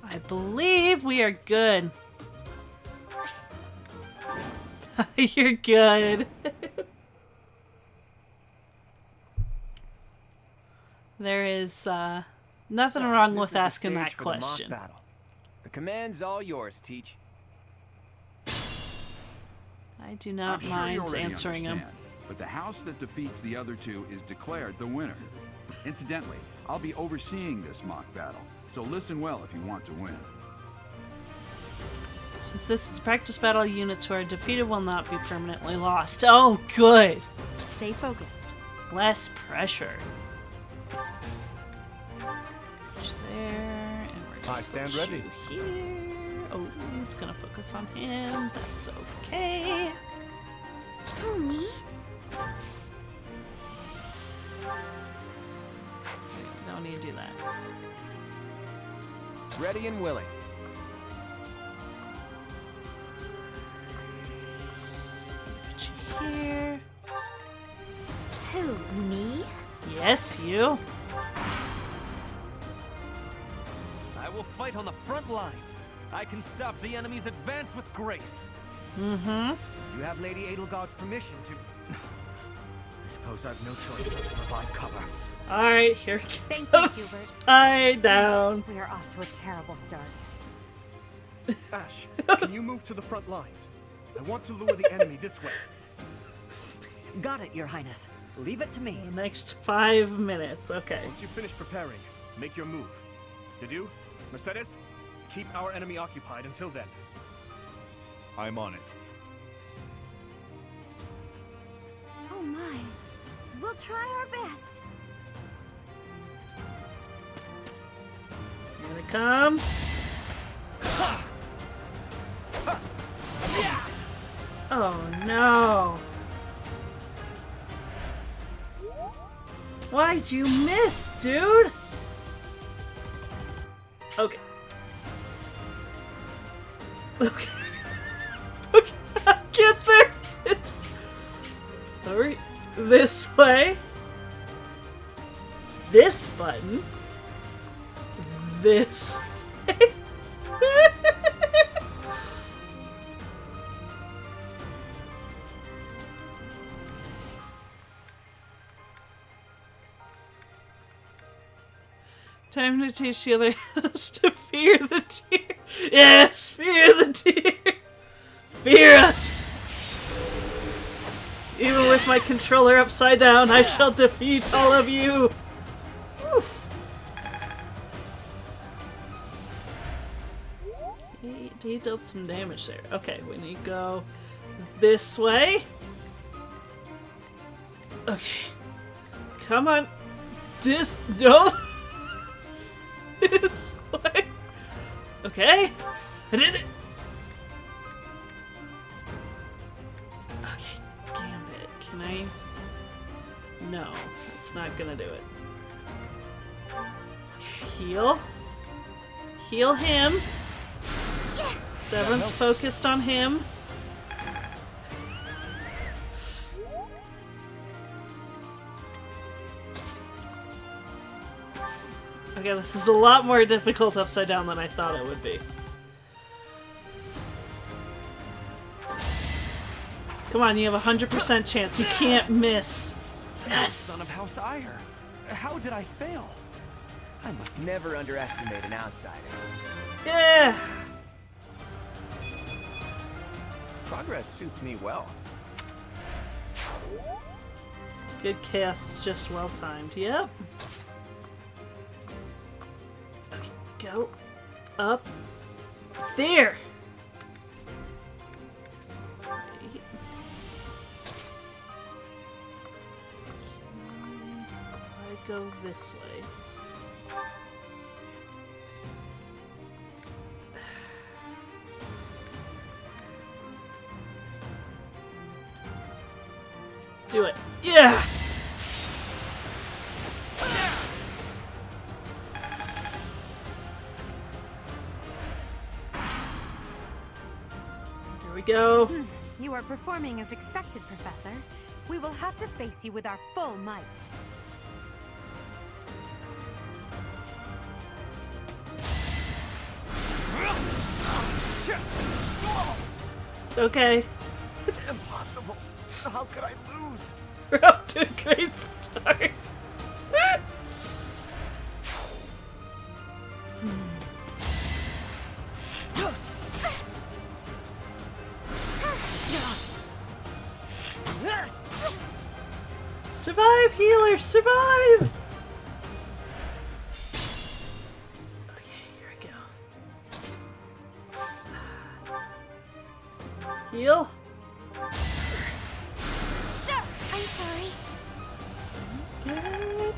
I believe we are good. You're good. There is nothing wrong with asking that question. The command's all yours, Teach. I do not I'm mind sure you already answering them. understand, but the house that defeats the other two is declared the winner. Incidentally, I'll be overseeing this mock battle, so listen well if you want to win. Since this is practice battle, units who are defeated will not be permanently lost. Oh, good. Stay focused. Less pressure. There, and we're gonna stand go ready. shoot here. Oh, he's gonna focus on him. That's okay. Who, me? Don't need to do that. Ready and willing. Put you here. Who, me? Yes, you. I will fight on the front lines. I can stop the enemy's advance with grace. Mm-hmm. You have Lady Edelgard's permission to... I suppose I've no choice but to provide cover. Alright, here Thank goes. you, Hubert. Side down. We are off to a terrible start. Ash, can you move to the front lines? I want to lure the enemy this way. Got it, Your Highness. Leave it to me. The next 5 minutes, okay. Once you finish preparing, make your move. Did you? Mercedes? Keep our enemy occupied until then. I'm on it. Oh my. We'll try our best. You're Here they come. Oh no. Why'd you miss, dude? Okay. Okay. Okay, I'll get there. It's sorry. This way. This button. This. Time to teach the other house to fear the deer. Yes, fear the deer. Fear us. Even with my controller upside down, I shall defeat all of you. Oof. He dealt some damage there. Okay, we need to go this way. Okay. Come on. This. No. This way. Okay. I did it. Okay. Gambit. Can I? No. It's not gonna do it. Okay. Heal. Heal him. Seven's focused on him. Okay, this is a lot more difficult upside down than I thought it would be. Come on, you have a 100% chance. You can't miss. Yes! Son of House Ire. How did I fail? I must never underestimate an outsider. Yeah! Progress suits me well. Good casts, just well timed. Yep. Okay, go up there. Wait. I go this way. Do it. Yeah! Here we go. You are performing as expected, Professor. We will have to face you with our full might. Okay. Impossible. How could I lose? We're off to a great start. Survive, healer, survive! Okay, here we go. Heal. Sure, I'm sorry. Good.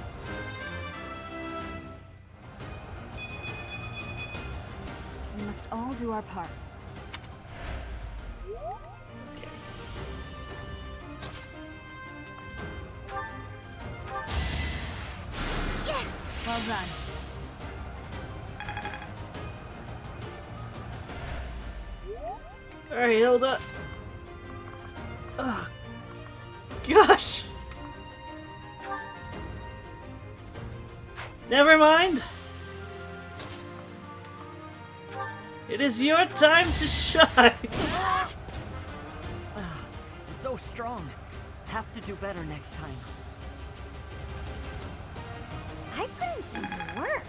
We must all do our part. Okay. Yeah. Well done. Alright, hold up. Oh, gosh! Never mind. It is your time to shine. So strong. Have to do better next time. I put in some work.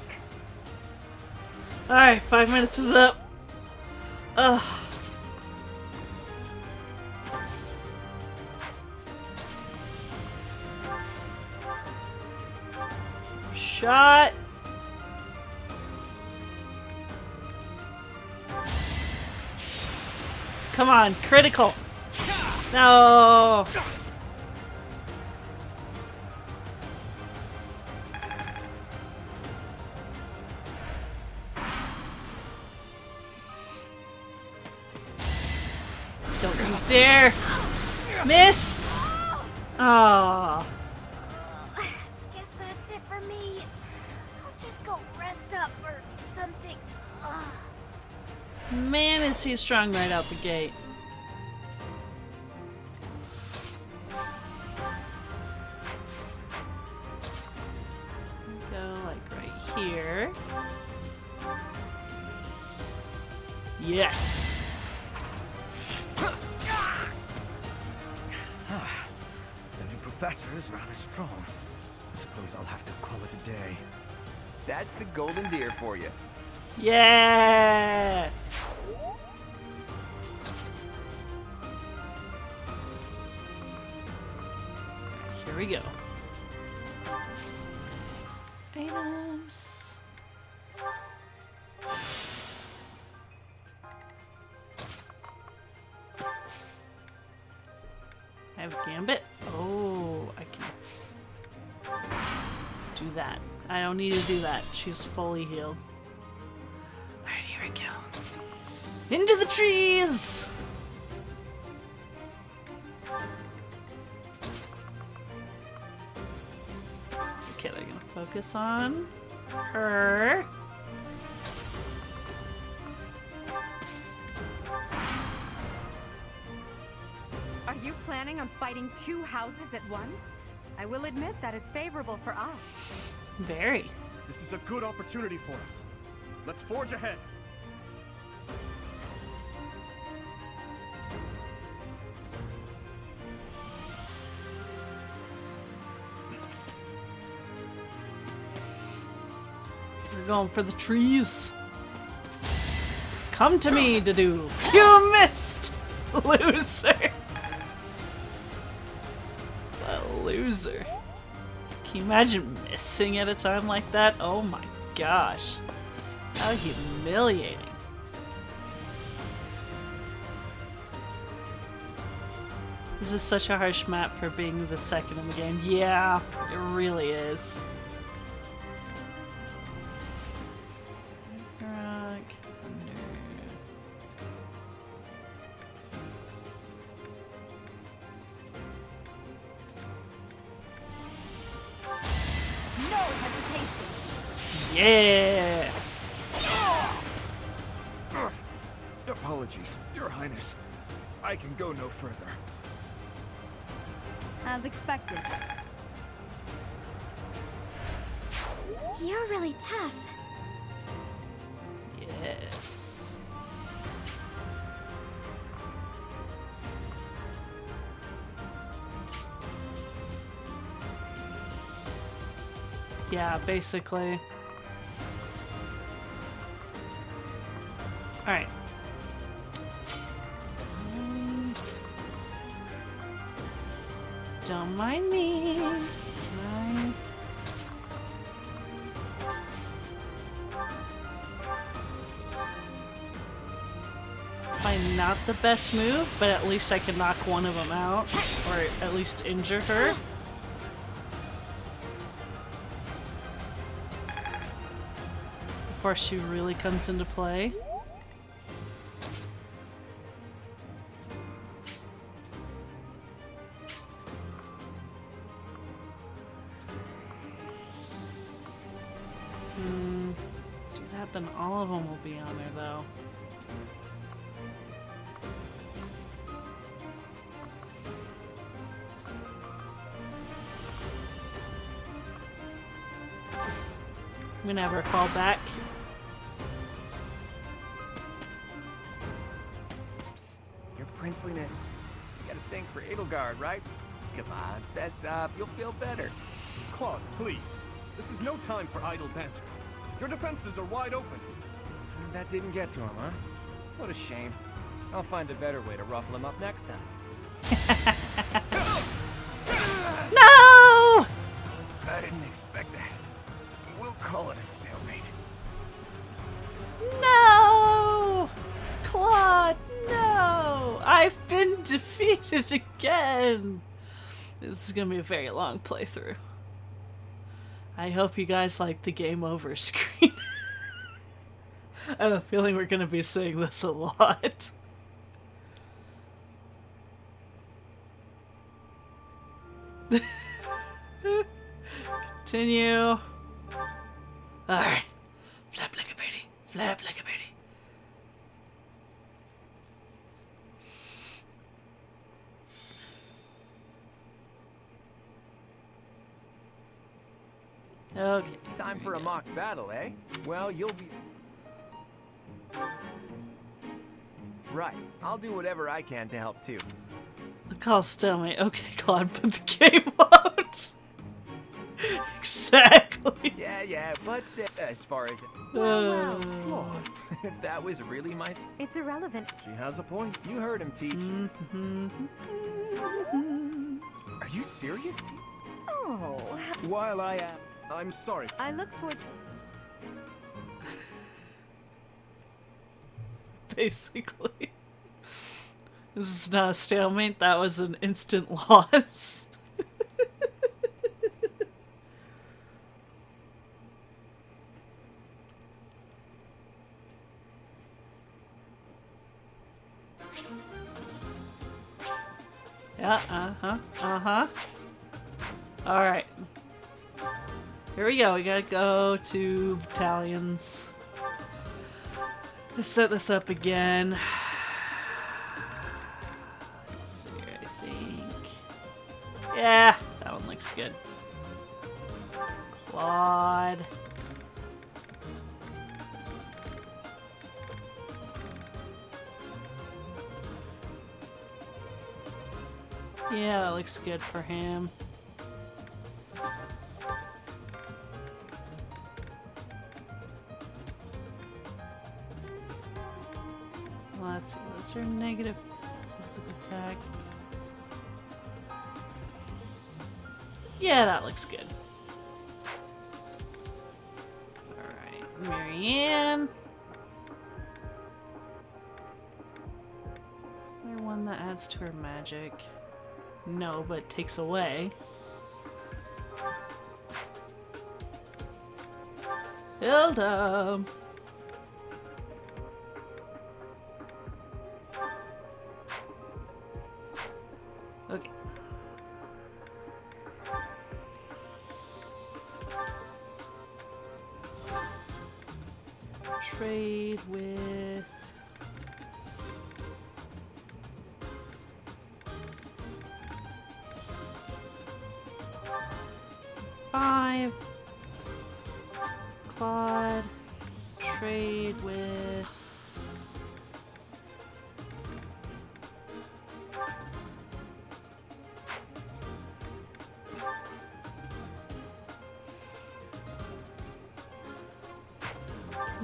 Alright, 5 minutes is up. Ugh. Shot. Come on, critical. No. Don't you dare miss! Oh. Guess that's it for me. I'll just go rest up or something. Man, is he strong right out the gate. Go like right here. Yes. The new professor is rather strong. Suppose I'll have to call it a day. That's the golden deer for you. Yeah. Here we go. Items. I have Gambit. Oh, I can do that. I don't need to do that. She's fully healed. Alright, here we go. Into the trees! Okay, they're gonna focus on her. Are you planning on fighting two houses at once? I will admit that is favorable for us. Very. This is a good opportunity for us. Let's forge ahead. We're going for the trees. Come to me to do. You missed! Loser. A loser. Can you imagine missing at a time like that? Oh my gosh. How humiliating. This is such a harsh map for being the second in the game. Yeah, it really is. Rock, thunder. No hesitation. Yeah! Apologies, Your Highness. I can go no further. As expected. You're really tough. Yes. Yeah, basically. Alright. Don't mind me. Can Probably not the best move, but at least I can knock one of them out, or at least injure her. Before she really comes into play. Do that, then all of them will be on there, though. I'm gonna have her fall back. Psst, your princeliness. You got a thing for Edelgard, right? Come on, fess up. You'll feel better. Claude, please. This is no time for idle banter. Your defenses are wide open. That didn't get to him, huh? What a shame. I'll find a better way to ruffle him up next time. No! I didn't expect that. We'll call it a stalemate. No! Claude, no! I've been defeated again! This is gonna be a very long playthrough. I hope you guys like the game over screen. I have a feeling we're gonna be saying this a lot. Continue. Alright. Flap like a birdie. Flap like a birdie. Okay. Time for a mock battle, eh? Well, you'll be... Right. I'll do whatever I can to help, too. The call stalemate. Okay, Claude, put the game out. Exactly. Yeah, but as far as... Well, Claude, if that was really my... It's irrelevant. She has a point. You heard him, Teach. Are you serious, Teach? Oh. While I am... I'm sorry. I look forward to... Basically. This is not a stalemate, that was an instant loss. Yeah, Alright. Here we go, we gotta go to battalions. Let's set this up again. Let's see, I think. Yeah, that one looks good. Claude. Yeah, that looks good for him. Well, let's see, those are negative physical attack. Yeah, that looks good. Alright, Marianne. Is there one that adds to her magic? No, but takes away. Hilda! Okay. Trade with... Five. Claude. Trade with...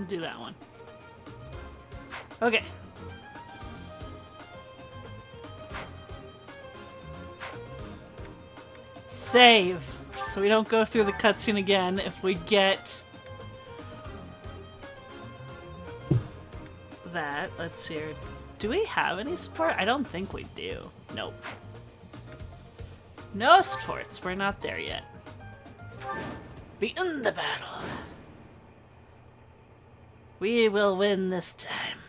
Do that one. Okay. Save. So we don't go through the cutscene again if we get that. Let's see here. Do we have any support? I don't think we do. Nope. No supports. We're not there yet. Begin the battle. We will win this time.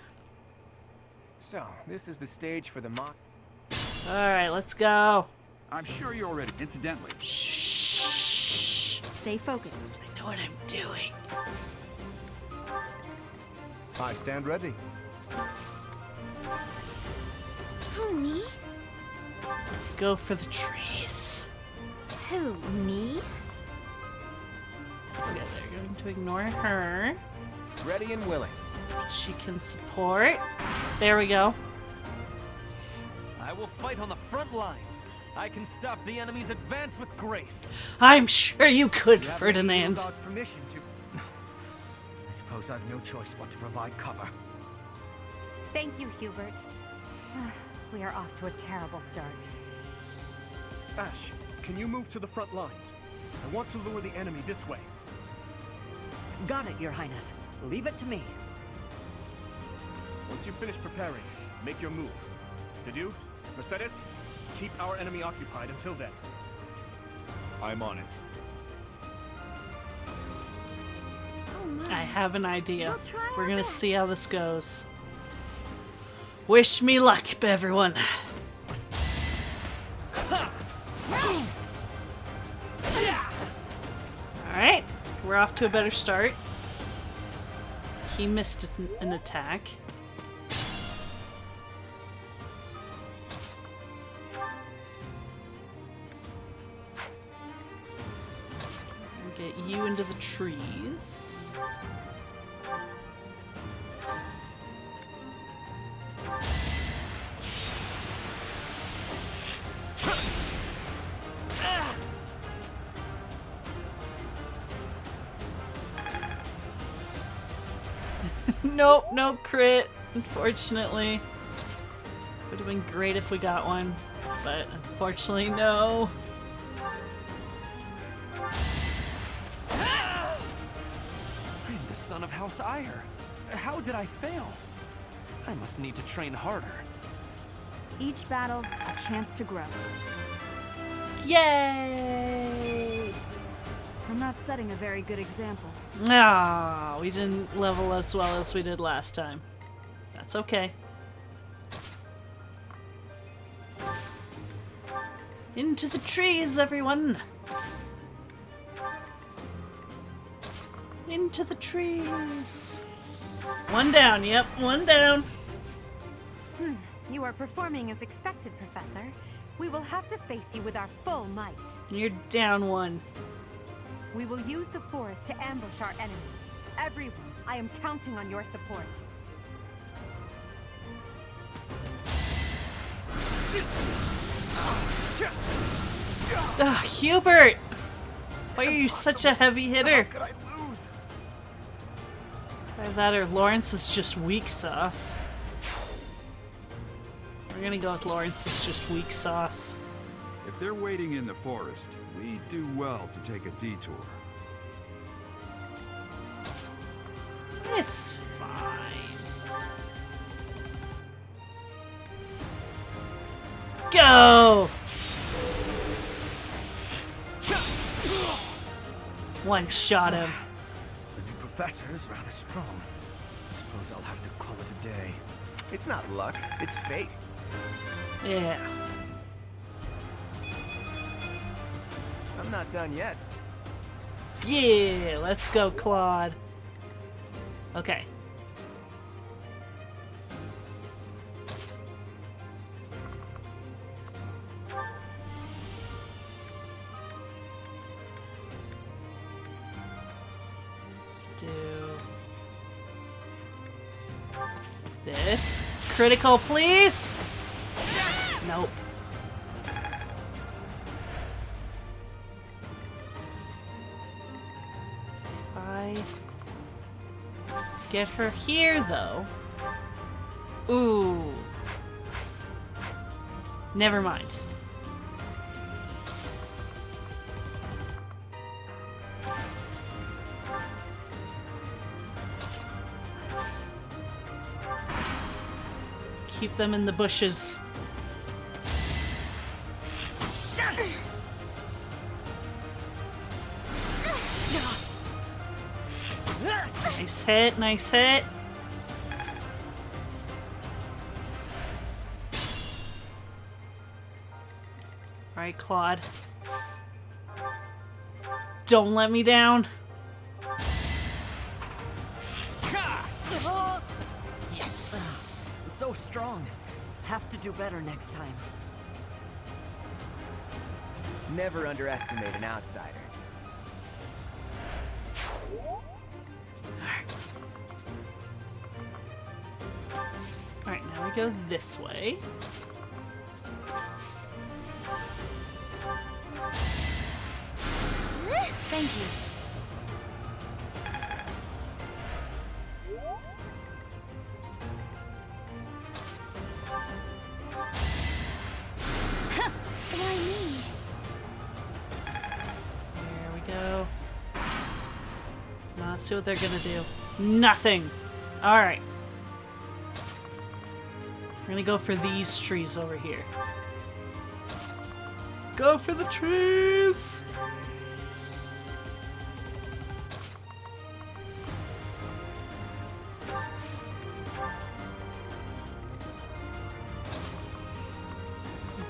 So, this is the stage for the mock... Alright, let's go. I'm sure you're ready. Incidentally. Shh. Stay focused. I know what I'm doing. I stand ready. Who, me? Go for the trees. Who, me? Okay, they're going to ignore her. Ready and willing. She can support. There we go. I will fight on the front lines. I can stop the enemy's advance with grace. I'm sure you could, You have Ferdinand. the God's permission to... I suppose I've no choice but to provide cover. Thank you, Hubert. We are off to a terrible start. Ash, can you move to the front lines? I want to lure the enemy this way. Got it, Your Highness. Leave it to me. Once you finish preparing, make your move. Did Mercedes, keep our enemy occupied until then. I'm on it. I have an idea. We'll try We're our gonna best. see how this goes. Wish me luck, everyone. We're off to a better start. He missed an attack. Get you into the trees. Nope, no crit, unfortunately. Would have been great if we got one, but unfortunately, no. I'm the son of House Ire. How did I fail? I must need to train harder. Each battle, a chance to grow. Yay! I'm not setting a very good example. Ah, we didn't level as well as we did last time. That's okay. Into the trees, everyone! Into the trees! One down, yep, one down. You are performing as expected, Professor. We will have to face you with our full might. You're down one. We will use the forest to ambush our enemy. Everyone, I am counting on your support. Ah, Hubert! Why are you such a heavy hitter? How could I lose? Either that or Lawrence is just weak sauce. We're gonna go with Lawrence is just weak sauce. If they're waiting in the forest, we do well to take a detour. It's fine. Go! One shot him. The new professor is rather strong. I suppose I'll have to call it a day. It's not luck, it's fate. Yeah. I'm not done yet. Yeah, let's go, Claude. Okay. Let's do this. Critical, please. Nope. I get her here, though. Ooh. Never mind. Keep them in the bushes. Nice hit, nice hit. Alright, Claude. Don't let me down. Yes! So strong. Have to do better next time. Never underestimate an outsider. Alright, now we go this way. Thank you. Why me? There we go. Now let's see what they're gonna do. Nothing! Alright. We're gonna go for these trees over here. Go for the trees!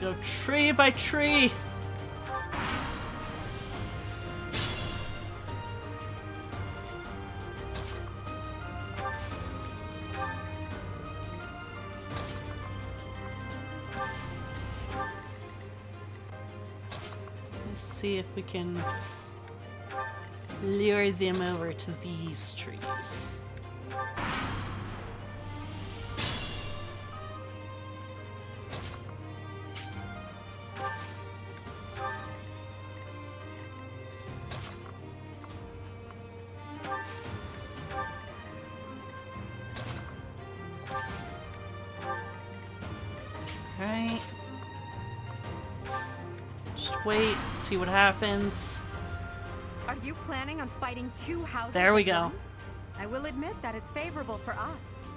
Go tree by tree. see if we can lure them over to these trees. Alright. Just wait, see what happens. Are you planning on fighting two houses There we at go. once? I will admit that is favorable for us.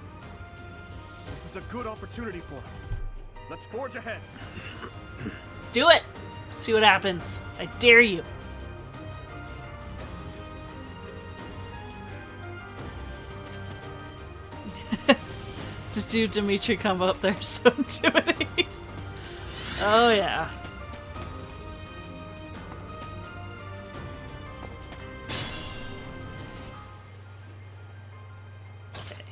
This is a good opportunity for us. Let's forge ahead. Do it! See what happens. I dare you. The dude Dimitri come up there so intimidating. Oh yeah. Okay.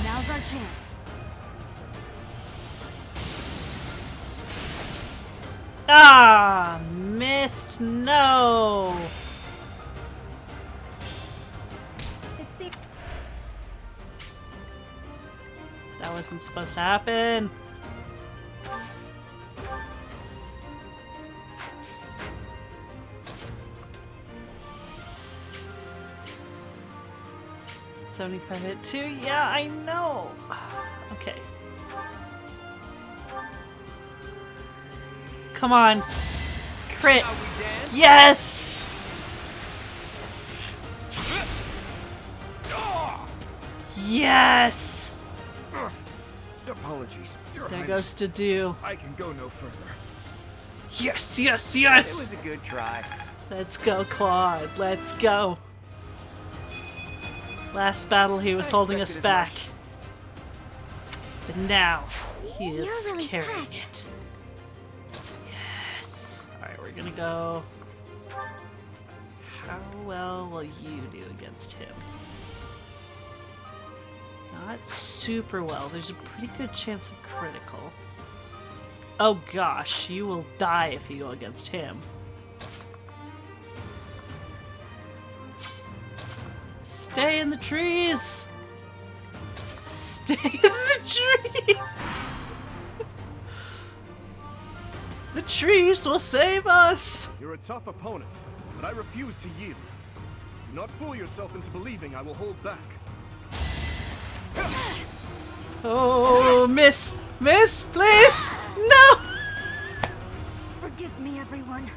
Now's our chance. Ah, missed. No. That wasn't supposed to happen. $75 hit too? Yeah, I know. Okay. Come on. Crit. Yes! Yes! Apologies. Your There Highness. goes to do. I can go no further. Yes, yes, yes! It was a good try. Let's go, Claude. Let's go. Last battle he was holding us back. But now he is You're really carrying tough. it. Yes. Alright, we're gonna go. How well will you do against him? Not super well. There's a pretty good chance of critical. Oh gosh, you will die if you go against him. Stay in the trees! Stay in the trees! The trees will save us! You're a tough opponent, but I refuse to yield. Do not fool yourself into believing I will hold back. Oh, miss! Miss, please! No! Forgive me, everyone.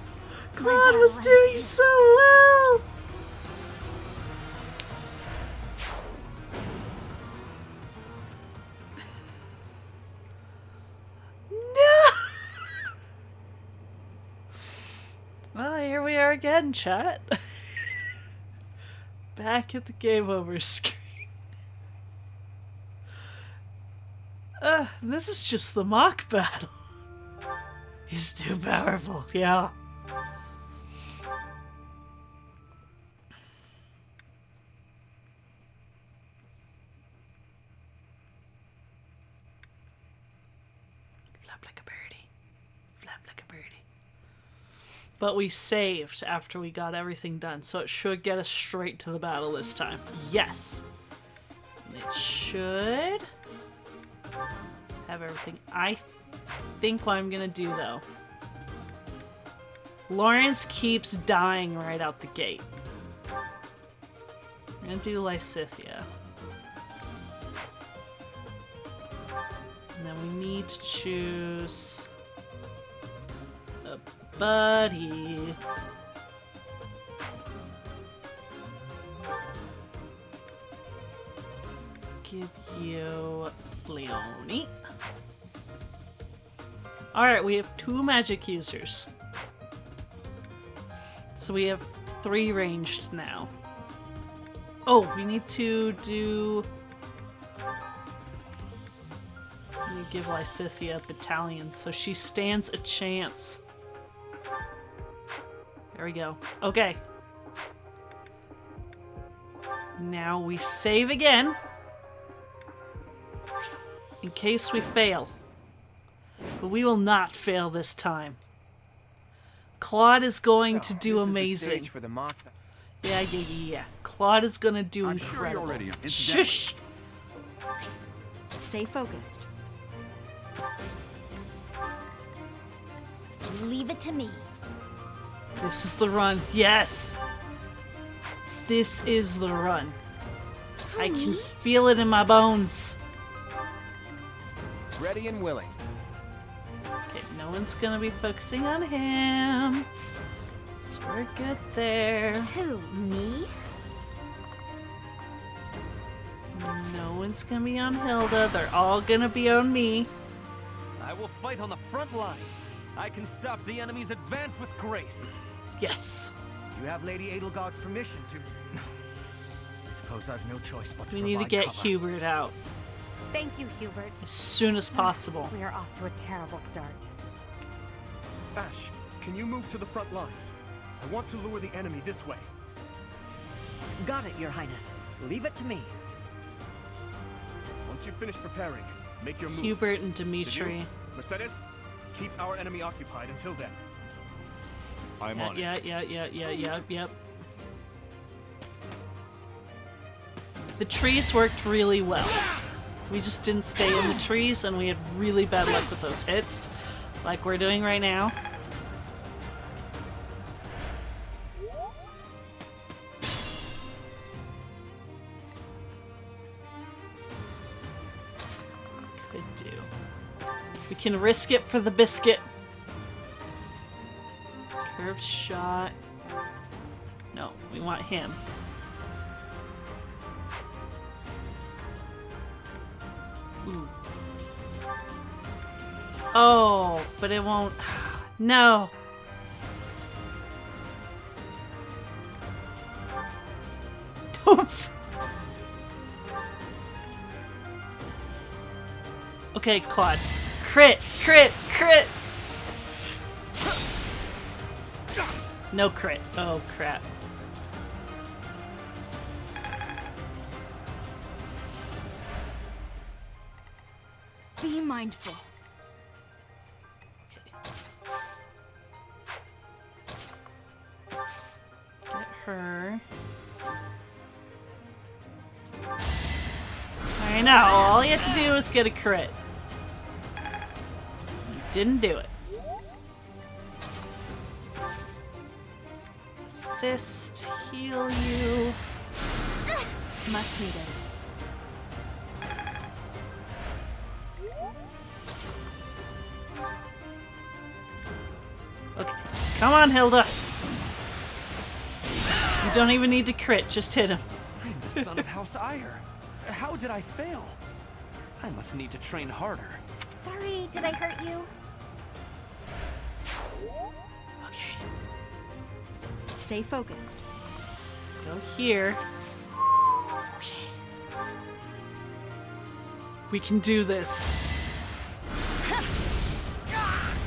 Claude was doing so well! No! Well, here we are again, chat. Back at the game over screen. This is just the mock battle. He's too powerful, yeah. Flap like a birdie. Flap like a birdie. But we saved after we got everything done, so it should get us straight to the battle this time. Yes! And it should have everything. I think what I'm gonna do, though, Lawrence keeps dying right out the gate. I'm gonna do Lysithia. And then we need to choose a buddy. Give you Leone. Alright, we have 2 magic users. So we have 3 ranged now. Oh, we need to do... We give Lysithia battalions so she stands a chance. There we go. Okay. Now we save again. In case we fail. But we will not fail this time. Claude is going to do this amazing. Is the stage for the mock. Yeah. Claude is gonna do incredible. Sure you're ready. Shush! Stay focused. Leave it to me. This is the run. Yes! This is the run. I can feel it in my bones. Ready and willing. Okay, no one's gonna be focusing on him. So we're good there. Who, me? No one's gonna be on Hilda. They're all gonna be on me. I will fight on the front lines. I can stop the enemy's advance with grace. Yes. Do you have Lady Edelgard's permission to... I suppose I've no choice but to We need to get Hubert out Thank you, Hubert. as soon as possible. We are off to a terrible start. Ash, can you move to the front lines? I want to lure the enemy this way. Got it, Your Highness. Leave it to me. Once you finish preparing, make your move. Hubert and Dimitri. Mercedes, keep our enemy occupied until then. I'm on Yep. The trees worked really well. We just didn't stay in the trees, and we had really bad luck with those hits, like we're doing right now. Could do. We can risk it for the biscuit. Curved shot. No, we want him. Ooh. Oh, but it won't. No. Okay, Claude. Crit! No crit. Oh, crap. Be mindful. Get her. I know, all you have to do is get a crit. You didn't do it. Assist, heal you. Much needed. Okay, come on, Hilda. You don't even need to crit, just hit him. I'm the son of House Ire. How did I fail? I must need to train harder. Sorry, did I hurt you? Okay. Stay focused. Go here. Okay. We can do this.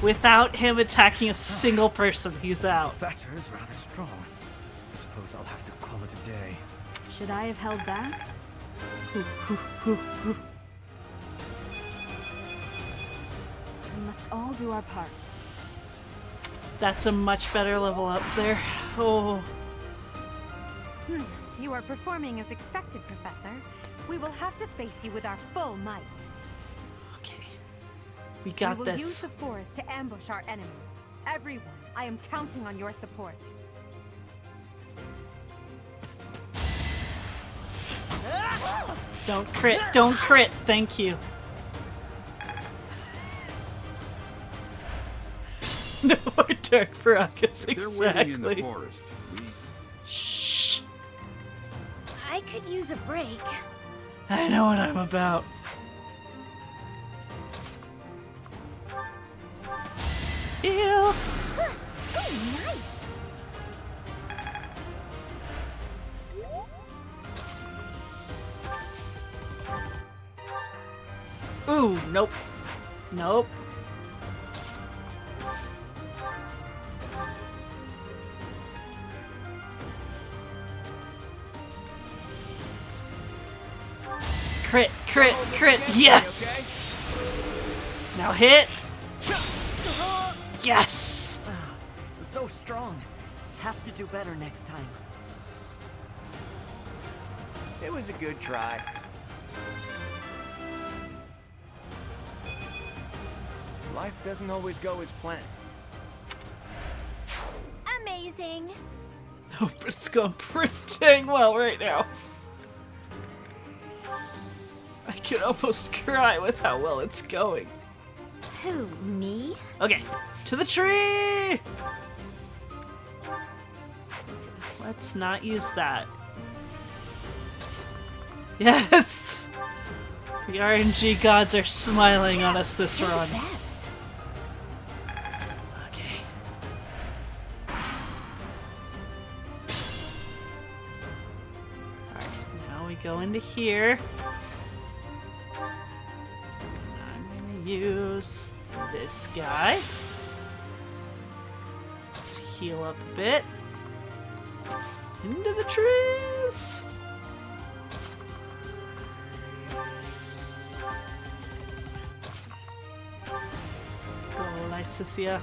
Without him attacking a single person, he's out. The professor is rather strong. I suppose I'll have to call it a day. Should I have held back? We must all do our part. That's a much better level up there. Oh. You are performing as expected, Professor. We will have to face you with our full might. We got we will this. use the forest to ambush our enemy. Everyone, I am counting on your support. Don't crit, don't crit, thank you. No more Dark Baracus, They're waiting in the exactly. forest. Shh. I could use a break. I know what I'm about. Ew. Oh, nice. Ooh, nope. Nope. Crit, crit, crit, yes! Now hit! Yes! So strong. Have to do better next time. It was a good try. Life doesn't always go as planned. Amazing. Oh, but it's going pretty dang well right now. I can almost cry with how well it's going. Who, me? Okay, to the tree! Let's not use that. Yes! The RNG gods are smiling on us this run. Best. Okay. Alright, now we go into here. I'm gonna use this guy to heal up a bit. Into the trees! Oh, Lysithia.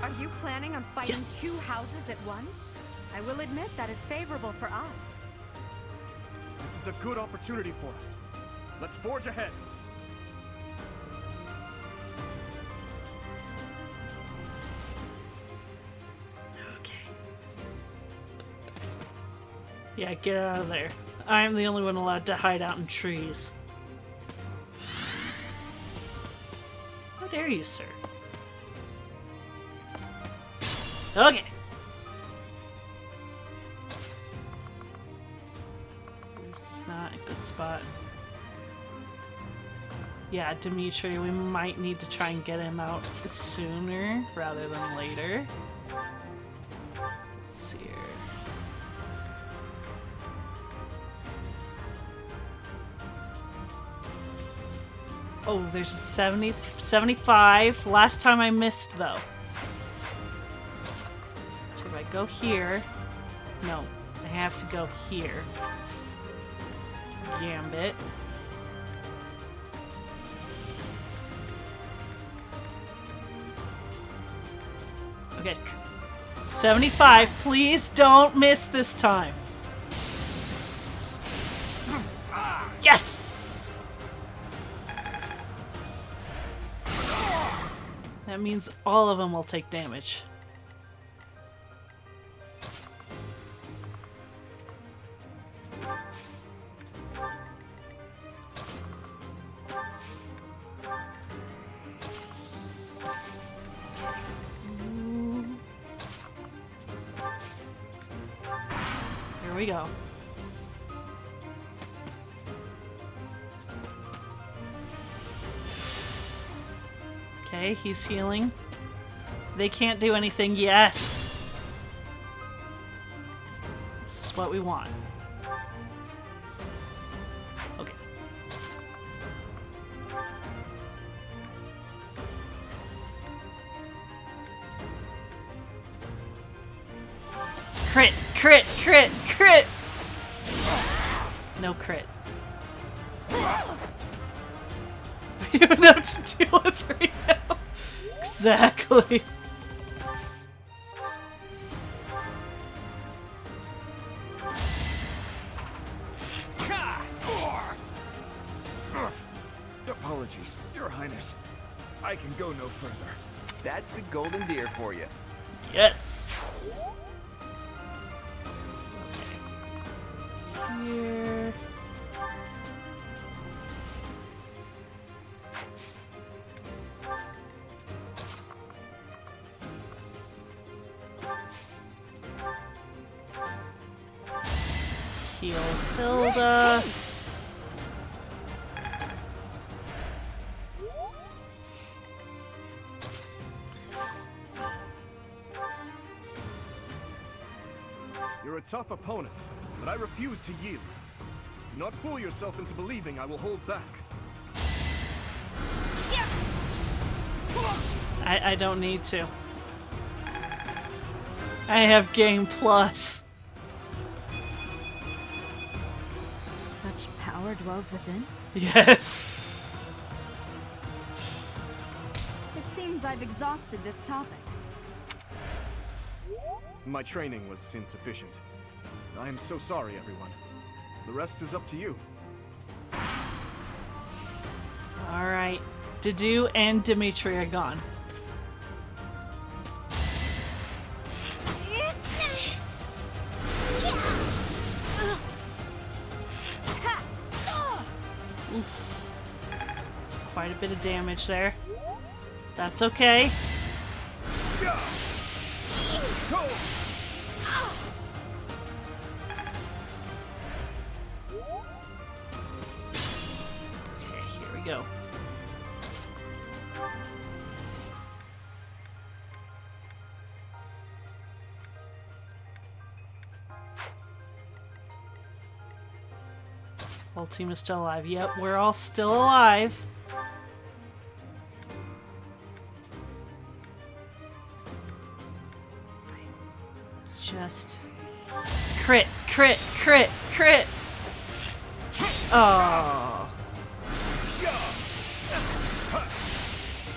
Are you planning on fighting Yes. 2 houses at once? I will admit that is favorable for us. This is a good opportunity for us. Let's forge ahead. Yeah, get out of there. I'm the only one allowed to hide out in trees. How dare you, sir? Okay. This is not a good spot. Yeah, Dimitri, we might need to try and get him out sooner rather than later. Let's see here. Oh, there's a 75. Last time I missed, though. So if I go here... No, I have to go here. Gambit. Okay. 75, please don't miss this time. Yes! That means all of them will take damage. Here we go. Okay, he's healing. They can't do anything. Yes! This is what we want. Okay. Crit! Crit! Crit! Crit! No crit. We don't know what to deal with right now. Exactly. Apologies, Your Highness. I can go no further. That's the golden deer for you. Yes. Here. Heal Hilda. You're a tough opponent, but but I refuse to yield. Do not fool yourself into believing I will hold back. I don't need to. I have Game Plus. Such power dwells within? Yes. It seems I've exhausted this topic. My training was insufficient. I am so sorry, everyone. The rest is up to you. Alright. Dedu and Dimitri are gone. It's quite a bit of damage there. That's okay. Okay, here we go. Whole team is still alive. Yep, we're all still alive. Just crit, crit, crit, crit. Oh.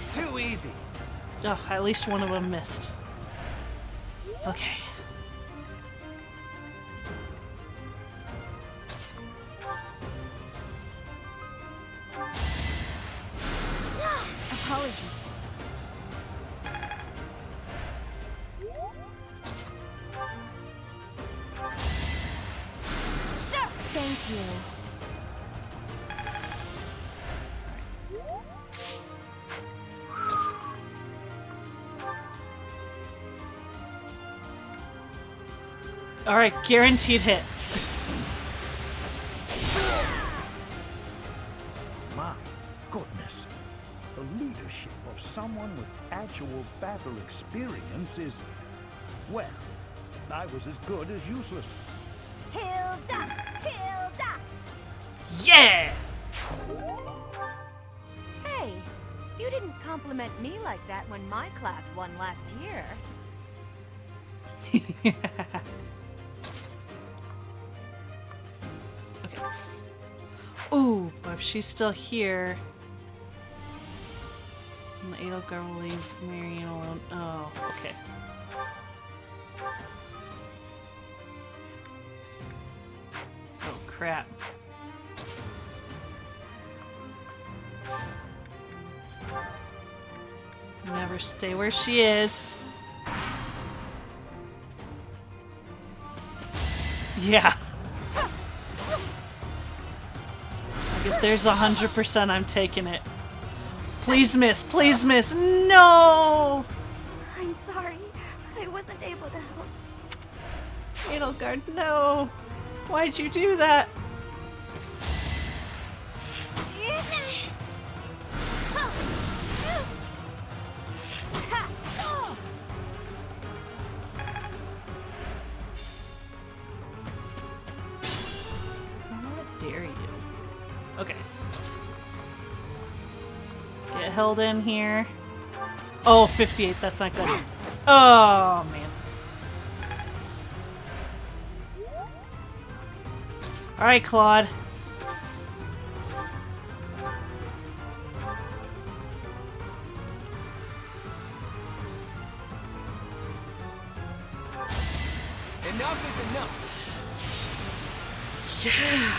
Too easy. Oh, at least one of them missed. Okay. Apologies. Thank you. Alright, guaranteed hit. My goodness. The leadership of someone with actual battle experience is, well, I was as good as useless. Hilda! Hilda! Yeah! Hey, you didn't compliment me like that when my class won last year. Okay. Ooh, but if she's still here, and the Edelgard will leave Marion alone. Oh, okay. Oh, crap. Never stay where she is. Yeah. Like if there's 100%, I'm taking it. Please miss, please miss. No! I'm sorry. I wasn't able to help. Edelgard, no! Why'd you do that? How dare you? Okay. Get held in here. Oh, 58, that's not good. Oh, man. Alright, Claude. Enough is enough. Yeah.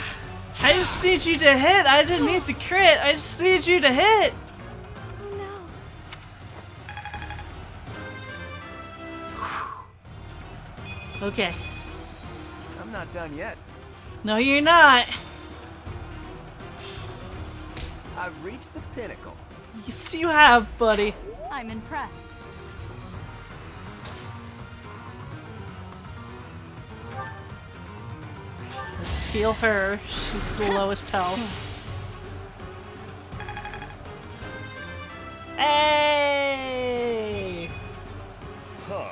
I just need you to hit. I didn't need the crit. I just need you to hit. Okay. I'm not done yet. No, you're not. I've reached the pinnacle. Yes, you have, buddy. I'm impressed. Let's heal her. She's the lowest health. Hey! Huh.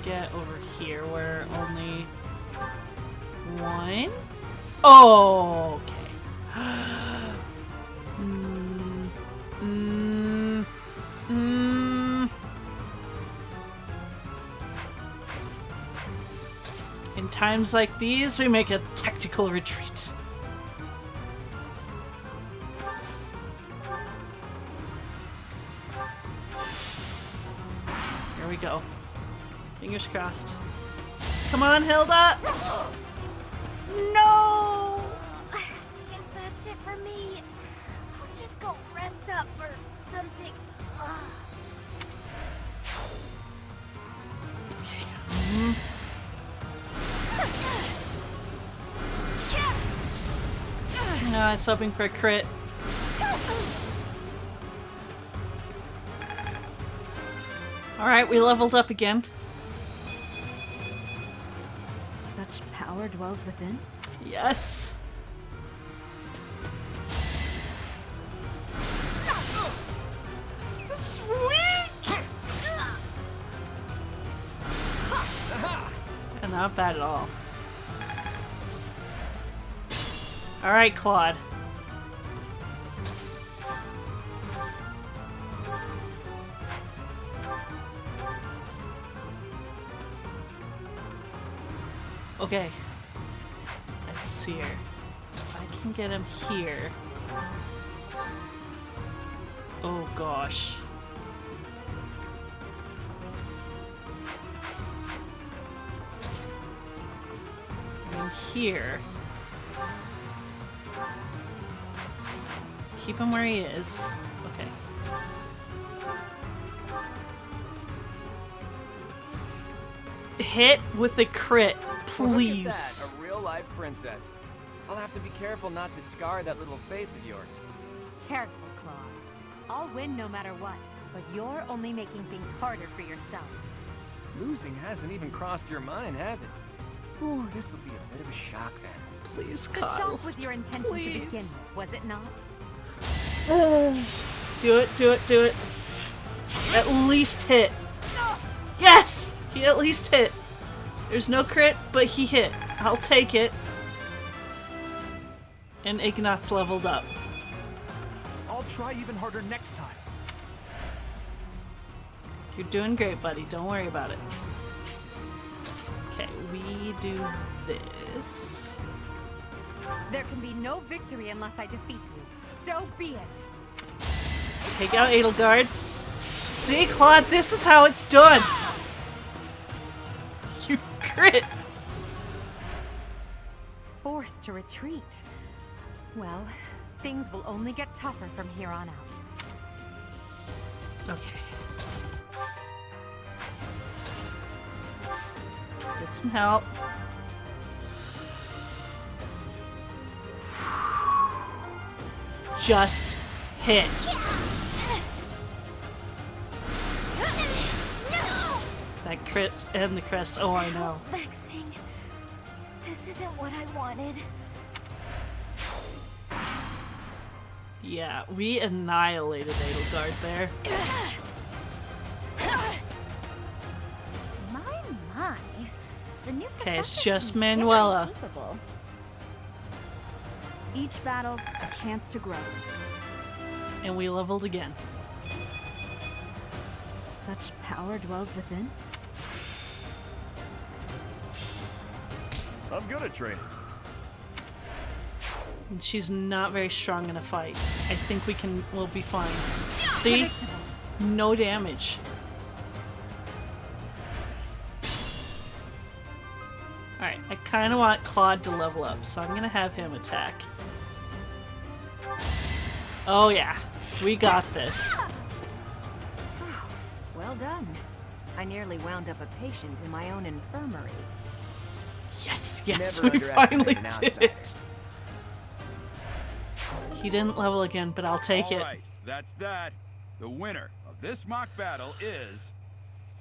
get over here where only one? Oh, okay. In times like these, we make a tactical retreat. Here we go. Fingers crossed. Come on, Hilda! No! Guess that's it for me. I'll just go rest up or something. Okay. No, I was hoping for a crit. Alright, we leveled up again. Such power dwells within? Yes. Sweet! And not bad at all. Alright, Claude. Okay. Let's see here. If I can get him here. Oh gosh. And here. Keep him where he is. Okay. Hit with the crit, please. Look at that, a real-life princess. I'll have to be careful not to scar that little face of yours. Careful, Claude. I'll win no matter what, but you're only making things harder for yourself. Losing hasn't even crossed your mind, has it? Ooh, this will be a bit of a shock then. Please, The Kyle. shock was your intention to begin Please. with, was it not? Do it, do it, do it. At least hit. Yes! He at least hit. There's no crit, but he hit. I'll take it. And Ignat's leveled up. I'll try even harder next time. You're doing great, buddy. Don't worry about it. Okay, we do this. There can be no victory unless I defeat you. So be it. Take out Edelgard. See, Claude, this is how it's done. You crit. Forced to retreat. Well, things will only get tougher from here on out. Okay. Get some help. Just hit. That crit and the crest. Oh, I know. Vexing. This isn't what I wanted. Yeah, we annihilated Edelgard there. My. The new Okay, it's professor just seems very Manuela. capable. Each battle, a chance to grow. And we leveled again. Such power dwells within? I'm good at training. And she's not very strong in a fight. I think we'll be fine. See? No damage. Alright, I kind of want Claude to level up, so I'm going to have him attack. Oh yeah, we got this. Well done. I nearly wound up a patient in my own infirmary. Yes, yes, Never we finally underestimate an did outsider. it. He didn't level again, but I'll take it. All right, that's that. The winner of this mock battle is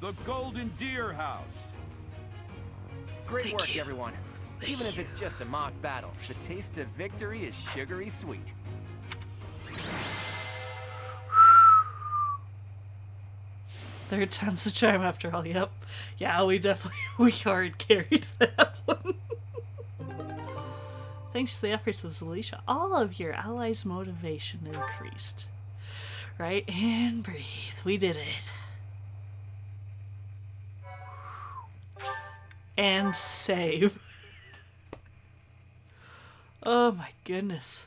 the Golden Deer House. Great work, everyone. Even if it's just a mock battle, the taste of victory is sugary sweet. Third time's the charm after all, yep. Yeah, we definitely, we hard carried that one. Thanks to the efforts of Zalisha, all of your allies' motivation increased. Right? And breathe. We did it. And save. Oh my goodness.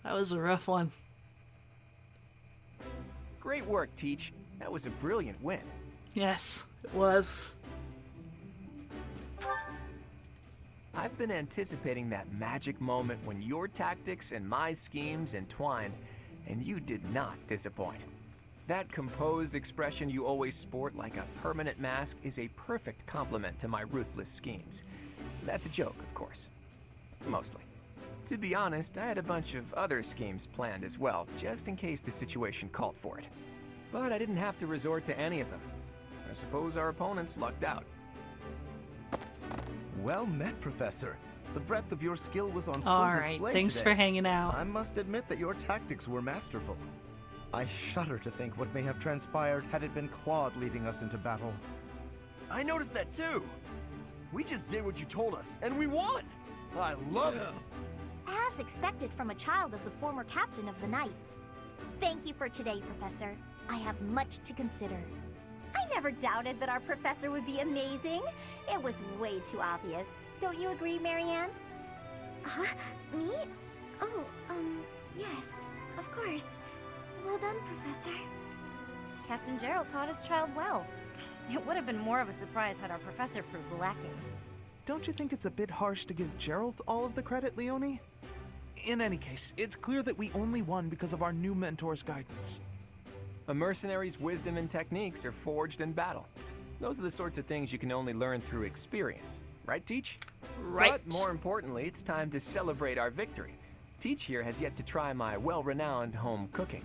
That was a rough one. Great work, Teach. That was a brilliant win. Yes, it was. I've been anticipating that magic moment when your tactics and my schemes entwined, and you did not disappoint. That composed expression you always sport like a permanent mask is a perfect complement to my ruthless schemes. That's a joke, of course. Mostly. To be honest, I had a bunch of other schemes planned as well, just in case the situation called for it. But I didn't have to resort to any of them. I suppose our opponents lucked out. Well met, Professor. The breadth of your skill was on full Alright, display thanks today. for hanging out. I must admit that your tactics were masterful. I shudder to think what may have transpired had it been Claude leading us into battle. I noticed that too. We just did what you told us, and we won. I love it. As expected from a child of the former captain of the Knights. Thank you for today, Professor. I have much to consider. I never doubted that our professor would be amazing. It was way too obvious. Don't you agree, Marianne? Huh? Me? Oh, yes, of course. Well done, Professor. Captain Gerald taught his child well. It would have been more of a surprise had our professor proved lacking. Don't you think it's a bit harsh to give Gerald all of the credit, Leonie? In any case, it's clear that we only won because of our new mentor's guidance. A mercenary's wisdom and techniques are forged in battle. Those are the sorts of things you can only learn through experience. Right, Teach? Right. But more importantly, it's time to celebrate our victory. Teach here has yet to try my well-renowned home cooking.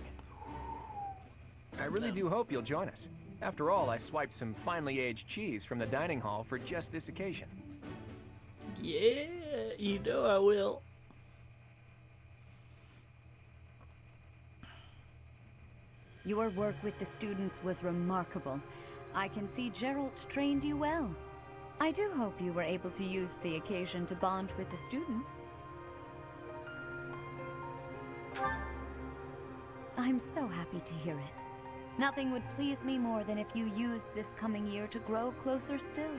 I really do hope you'll join us. After all, I swiped some finely aged cheese from the dining hall for just this occasion. Yeah, you know I will. Your work with the students was remarkable. I can see Gerald trained you well. I do hope you were able to use the occasion to bond with the students. I'm so happy to hear it. Nothing would please me more than if you used this coming year to grow closer still.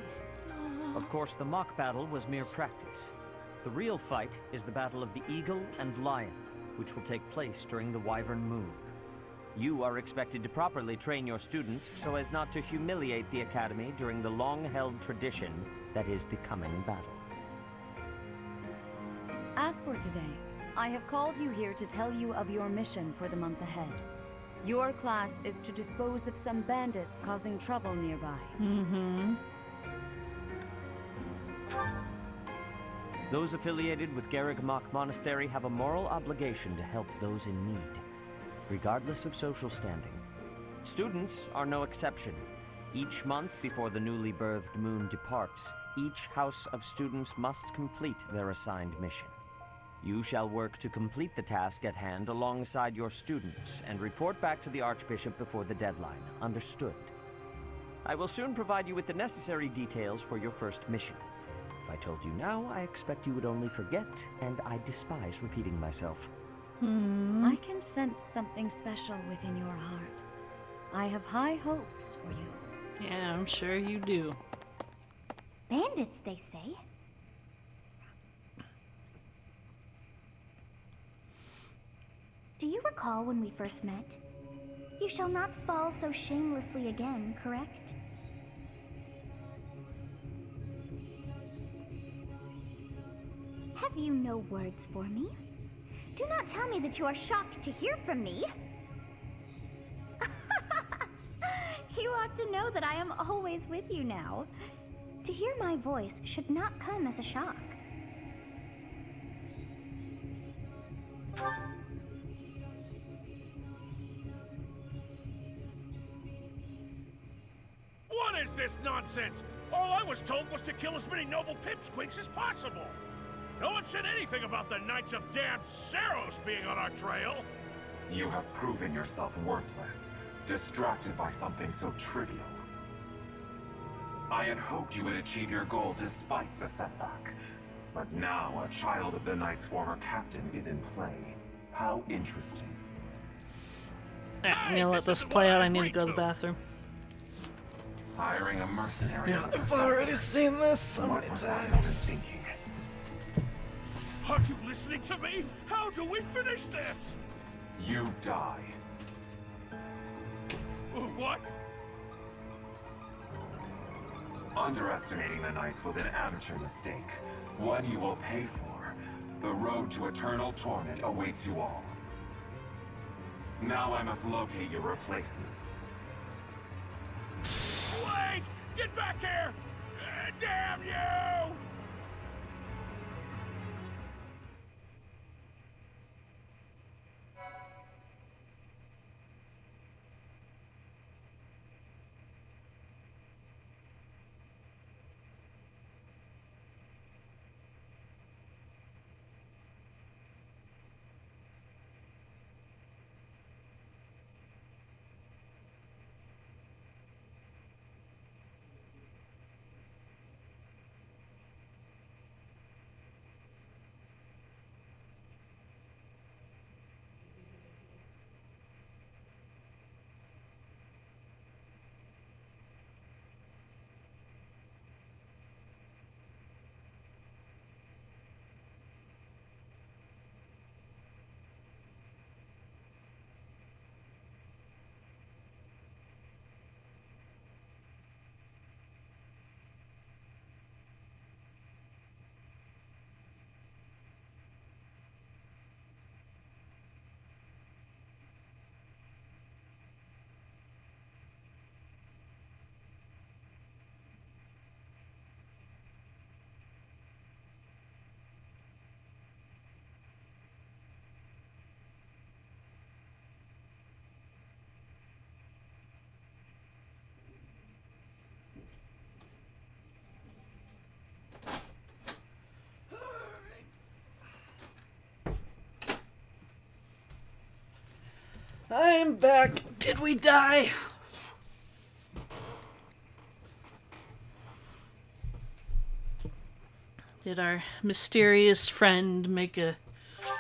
Of course, the mock battle was mere practice. The real fight is the Battle of the Eagle and Lion, which will take place during the Wyvern Moon. You are expected to properly train your students so as not to humiliate the Academy during the long-held tradition that is the coming battle. As for today, I have called you here to tell you of your mission for the month ahead. Your class is to dispose of some bandits causing trouble nearby. Mm-hmm. Those affiliated with Garrigmach Monastery have a moral obligation to help those in need, regardless of social standing. Students are no exception. Each month before the newly birthed moon departs, each house of students must complete their assigned mission. You shall work to complete the task at hand alongside your students and report back to the Archbishop before the deadline. Understood? I will soon provide you with the necessary details for your first mission. If I told you now, I expect you would only forget, and I despise repeating myself. I can sense something special within your heart. I have high hopes for you. Yeah, I'm sure you do. Bandits, they say. Do you recall when we first met? You shall not fall so shamelessly again, correct? Have you no words for me? Do not tell me that you are shocked to hear from me. You ought to know that I am always with you now. To hear my voice should not come as a shock. What is this nonsense? All I was told was to kill as many noble pipsqueaks as possible. No one said anything about the Knights of Damned Saros being on our trail. You have proven yourself worthless. distracted by something so trivial. I had hoped you would achieve your goal despite the setback. But now a child of the Knight's former captain is in play. How interesting. I'm gonna let this play out. I need to go to the bathroom. Hiring a mercenary as a I've professor. already seen this so many times. Are you listening to me? How do we finish this? You die. What? Underestimating the Knights was an amateur mistake. One you will pay for. The road to eternal torment awaits you all. Now I must locate your replacements. Wait! Get back here! Damn you! I'm back. Did we die? Did our mysterious friend make a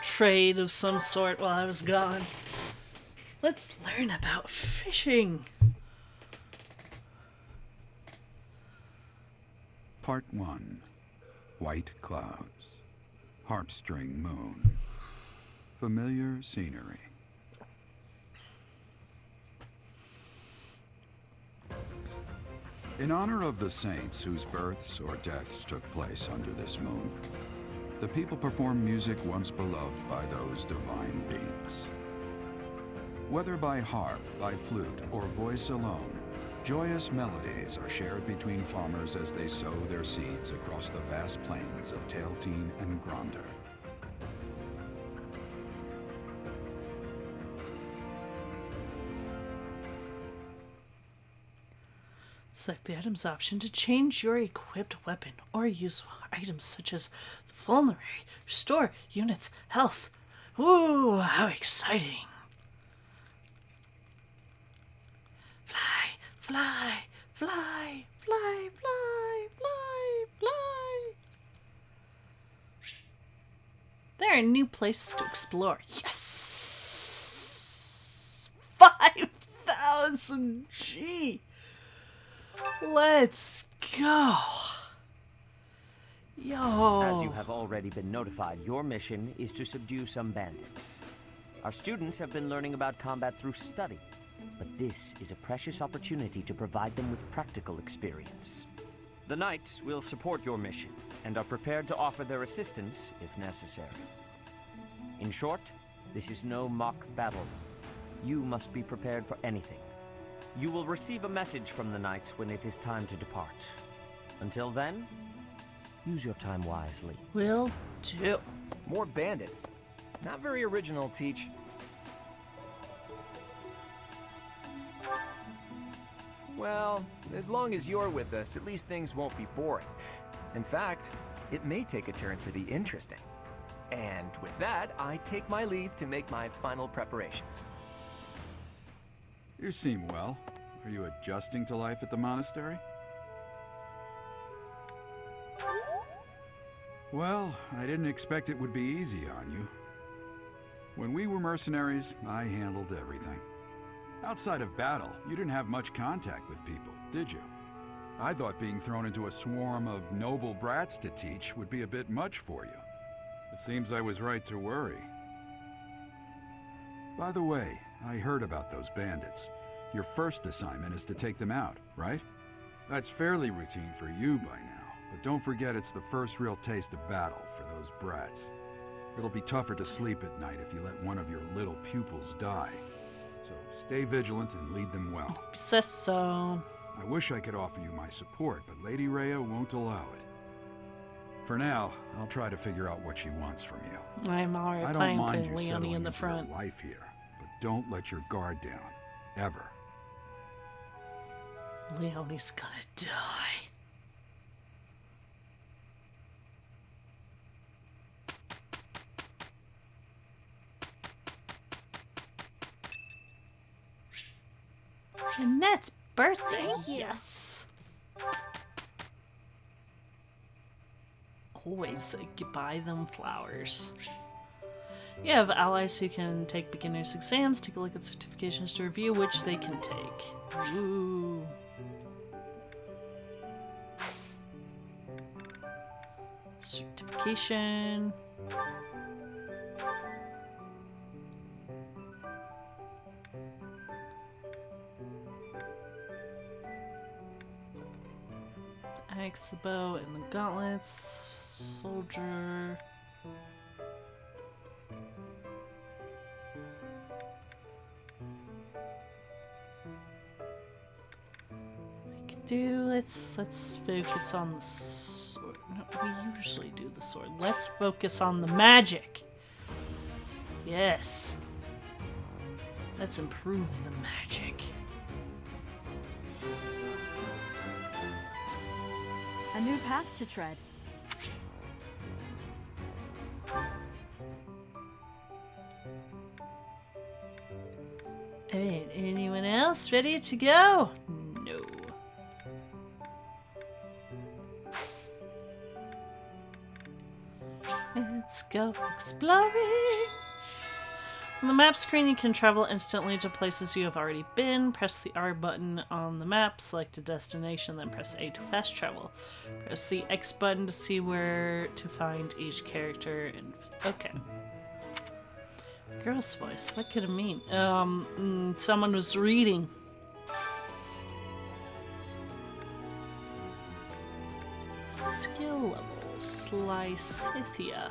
trade of some sort while I was gone? Let's learn about fishing. Part 1. White clouds. Harpstring moon. Familiar scenery. In honor of the saints whose births or deaths took place under this moon, the people perform music once beloved by those divine beings. Whether by harp, by flute, or voice alone, joyous melodies are shared between farmers as they sow their seeds across the vast plains of Tailteen and Gronder. Select the items option to change your equipped weapon or use items such as the vulnerary, restore units, health. Ooh, how exciting! Fly, fly, fly, fly, fly, fly, fly. There are new places to explore. Yes! 5,000 G! Let's go! Yo! As you have already been notified, your mission is to subdue some bandits. Our students have been learning about combat through study, but this is a precious opportunity to provide them with practical experience. The Knights will support your mission, and are prepared to offer their assistance if necessary. In short, this is no mock battle. You must be prepared for anything. You will receive a message from the Knights when it is time to depart. Until then, use your time wisely. Will do. More bandits. Not very original, Teach. Well, as long as you're with us, at least things won't be boring. In fact, it may take a turn for the interesting. And with that, I take my leave to make my final preparations. You seem well. Are you adjusting to life at the monastery? Well, I didn't expect it would be easy on you. When we were mercenaries, I handled everything. Outside of battle, you didn't have much contact with people, did you? I thought being thrown into a swarm of noble brats to teach would be a bit much for you. It seems I was right to worry. By the way, I heard about those bandits. Your first assignment is to take them out, right? That's fairly routine for you by now, but don't forget it's the first real taste of battle for those brats. It'll be tougher to sleep at night if you let one of your little pupils die. So stay vigilant and lead them well. Says so. I wish I could offer you my support, but Lady Rhea won't allow it. For now, I'll try to figure out what she wants from you. I'm already I don't playing mind with you Leonie settling in the into front. your life here, but don't let your guard down, ever. Leonie's gonna die. Annette's birthday. Thank you. Yes. Always buy them flowers. You have allies who can take beginners exams, take a look at certifications to review which they can take. Ooh. Certification. Axe, the bow, and the gauntlets. Soldier. We could do. Let's focus on the sword. No, we usually do the sword. Let's focus on the magic. Yes. Let's improve the magic. A new path to tread. Alright, anyone else ready to go? No. Let's go exploring. On the map screen, you can travel instantly to places you have already been. Press the R button on the map, select a destination, then press A to fast travel. Press the X button to see where to find each character. And okay. Girl's voice. What could it mean? Someone was reading. Skill level. Slicithia.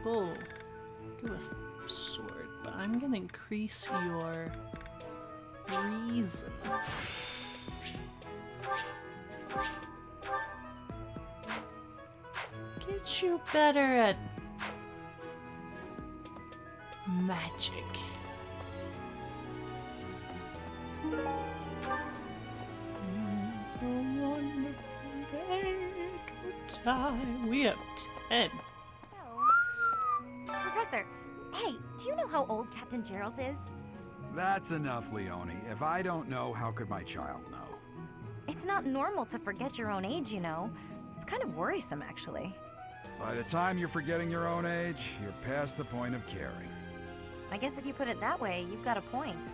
Oh. Go with sword, but I'm gonna increase your reason. Get you better at magic. It's a wonderful day to die. We have 10. Professor, hey, do you know how old Captain Gerald is? That's enough, Leonie. If I don't know, how could my child know? It's not normal to forget your own age, you know. It's kind of worrisome, actually. By the time you're forgetting your own age, you're past the point of caring. I guess if you put it that way, you've got a point.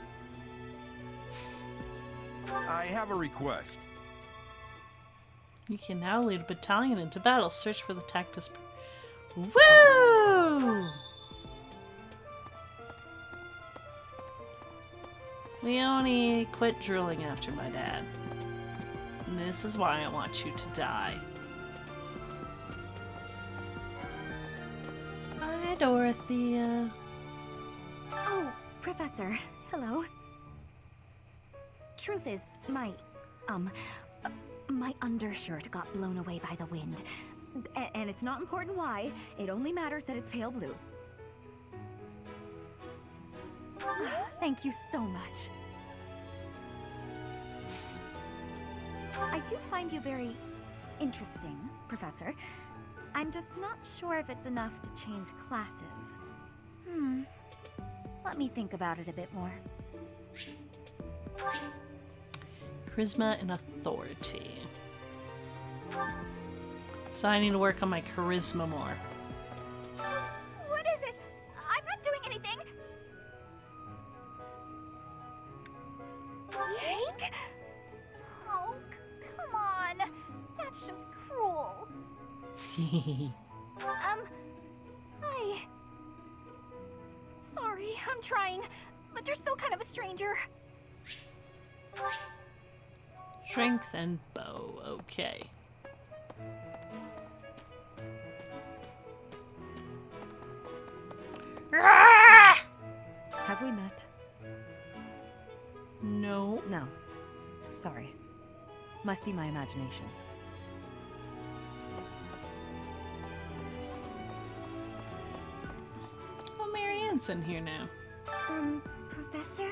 I have a request. You can now lead a battalion into battle. Search for the Tactus. Woo! Leonie, quit drooling after my dad. And this is why I want you to die. Hi, Dorothea. Oh, Professor. Hello. Truth is, my undershirt got blown away by the wind. And it's not important why. It only matters that it's pale blue. Thank you so much. I do find you very interesting, Professor. I'm just not sure if it's enough to change classes. Let me think about it a bit more. Charisma and authority. So I need to work on my charisma more. What is it? I'm not doing anything. Cake? Oh, come on. That's just cruel. Hi. Sorry, I'm trying, but you're still kind of a stranger. Strength and bow. Okay. Have we met? No. No. Sorry. Must be my imagination. Oh, Marianne's in here now. Professor?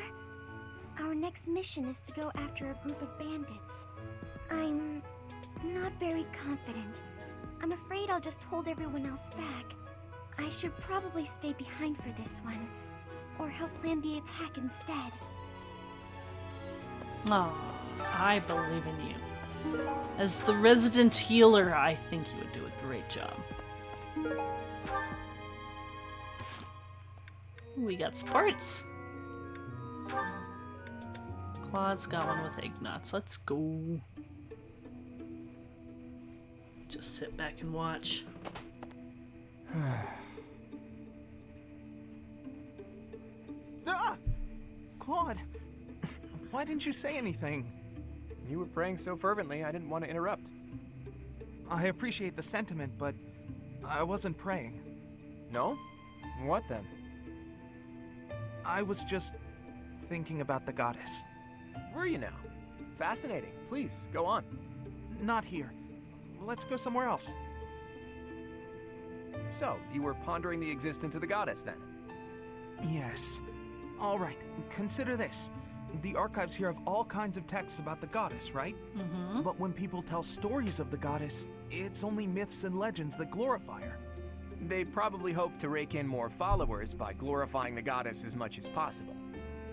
Our next mission is to go after a group of bandits. I'm not very confident. I'm afraid I'll just hold everyone else back. I should probably stay behind for this one, or help plan the attack instead. Aw, I believe in you. As the resident healer, I think you would do a great job. We got supports. Claude's got one with egg knots. Let's go. Just sit back and watch. Ah! Claude, why didn't you say anything? You were praying so fervently, I didn't want to interrupt. I appreciate the sentiment, but I wasn't praying. No? What then? I was just thinking about the goddess. Were you now? Fascinating. Please, go on. Not here. Let's go somewhere else. So, you were pondering the existence of the goddess, then? Yes. All right, consider this. The archives here have all kinds of texts about the goddess, right? Mm-hmm. But when people tell stories of the goddess, it's only myths and legends that glorify her. They probably hope to rake in more followers by glorifying the goddess as much as possible.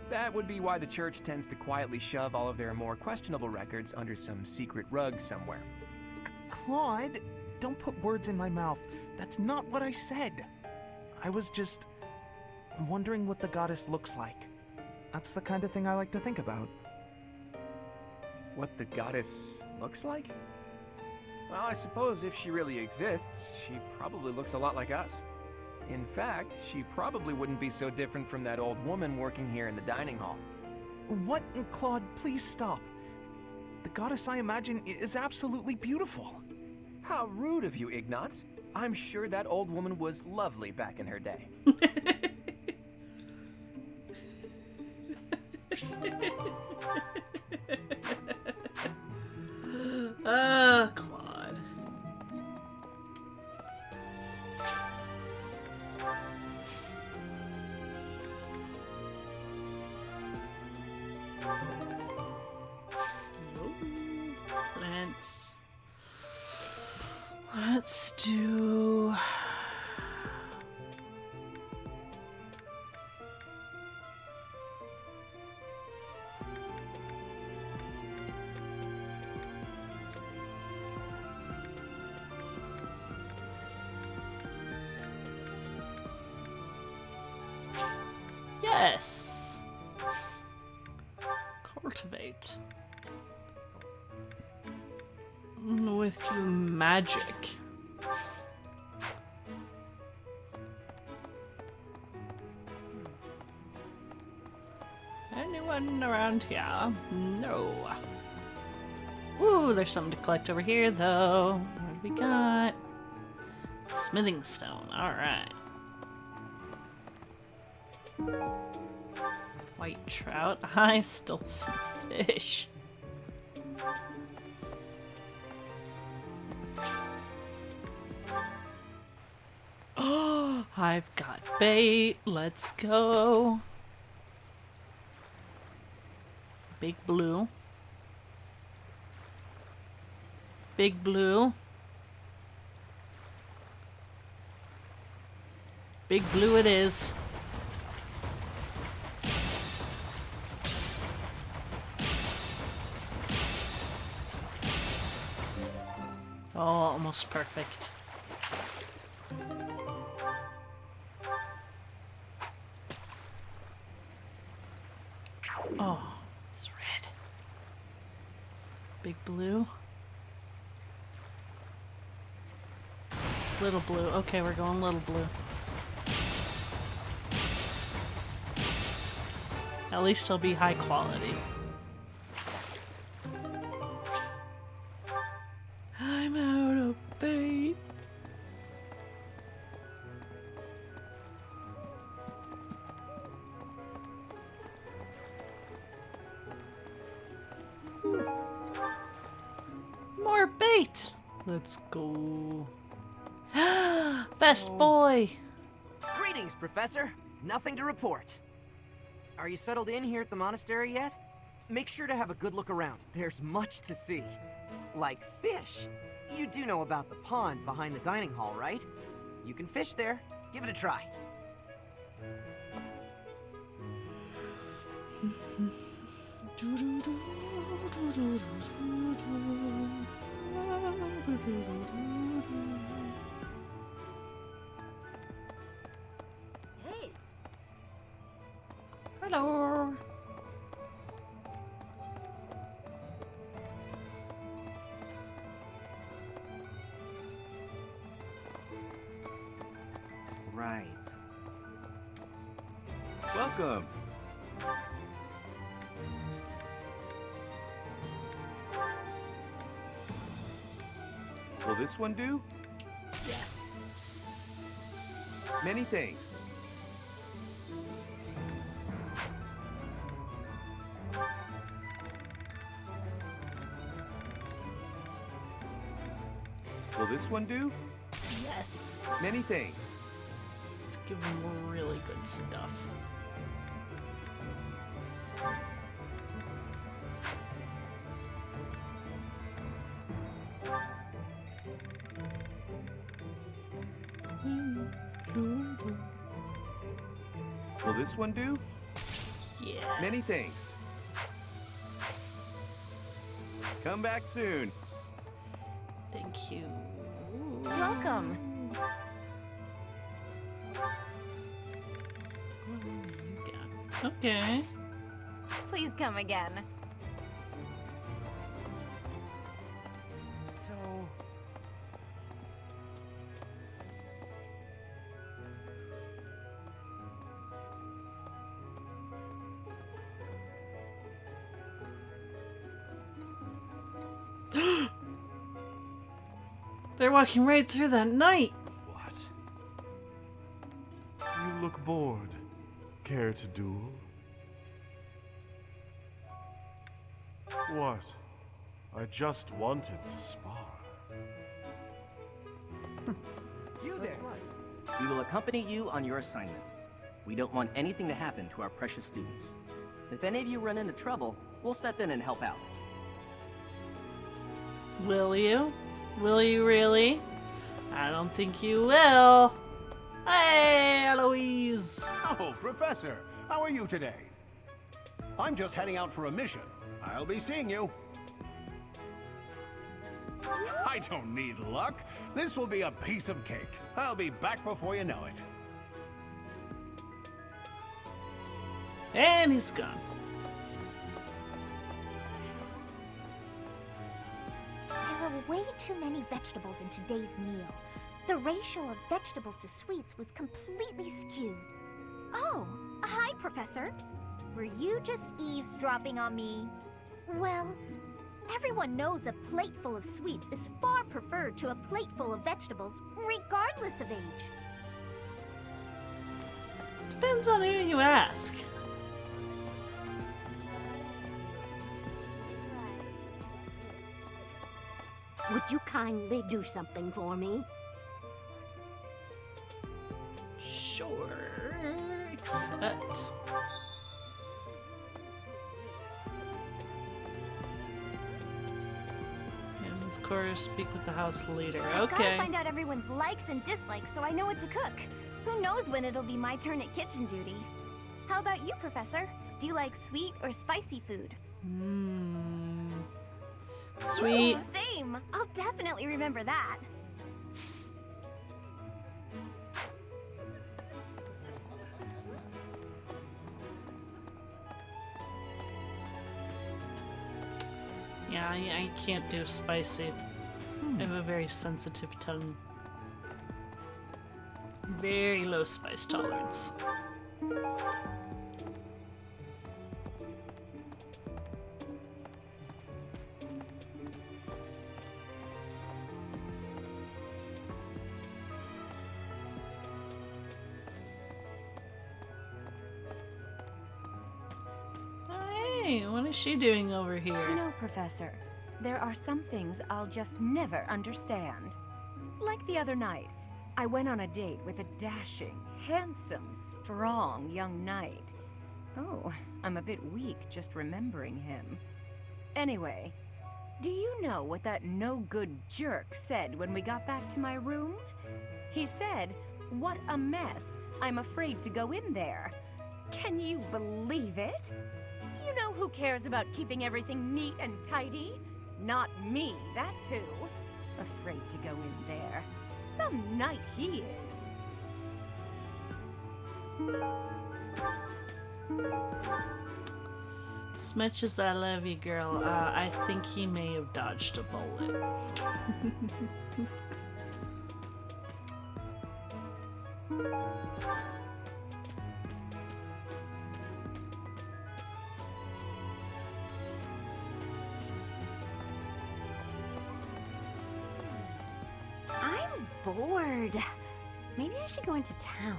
That would be why the church tends to quietly shove all of their more questionable records under some secret rug somewhere. Claude, don't put words in my mouth. That's not what I said. I was just wondering what the goddess looks like. That's the kind of thing I like to think about. What the goddess looks like? Well, I suppose if she really exists, she probably looks a lot like us. In fact, she probably wouldn't be so different from that old woman working here in the dining hall. What? Claude, please stop. The goddess I imagine is absolutely beautiful. How rude of you, Ignatz. I'm sure that old woman was lovely back in her day. Claude. Let's do... Yes! Cultivate. With magic. Anyone around here? No. Ooh, there's something to collect over here, though. What do we got? Smithing stone. Alright. White trout. I stole some fish. Oh, I've got bait. Let's go. Big blue. Big blue. Big blue it is. Oh, almost perfect. Oh, it's red. Big blue. Little blue. Okay, we're going little blue. At least he'll be high quality. I'm out of bait. More bait. Let's go. Best boy. Greetings, Professor. Nothing to report. Are you settled in here at the monastery yet? Make sure to have a good look around. There's much to see. Like fish. You do know about the pond behind the dining hall, right? You can fish there. Give it a try. Hey. Hello. Right. Welcome. Will this one do? Yes. Many thanks. Will this one do? Yes. Many thanks. Let's give him really good stuff. Will this one do? Yes. Many thanks. Come back soon. Thank you. Welcome. Okay. Please come again. So... They're walking right through that night. What? You look bored. Care to duel? What? I just wanted to spar. You there! We will accompany you on your assignment. We don't want anything to happen to our precious students. If any of you run into trouble, we'll step in and help out. Will you? Will you really? I don't think you will. Hey, Eloise! Oh, Professor, how are you today? I'm just heading out for a mission. I'll be seeing you. I don't need luck. This will be a piece of cake. I'll be back before you know it. And he's gone. There are way too many vegetables in today's meal. The ratio of vegetables to sweets was completely skewed. Oh, hi, Professor. Were you just eavesdropping on me? Well, everyone knows a plate full of sweets is far preferred to a plate full of vegetables, regardless of age. Depends on who you ask. Would you kindly do something for me? Sure. Accept. And of course, speak with the house leader. I've gotta Okay. find out everyone's likes and dislikes so I know what to cook. Who knows when it'll be my turn at kitchen duty? How about you, Professor? Do you like sweet or spicy food? Sweet. Ooh, same. name. I'll definitely remember that. Yeah, I can't do spicy. I have a very sensitive tongue. Very low spice tolerance. Hey, what is she doing over here? You know, Professor, there are some things I'll just never understand. Like the other night, I went on a date with a dashing, handsome, strong young knight. Oh, I'm a bit weak just remembering him. Anyway, do you know what that no-good jerk said when we got back to my room? He said, "What a mess. I'm afraid to go in there." Can you believe it? You know who cares about keeping everything neat and tidy? Not me, that's who. Afraid to go in there. Some knight he is. As much as I love you, girl, I think he may have dodged a bullet. I'm bored. Maybe I should go into town.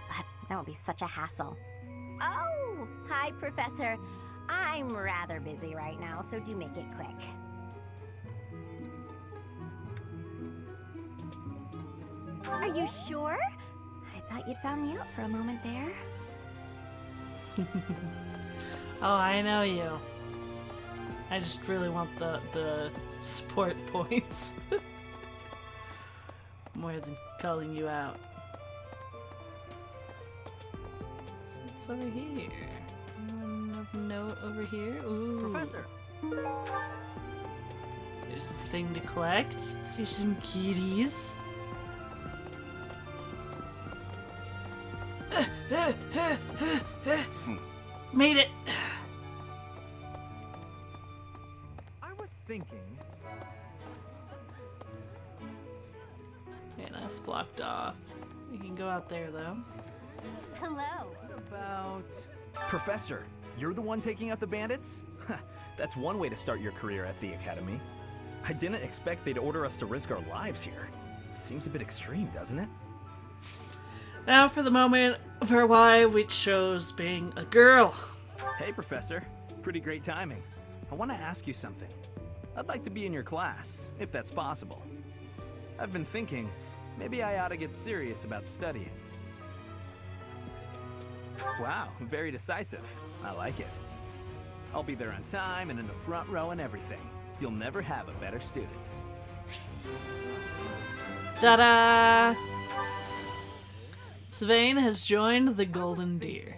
But that would be such a hassle. Oh, hi, Professor. I'm rather busy right now, so do make it quick. Are you sure? I thought you'd found me out for a moment there. Oh, I know you. I just really want the support points. More than calling you out. So what's over here? Anyone of note over here? Ooh. Professor! There's the thing to collect. There's some kitties. Made it! I was thinking... Okay, that's blocked off. We can go out there, though. Hello. What about... Professor, you're the one taking out the bandits? That's one way to start your career at the Academy. I didn't expect they'd order us to risk our lives here. Seems a bit extreme, doesn't it? Now for the moment for why we chose being a girl. Hey, Professor. Pretty great timing. I want to ask you something. I'd like to be in your class, if that's possible. I've been thinking, maybe I ought to get serious about studying. Wow, very decisive. I like it. I'll be there on time and in the front row and everything. You'll never have a better student. Ta-da! Swain has joined the Golden Deer.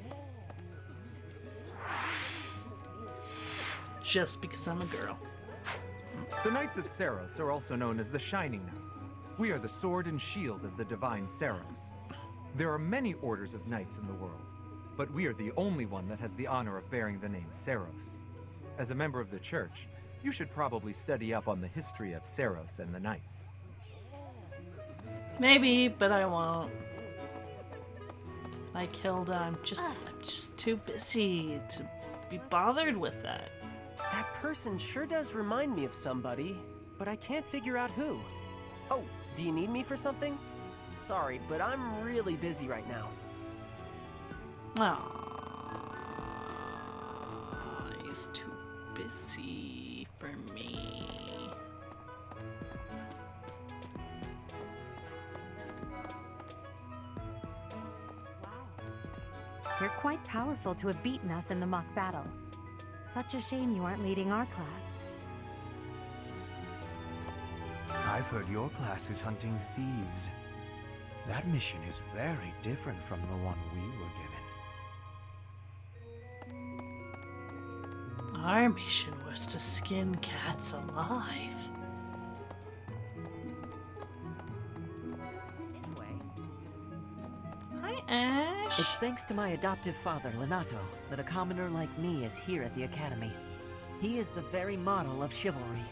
Just because I'm a girl. The Knights of Saros are also known as the Shining Knights. We are the sword and shield of the divine Saros. There are many orders of knights in the world, but we are the only one that has the honor of bearing the name Saros. As a member of the church, you should probably study up on the history of Saros and the knights. Maybe, but I won't. Like Hilda, I'm just too busy to be bothered with that. That person sure does remind me of somebody, but I can't figure out who. Oh, do you need me for something? Sorry, but I'm really busy right now. Aww, he's too busy for me. You're quite powerful to have beaten us in the mock battle. Such a shame you aren't leading our class. I've heard your class is hunting thieves. That mission is very different from the one we were given. Our mission was to skin cats alive. It's thanks to my adoptive father, Lenato, that a commoner like me is here at the Academy. He is the very model of chivalry.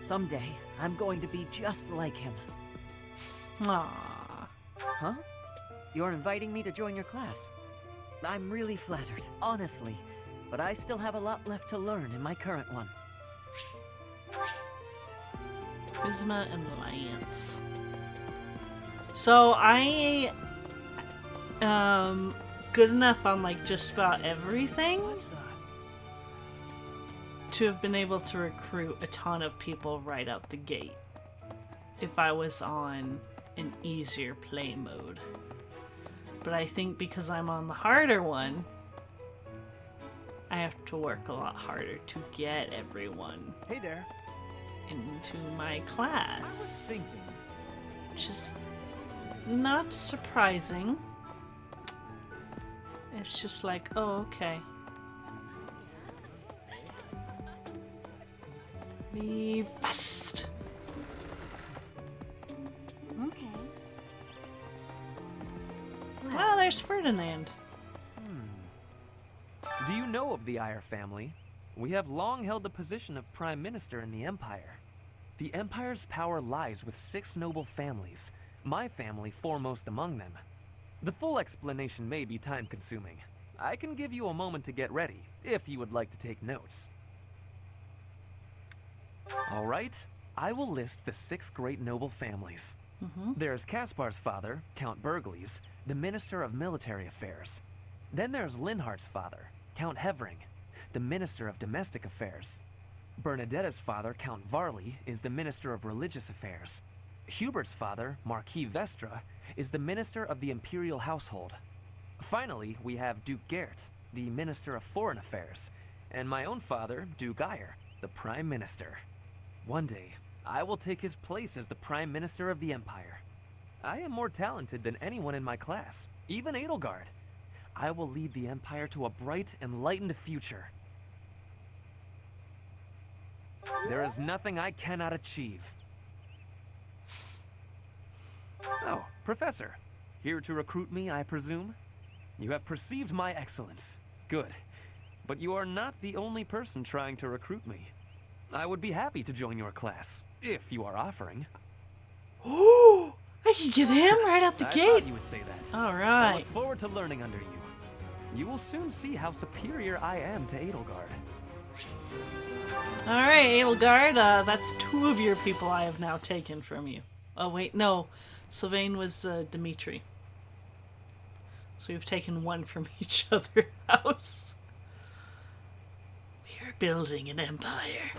Someday, I'm going to be just like him. Aww. Huh? You're inviting me to join your class? I'm really flattered, honestly. But I still have a lot left to learn in my current one. Charisma and Lance. So I good enough on like just about everything to have been able to recruit a ton of people right out the gate if I was on an easier play mode. But I think because I'm on the harder one, I have to work a lot harder to get everyone Hey there. into my class. I was thinking. Which is not surprising. It's just like, oh, okay. Be fast. Okay. Oh, there's Ferdinand. Do you know of the Eyre family? We have long held the position of Prime Minister in the Empire. The Empire's power lies with 6 noble families, my family foremost among them. The full explanation may be time-consuming. I can give you a moment to get ready, if you would like to take notes. All right, I will list the 6 great noble families. There's Caspar's father, Count Burgles, the Minister of Military Affairs. Then there's Linhardt's father, Count Hevering, the Minister of Domestic Affairs. Bernadetta's father, Count Varley, is the Minister of Religious Affairs. Hubert's father, Marquis Vestra, is the Minister of the Imperial Household. Finally, we have Duke Gert, the Minister of Foreign Affairs, and my own father, Duke Eyre, the Prime Minister. One day, I will take his place as the Prime Minister of the Empire. I am more talented than anyone in my class, even Edelgard. I will lead the Empire to a bright, enlightened future. There is nothing I cannot achieve. Oh, Professor. Here to recruit me, I presume? You have perceived my excellence. Good. But you are not the only person trying to recruit me. I would be happy to join your class, if you are offering. Oh, I can get him right out the I gate. thought you would say that. All I right. look forward to learning under you. You will soon see how superior I am to Edelgard. All right, Edelgard. That's 2 of your people I have now taken from you. Oh wait, no, Sylvain was Dimitri. So we've taken 1 from each other house. We are building an empire.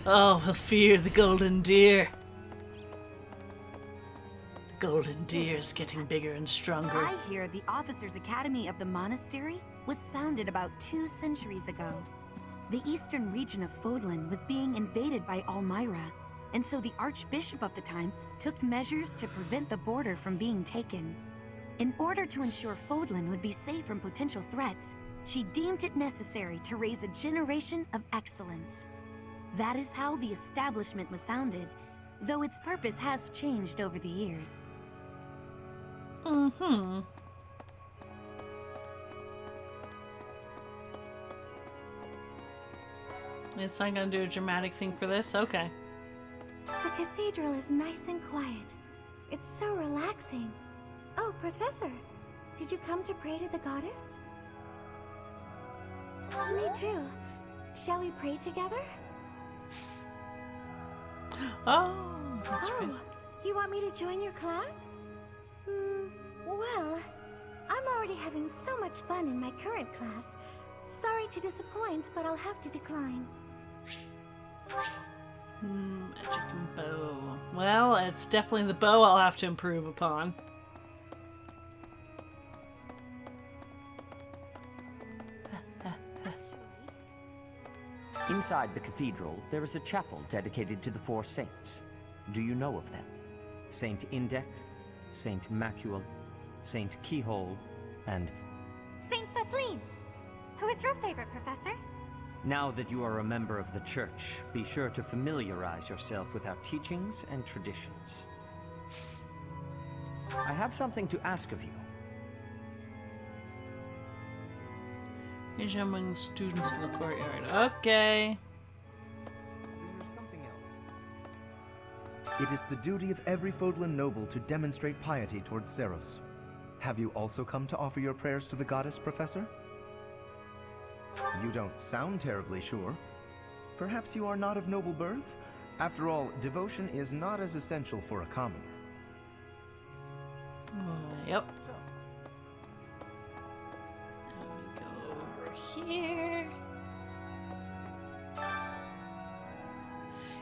Oh, we'll fear the golden deer. The golden deer is getting bigger and stronger. I hear the Officers' Academy of the monastery was founded about 2 centuries ago. The eastern region of Fodlan was being invaded by Almyra, and so the Archbishop of the time took measures to prevent the border from being taken. In order to ensure Fodlan would be safe from potential threats, she deemed it necessary to raise a generation of excellence. That is how the establishment was founded, though its purpose has changed over the years. It's not gonna do a dramatic thing for this? Okay. The cathedral is nice and quiet. It's so relaxing. Oh, Professor, did you come to pray to the goddess? Me too. Shall we pray together? Oh, that's right. You want me to join your class? Well, I'm already having so much fun in my current class. Sorry to disappoint, but I'll have to decline. Magic and bow. Well, it's definitely the bow I'll have to improve upon. Inside the cathedral, there is a chapel dedicated to the 4 saints. Do you know of them? Saint Indec, Saint Macuel, Saint Keyhole, and... Saint Kathleen! Who is your favorite, Professor? Now that you are a member of the Church, be sure to familiarize yourself with our teachings and traditions. I have something to ask of you. Here's among the students in the courtyard. Okay. There's something else. It is the duty of every Fodlan noble to demonstrate piety towards Seros. Have you also come to offer your prayers to the goddess, Professor? You don't sound terribly sure. Perhaps you are not of noble birth? After all, devotion is not as essential for a commoner. Yep. Let me go over here.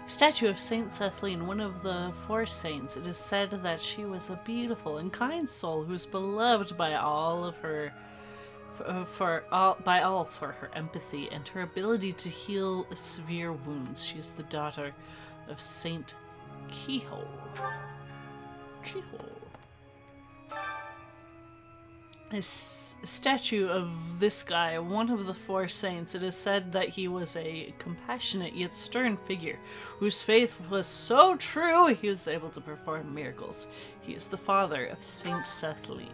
Statue of Saint Cethleen, one of the four saints. It is said that she was a beautiful and kind soul who was beloved by all of her for her empathy and her ability to heal severe wounds. She is the daughter of Saint Keyhole. A statue of this guy, one of the four saints. It is said that he was a compassionate yet stern figure whose faith was so true he was able to perform miracles. He is the father of Saint Cethleen.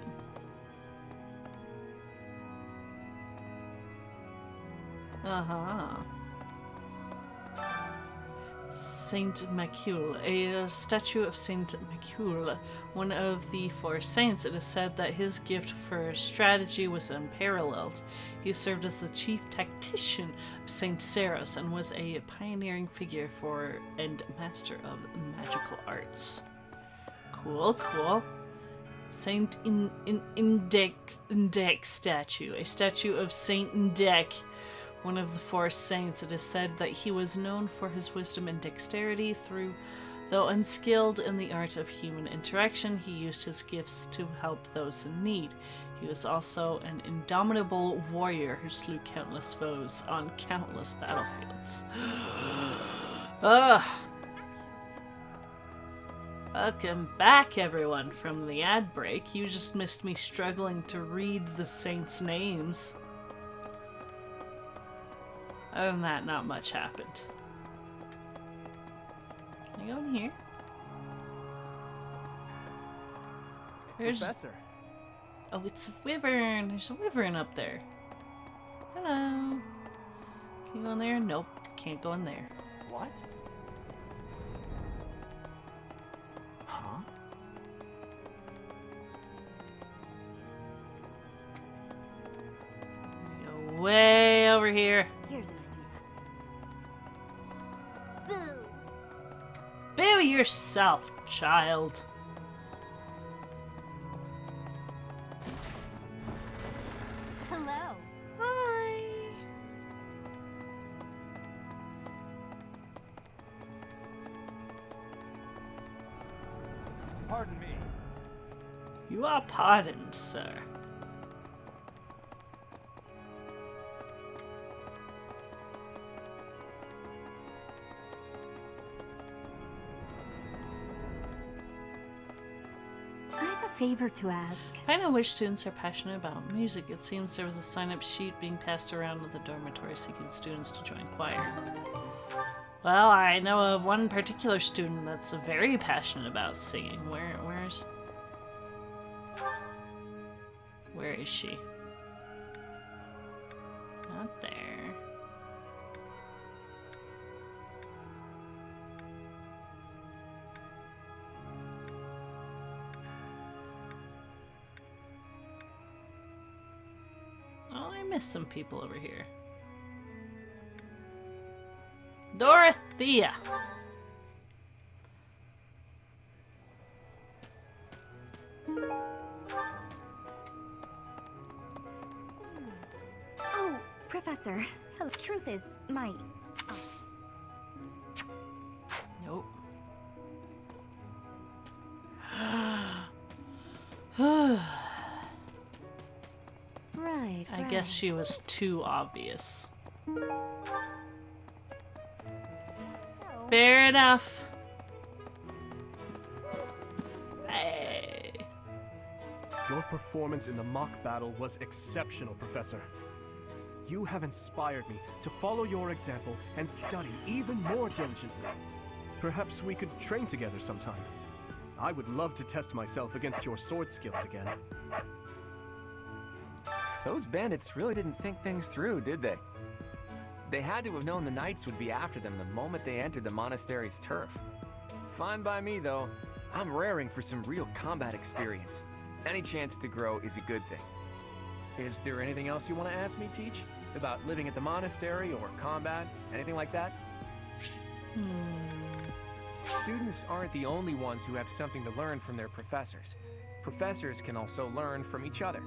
Saint Macule, a statue of Saint Macule, one of the four saints. It is said that his gift for strategy was unparalleled. He served as the chief tactician of Saint Seros and was a pioneering figure for and master of magical arts. Cool, cool. Saint Indec statue, a statue of Saint Indec, one of the four saints. It is said that he was known for his wisdom and dexterity. Though unskilled in the art of human interaction, he used his gifts to help those in need. He was also an indomitable warrior who slew countless foes on countless battlefields. Welcome back, everyone, from the ad break. You just missed me struggling to read the saints' names. Other than that, not much happened. Can I go in here? Professor. Oh, it's a wyvern. There's a wyvern up there. Hello. Can you go in there? Nope. Can't go in there. What? Huh? Go way over here. Here's an idea. Boo yourself, child. Hello. Hi. Pardon me. You are pardoned, sir. Favor to ask. I know which students are passionate about music. It seems there was a sign-up sheet being passed around at the dormitory seeking students to join choir. Well, I know of one particular student that's very passionate about singing. Where is she? Not there. Some people over here. Dorothea. Oh, Professor. Hello. Truth is, my... Nope. Right. I guess she was too obvious. Fair enough. Hey. Your performance in the mock battle was exceptional, Professor. You have inspired me to follow your example and study even more diligently. Perhaps we could train together sometime. I would love to test myself against your sword skills again. Those bandits really didn't think things through, did they? They had to have known the knights would be after them the moment they entered the monastery's turf. Fine by me, though. I'm raring for some real combat experience. Any chance to grow is a good thing. Is there anything else you want to ask me, Teach? About living at the monastery or combat? Anything like that? Students aren't the only ones who have something to learn from their professors. Professors can also learn from each other.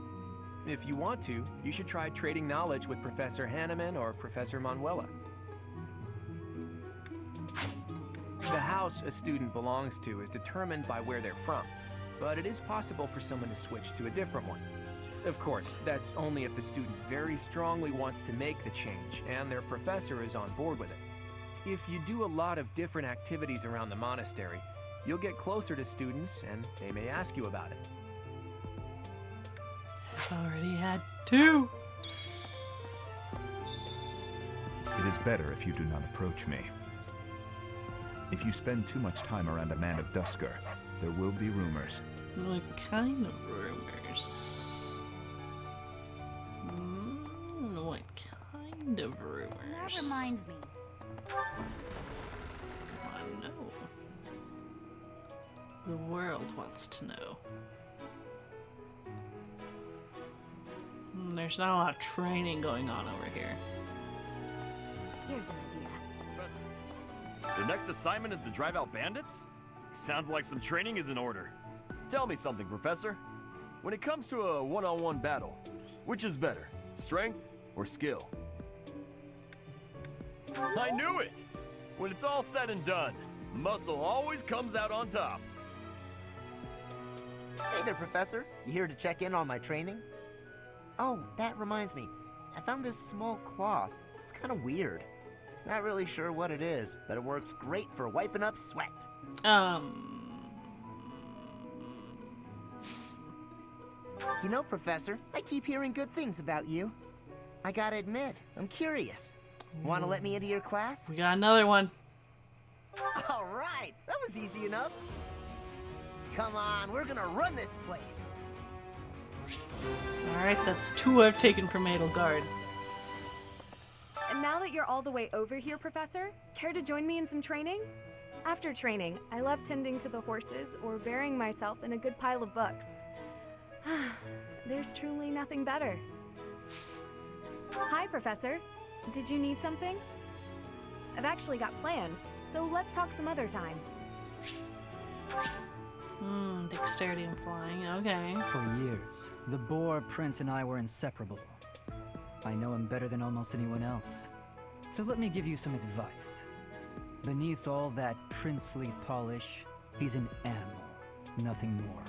If you want to, you should try trading knowledge with Professor Hanneman or Professor Manuela. The house a student belongs to is determined by where they're from, but it is possible for someone to switch to a different one. Of course, that's only if the student very strongly wants to make the change and their professor is on board with it. If you do a lot of different activities around the monastery, you'll get closer to students and they may ask you about it. I've already had 2. It is better if you do not approach me. If you spend too much time around a man of Dusker, there will be rumors. What kind of rumors? What kind of rumors? That reminds me. I know. The world wants to know. There's not a lot of training going on over here. Here's an idea. The next assignment is to drive out bandits? Sounds like some training is in order. Tell me something, Professor. When it comes to a one-on-one battle, which is better, strength or skill? I knew it! When it's all said and done, muscle always comes out on top. Hey there, Professor. You here to check in on my training? Oh, that reminds me. I found this small cloth. It's kind of weird. Not really sure what it is, but it works great for wiping up sweat. You know, Professor, I keep hearing good things about you. I gotta admit, I'm curious. Want to let me into your class? We got another one. All right, that was easy enough. Come on, we're gonna run this place. Alright, that's 2 I've taken from Edelgard. And now that you're all the way over here, Professor, care to join me in some training? After training, I love tending to the horses or burying myself in a good pile of books. There's truly nothing better. Hi, Professor. Did you need something? I've actually got plans, so let's talk some other time. Dexterity and flying, okay. For years, the Boar Prince and I were inseparable. I know him better than almost anyone else. So let me give you some advice. Beneath all that princely polish, he's an animal, nothing more.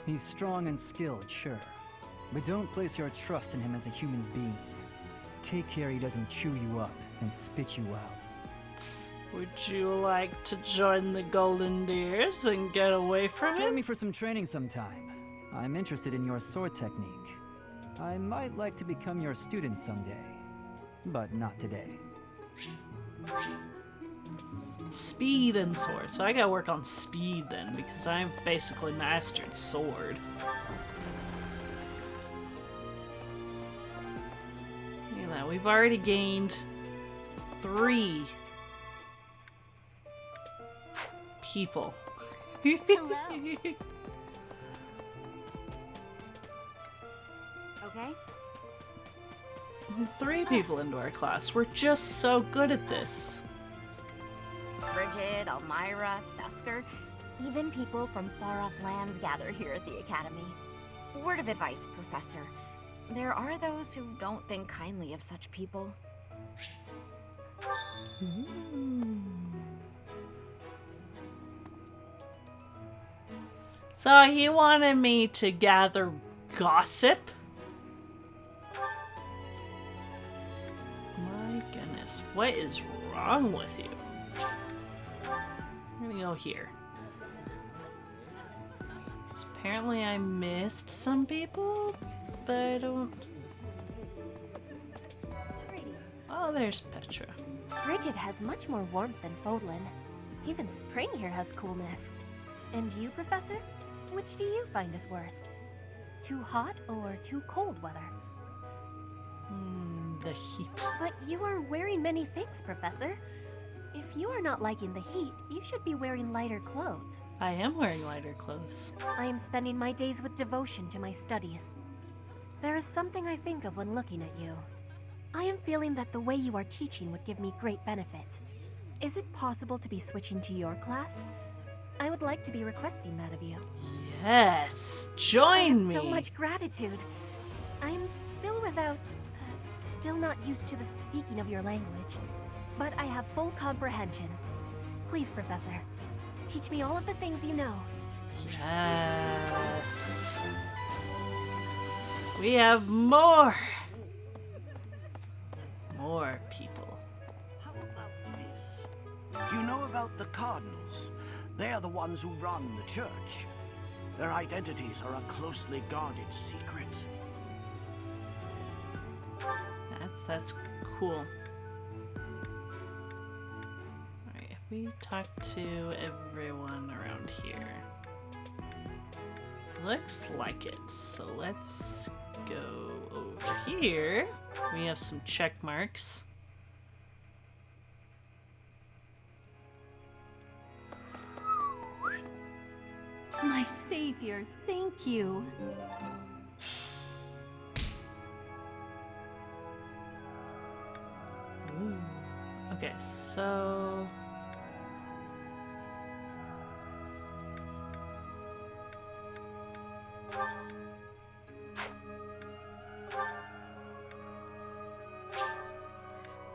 He's strong and skilled, sure. But don't place your trust in him as a human being. Take care he doesn't chew you up and spit you out. Would you like to join the Golden Deers and get away from him? Join me for some training sometime. I'm interested in your sword technique. I might like to become your student someday, but not today. Speed and sword. So I gotta work on speed then, because I've basically mastered sword. Look at that, we've already gained 3 people. Hello. Okay. 3 people into our class. We're just so good at this. Bridget, Elmira, Dusker, even people from far-off lands gather here at the Academy. Word of advice, Professor. There are those who don't think kindly of such people. So he wanted me to gather gossip? My goodness, what is wrong with you? I'm gonna go here. So apparently I missed some people, but I don't... Oh, there's Petra. Bridget has much more warmth than Fodlan. Even spring here has coolness. And you, Professor? Which do you find is worst? Too hot or too cold weather? the heat. But you are wearing many things, Professor. If you are not liking the heat, you should be wearing lighter clothes. I am wearing lighter clothes. I am spending my days with devotion to my studies. There is something I think of when looking at you. I am feeling that the way you are teaching would give me great benefit. Is it possible to be switching to your class? I would like to be requesting that of you. Yes, join me. So much gratitude. I'm still still not used to the speaking of your language, but I have full comprehension. Please, Professor, teach me all of the things you know. Yes. We have more. More people. How about this? Do you know about the Cardinals? They are the ones who run the church. Their identities are a closely guarded secret. That's cool. Alright, if we talk to everyone around here. Looks like it. So let's go over here. We have some check marks. My savior, thank you. Ooh. Okay, so...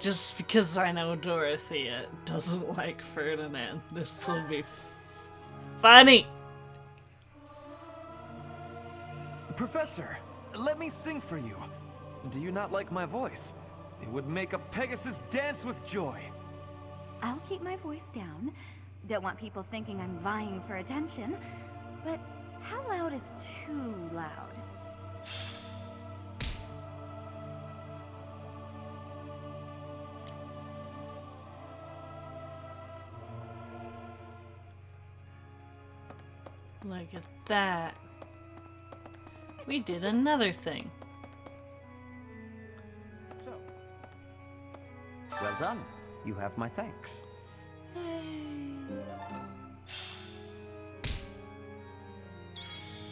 just because I know Dorothea doesn't like Ferdinand, this will be funny! Professor, let me sing for you. Do you not like my voice? It would make a Pegasus dance with joy. I'll keep my voice down. Don't want people thinking I'm vying for attention. But how loud is too loud? Look at that. We did another thing. So, well done. You have my thanks.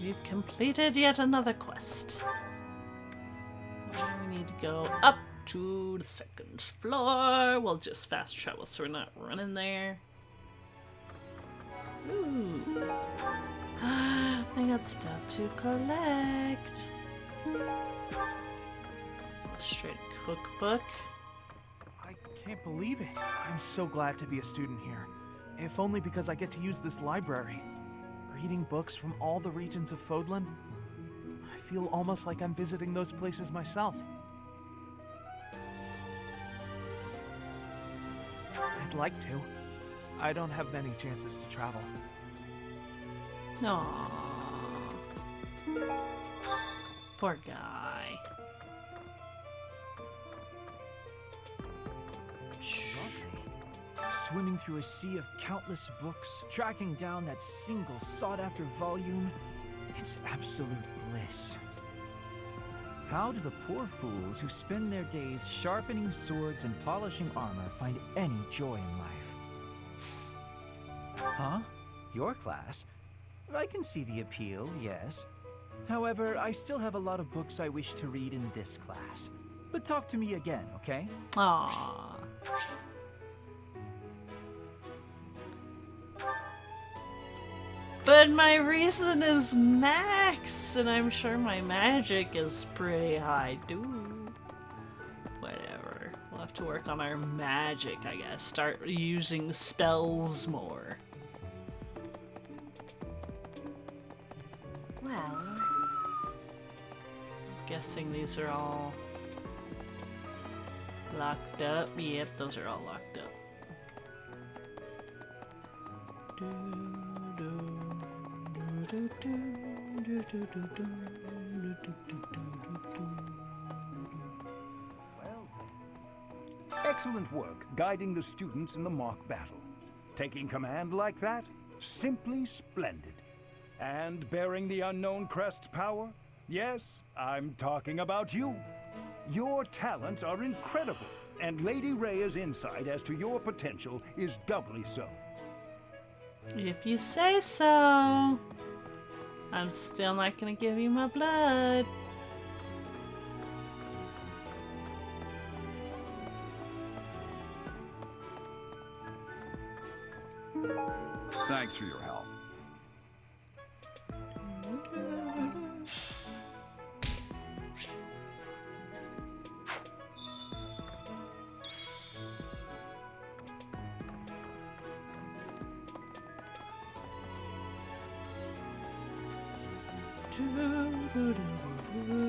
We've completed yet another quest. We need to go up to the second floor. We'll just fast travel so we're not running there. Ooh. I got stuff to collect. Illustrated cookbook. I can't believe it. I'm so glad to be a student here. If only because I get to use this library. Reading books from all the regions of Fodlan. I feel almost like I'm visiting those places myself. I'd like to. I don't have many chances to travel. Aww. Poor guy. Swimming through a sea of countless books, tracking down that single sought-after volume, it's absolute bliss. How do the poor fools who spend their days sharpening swords and polishing armor find any joy in life? Huh? Your class? I can see the appeal, yes. However, I still have a lot of books I wish to read in this class. But talk to me again, okay? Aww. But my reason is max, and I'm sure my magic is pretty high too. Whatever. We'll have to work on our magic, I guess. Start using spells more. Well... Guessing these are all locked up. Yep, those are all locked up. Excellent work guiding the students in the mock battle. Taking command like that? Simply splendid. And bearing the unknown crest's power? Yes, I'm talking about you. Your talents are incredible, and Lady Rhea's insight as to your potential is doubly so. If you say so. I'm still not gonna give you my blood. Thanks for your help.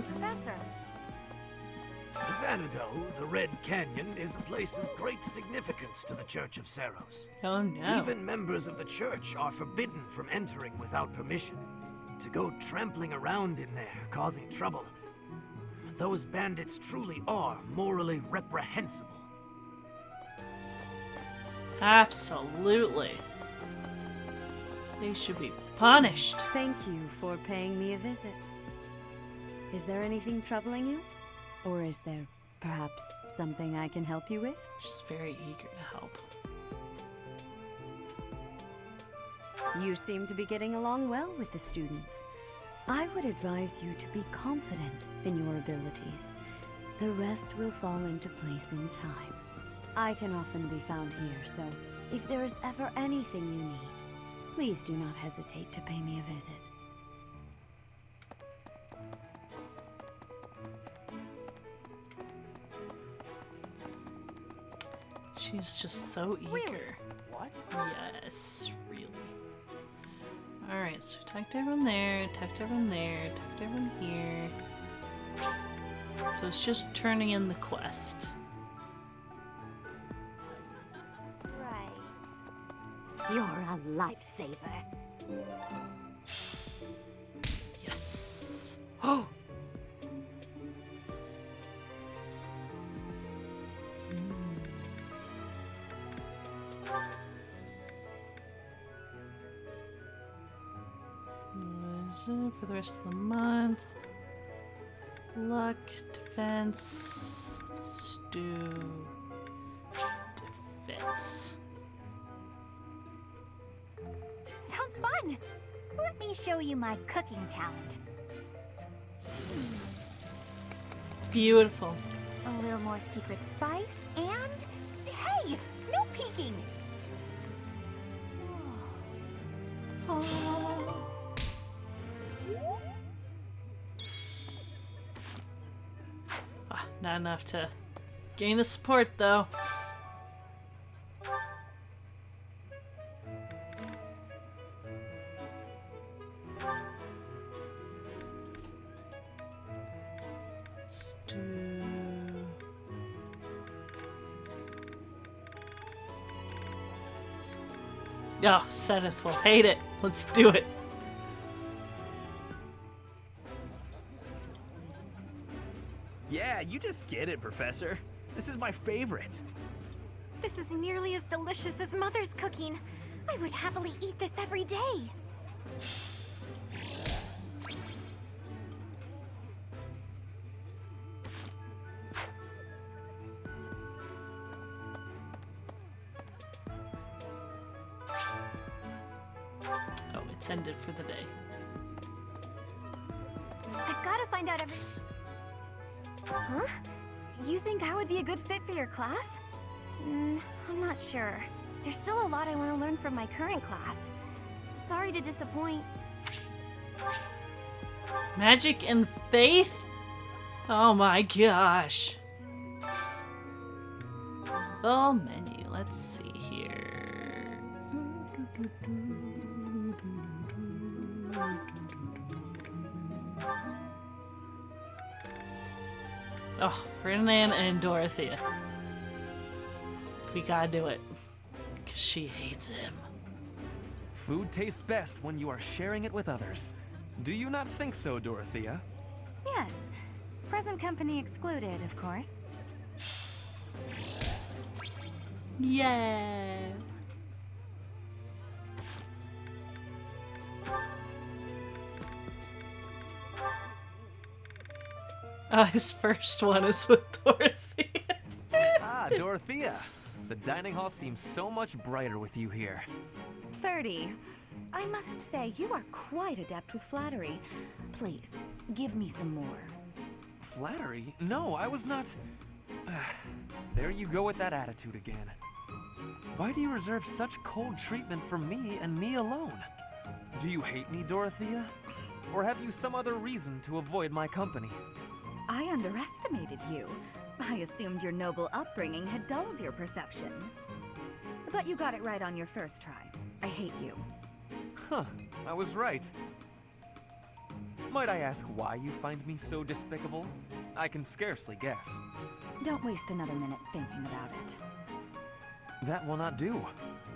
Professor! Xanadu, the Red Canyon, is a place of great significance to the Church of Seros. Oh no. Even members of the church are forbidden from entering without permission. To go trampling around in there, causing trouble. Those bandits truly are morally reprehensible. Absolutely. They should be punished. Thank you for paying me a visit. Is there anything troubling you? Or is there perhaps something I can help you with? She's very eager to help. You seem to be getting along well with the students. I would advise you to be confident in your abilities. The rest will fall into place in time. I can often be found here, so if there is ever anything you need, please do not hesitate to pay me a visit. She's just so eager. Really? What? Yes, really. Alright, so we talked to everyone there, talked to everyone there, talked to everyone here. So it's just turning in the quest. Right. You're a lifesaver. Yes! Oh! For the rest of the month. Luck, defense. Let's do defense. Sounds fun. Let me show you my cooking talent. Beautiful. A little more secret spice and... Hey! No peeking! Not enough to gain the support, though. Let's do... Oh, Seth will hate it. Let's do it. Yeah, you just get it, Professor. This is my favorite. This is nearly as delicious as Mother's cooking. I would happily eat this every day. Oh, it's ended for the day. I've got to find out every... Huh? You think I would be a good fit for your class? I'm not sure. There's still a lot I want to learn from my current class. Sorry to disappoint. Magic and faith? Oh my gosh. Full menu. Let's see here. Oh, Ferdinand and Dorothea. We gotta do it. Because she hates him. Food tastes best when you are sharing it with others. Do you not think so, Dorothea? Yes. Present company excluded, of course. Yeah. His first one is with Dorothy. Ah, Dorothea. The dining hall seems so much brighter with you here. 30. I must say, you are quite adept with flattery. Please, give me some more. Flattery? No, I was not... There you go with that attitude again. Why do you reserve such cold treatment for me and me alone? Do you hate me, Dorothea? Or have you some other reason to avoid my company? I underestimated you. I assumed your noble upbringing had dulled your perception. But you got it right on your first try. I hate you. Huh, I was right. Might I ask why you find me so despicable? I can scarcely guess. Don't waste another minute thinking about it. That will not do.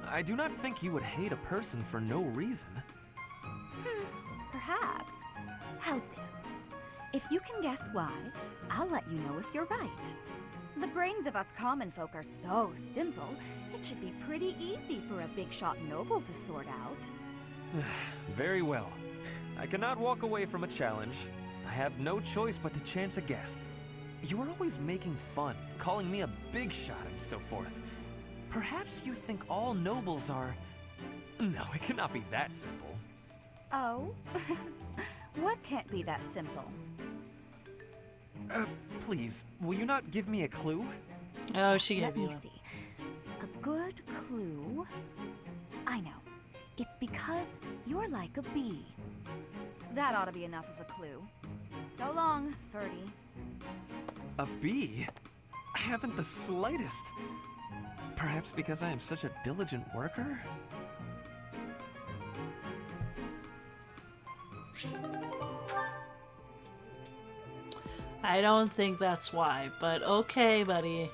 I do not think you would hate a person for no reason. Perhaps. How's this? If you can guess why, I'll let you know if you're right. The brains of us common folk are so simple, it should be pretty easy for a big shot noble to sort out. Very well. I cannot walk away from a challenge. I have no choice but to chance a guess. You are always making fun, calling me a big shot and so forth. Perhaps you think all nobles are... No, it cannot be that simple. Oh? What can't be that simple? Please, will you not give me a clue? Oh, she Let gave you me one. see. A good clue? I know. It's because you're like a bee. That ought to be enough of a clue. So long, Ferdy. A bee? I haven't the slightest. Perhaps because I am such a diligent worker? I don't think that's why, but okay, buddy.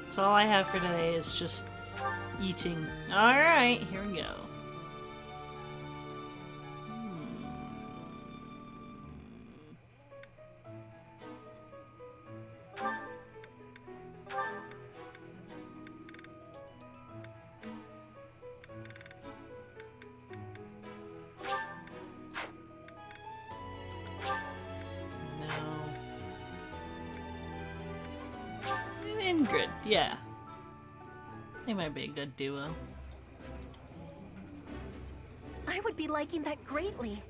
So all I have for today is just eating. Alright, here we go. Ingrid, yeah. They might be a good duo. I would be liking that greatly.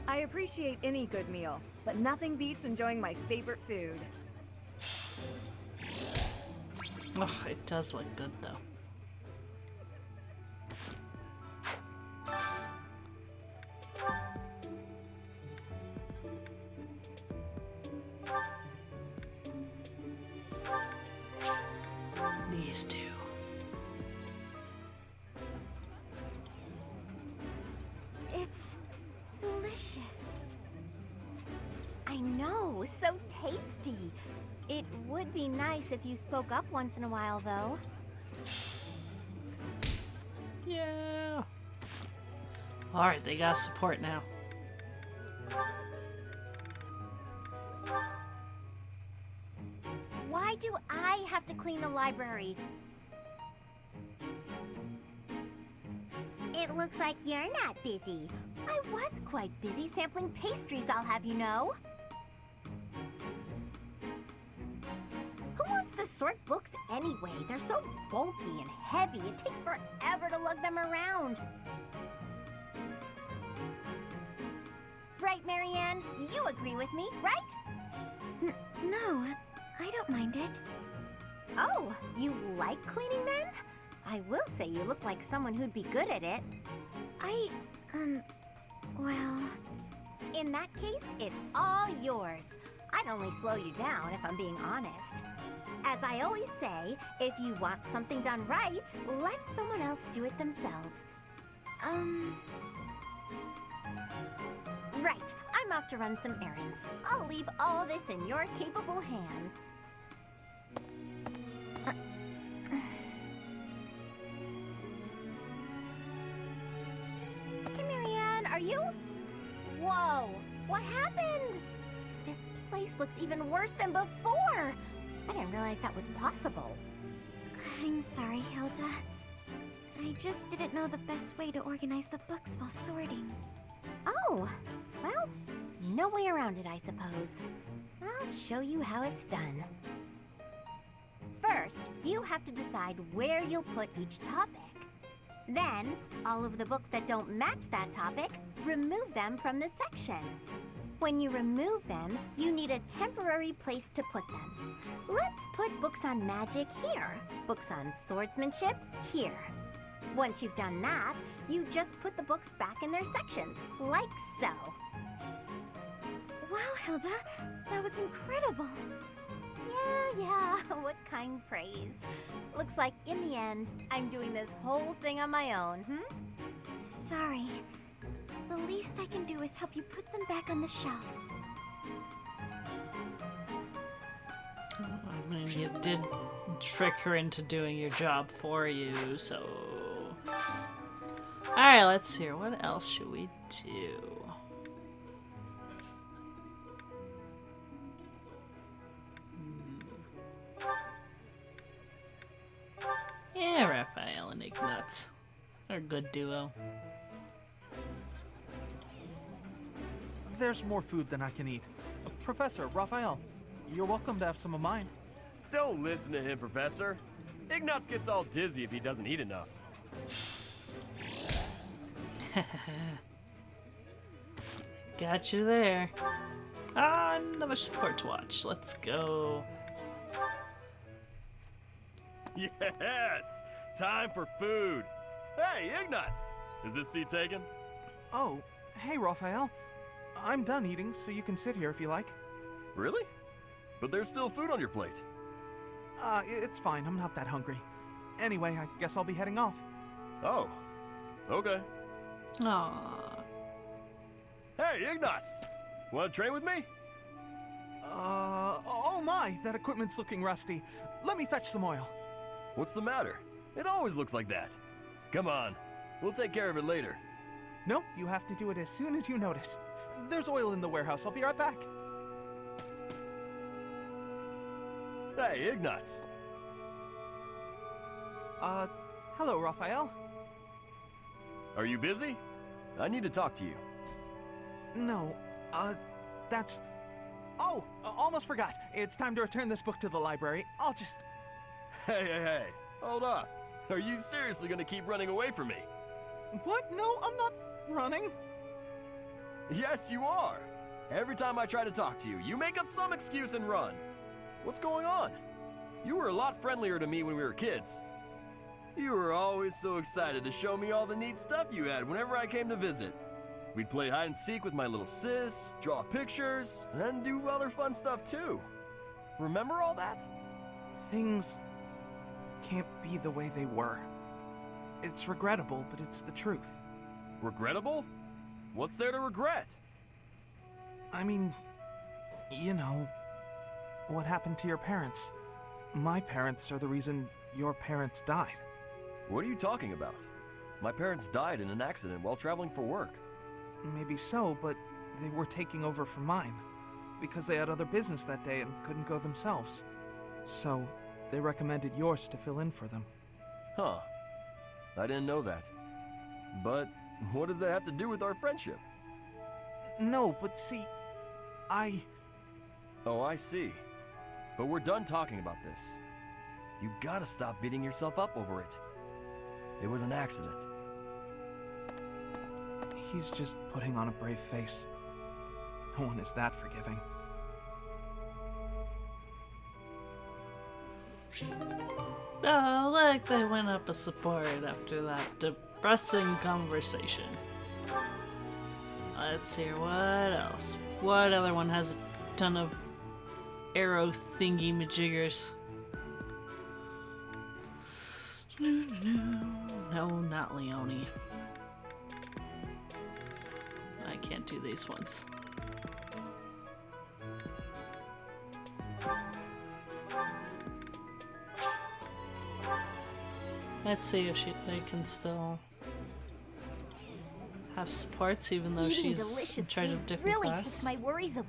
I appreciate any good meal, but nothing beats enjoying my favorite food. Oh, it does look good though. These two. It's delicious. I know, so tasty. It would be nice if you spoke up once in a while, though. Yeah. Alright, they got support now. Why do I have to clean the library? It looks like you're not busy. I was quite busy sampling pastries, I'll have you know. Who wants to sort books anyway? They're so bulky and heavy, it takes forever to lug them around. Right, Marianne? You agree with me, right? No, I don't mind it. Oh, you like cleaning then? I will say you look like someone who'd be good at it. Well... In that case, it's all yours. I'd only slow you down if I'm being honest. As I always say, if you want something done right, let someone else do it themselves. Right, I'm off to run some errands. I'll leave all this in your capable hands. Hey, Marianne, are you? Whoa, what happened? This place looks even worse than before. I didn't realize that was possible. I'm sorry, Hilda. I just didn't know the best way to organize the books while sorting. Oh, well, no way around it, I suppose. I'll show you how it's done. First, you have to decide where you'll put each topic. Then, all of the books that don't match that topic, remove them from the section. When you remove them, you need a temporary place to put them. Let's put books on magic here, books on swordsmanship here. Once you've done that, you just put the books back in their sections, like so. Wow, Hilda, that was incredible. Yeah, what kind praise. Looks like in the end, I'm doing this whole thing on my own, Sorry. The least I can do is help you put them back on the shelf. I mean, you did trick her into doing your job for you, so... Alright, let's see here. What else should we do? Yeah, Raphael and Ignatz. They're a good duo. There's more food than I can eat. Professor, Raphael, you're welcome to have some of mine. Don't listen to him, Professor. Ignatz gets all dizzy if he doesn't eat enough. Got you there. Ah, another support to watch. Let's go. Yes! Time for food! Hey, Ignatz! Is this seat taken? Oh, hey, Raphael. I'm done eating, so you can sit here if you like. Really? But there's still food on your plate. It's fine. I'm not that hungry. Anyway, I guess I'll be heading off. Oh, okay. Aww. Hey, Ignatz! Want to train with me? Oh my, that equipment's looking rusty. Let me fetch some oil. What's the matter? It always looks like that. Come on, we'll take care of it later. Nope, you have to do it as soon as you notice. There's oil in the warehouse. I'll be right back. Hey, Ignatz. Hello, Raphael. Are you busy? I need to talk to you. No, that's... Oh, almost forgot. It's time to return this book to the library. I'll just... Hey, hold on. Are you seriously gonna keep running away from me? What? No, I'm not running. Yes, you are. Every time I try to talk to you, you make up some excuse and run. What's going on? You were a lot friendlier to me when we were kids. You were always so excited to show me all the neat stuff you had whenever I came to visit. We'd play hide and seek with my little sis, draw pictures, and do other fun stuff too. Remember all that? Things can't be the way they were. It's regrettable, but it's the truth. Regrettable? What's there to regret? I mean, you know, what happened to your parents. My parents are the reason your parents died. What are you talking about? My parents died in an accident while traveling for work. Maybe so, but they were taking over for mine, because they had other business that day and couldn't go themselves. So, they recommended yours to fill in for them. Huh. I didn't know that. But what does that have to do with our friendship? No, but see, Oh, I see. But we're done talking about this. You gotta stop beating yourself up over it. It was an accident. He's just putting on a brave face. No one is that forgiving. Oh, look, they went up a support after that depressing conversation. Let's see, what else? What other one has a ton of arrow thingy majiggers? No, not Leone. I can't do these ones. Let's see if they can still have supports, even though Eating she's delicious in charge food of different really class. takes my worries away.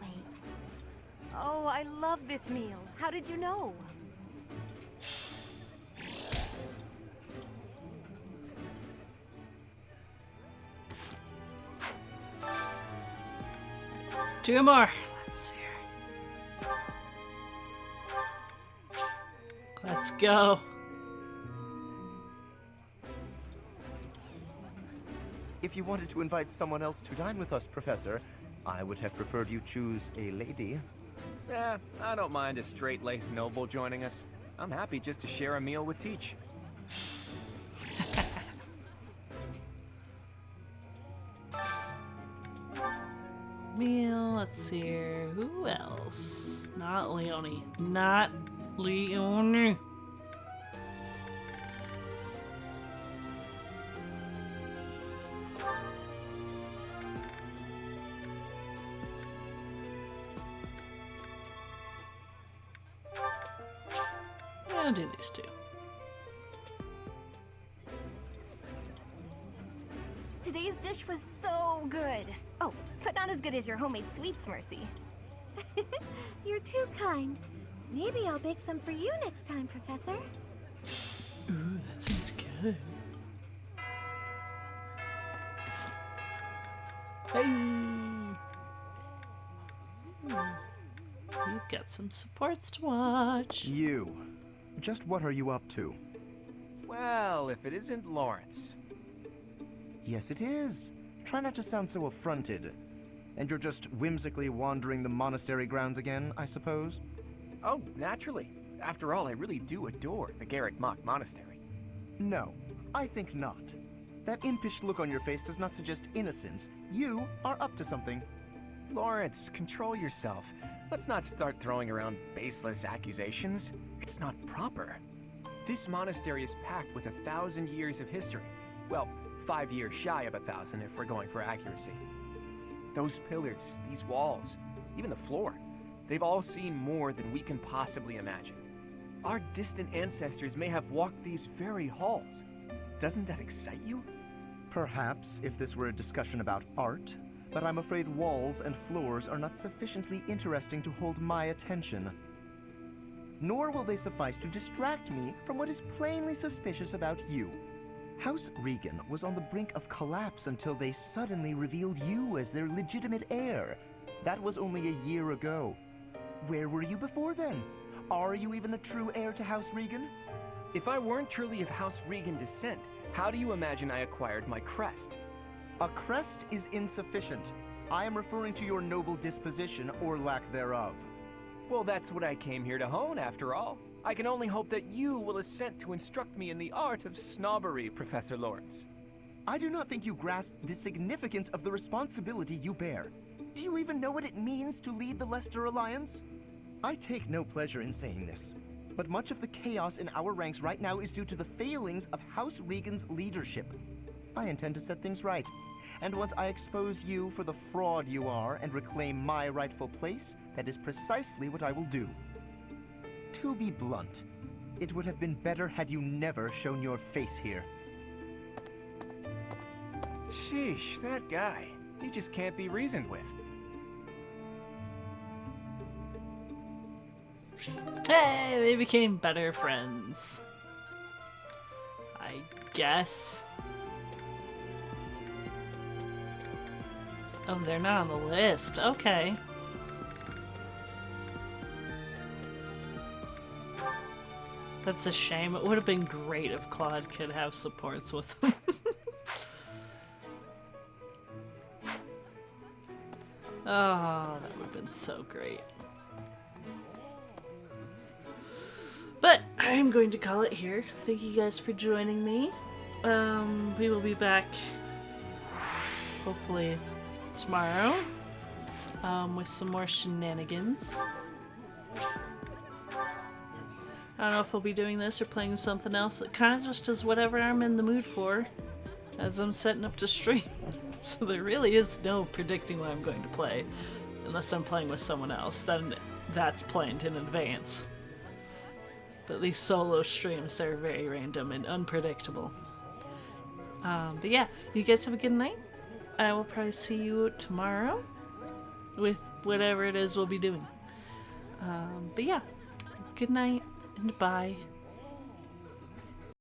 Oh, I love this meal. How did you know? 2 more. Let's see here. Let's go. If you wanted to invite someone else to dine with us, Professor, I would have preferred you choose a lady. I don't mind a straight-laced noble joining us. I'm happy just to share a meal with Teach. Meal, let's see here. Who else? Not Leonie. Not Leonie. I'll do these two. Today's dish was so good. Oh, but not as good as your homemade sweets, Mercy. You're too kind. Maybe I'll bake some for you next time, Professor. Ooh, that sounds good. Hey! We've got some supports to watch. You. Just what are you up to? Well, if it isn't Lawrence. Yes, it is. Try not to sound so affronted. And you're just whimsically wandering the monastery grounds again, I suppose? Oh, naturally. After all, I really do adore the Garrick Mock Monastery. No, I think not. That impish look on your face does not suggest innocence. You are up to something. Lawrence, control yourself. Let's not start throwing around baseless accusations. It's not proper. This monastery is packed with 1,000 years of history. Well, 5 years shy of 1,000 if we're going for accuracy. Those pillars, these walls, even the floor, they've all seen more than we can possibly imagine. Our distant ancestors may have walked these very halls. Doesn't that excite you? Perhaps if this were a discussion about art, but I'm afraid walls and floors are not sufficiently interesting to hold my attention. Nor will they suffice to distract me from what is plainly suspicious about you. House Regan was on the brink of collapse until they suddenly revealed you as their legitimate heir. That was only a year ago. Where were you before then? Are you even a true heir to House Regan? If I weren't truly of House Regan descent, how do you imagine I acquired my crest? A crest is insufficient. I am referring to your noble disposition or lack thereof. Well, that's what I came here to hone, after all. I can only hope that you will assent to instruct me in the art of snobbery, Professor Lawrence. I do not think you grasp the significance of the responsibility you bear. Do you even know what it means to lead the Leicester Alliance? I take no pleasure in saying this, but much of the chaos in our ranks right now is due to the failings of House Regan's leadership. I intend to set things right, and once I expose you for the fraud you are and reclaim my rightful place, that is precisely what I will do. To be blunt, it would have been better had you never shown your face here. Sheesh, that guy. He just can't be reasoned with. Hey, they became better friends. I guess. Oh, they're not on the list. Okay. That's a shame. It would have been great if Claude could have supports with him. Oh, that would have been so great. But I'm going to call it here. Thank you guys for joining me. We will be back hopefully tomorrow with some more shenanigans. I don't know if we'll be doing this or playing something else. It kind of just is whatever I'm in the mood for as I'm setting up to stream. So there really is no predicting what I'm going to play unless I'm playing with someone else. Then that's planned in advance. But these solo streams are very random and unpredictable. But yeah, you guys have a good night. I will probably see you tomorrow with whatever it is we'll be doing. But yeah, good night and bye.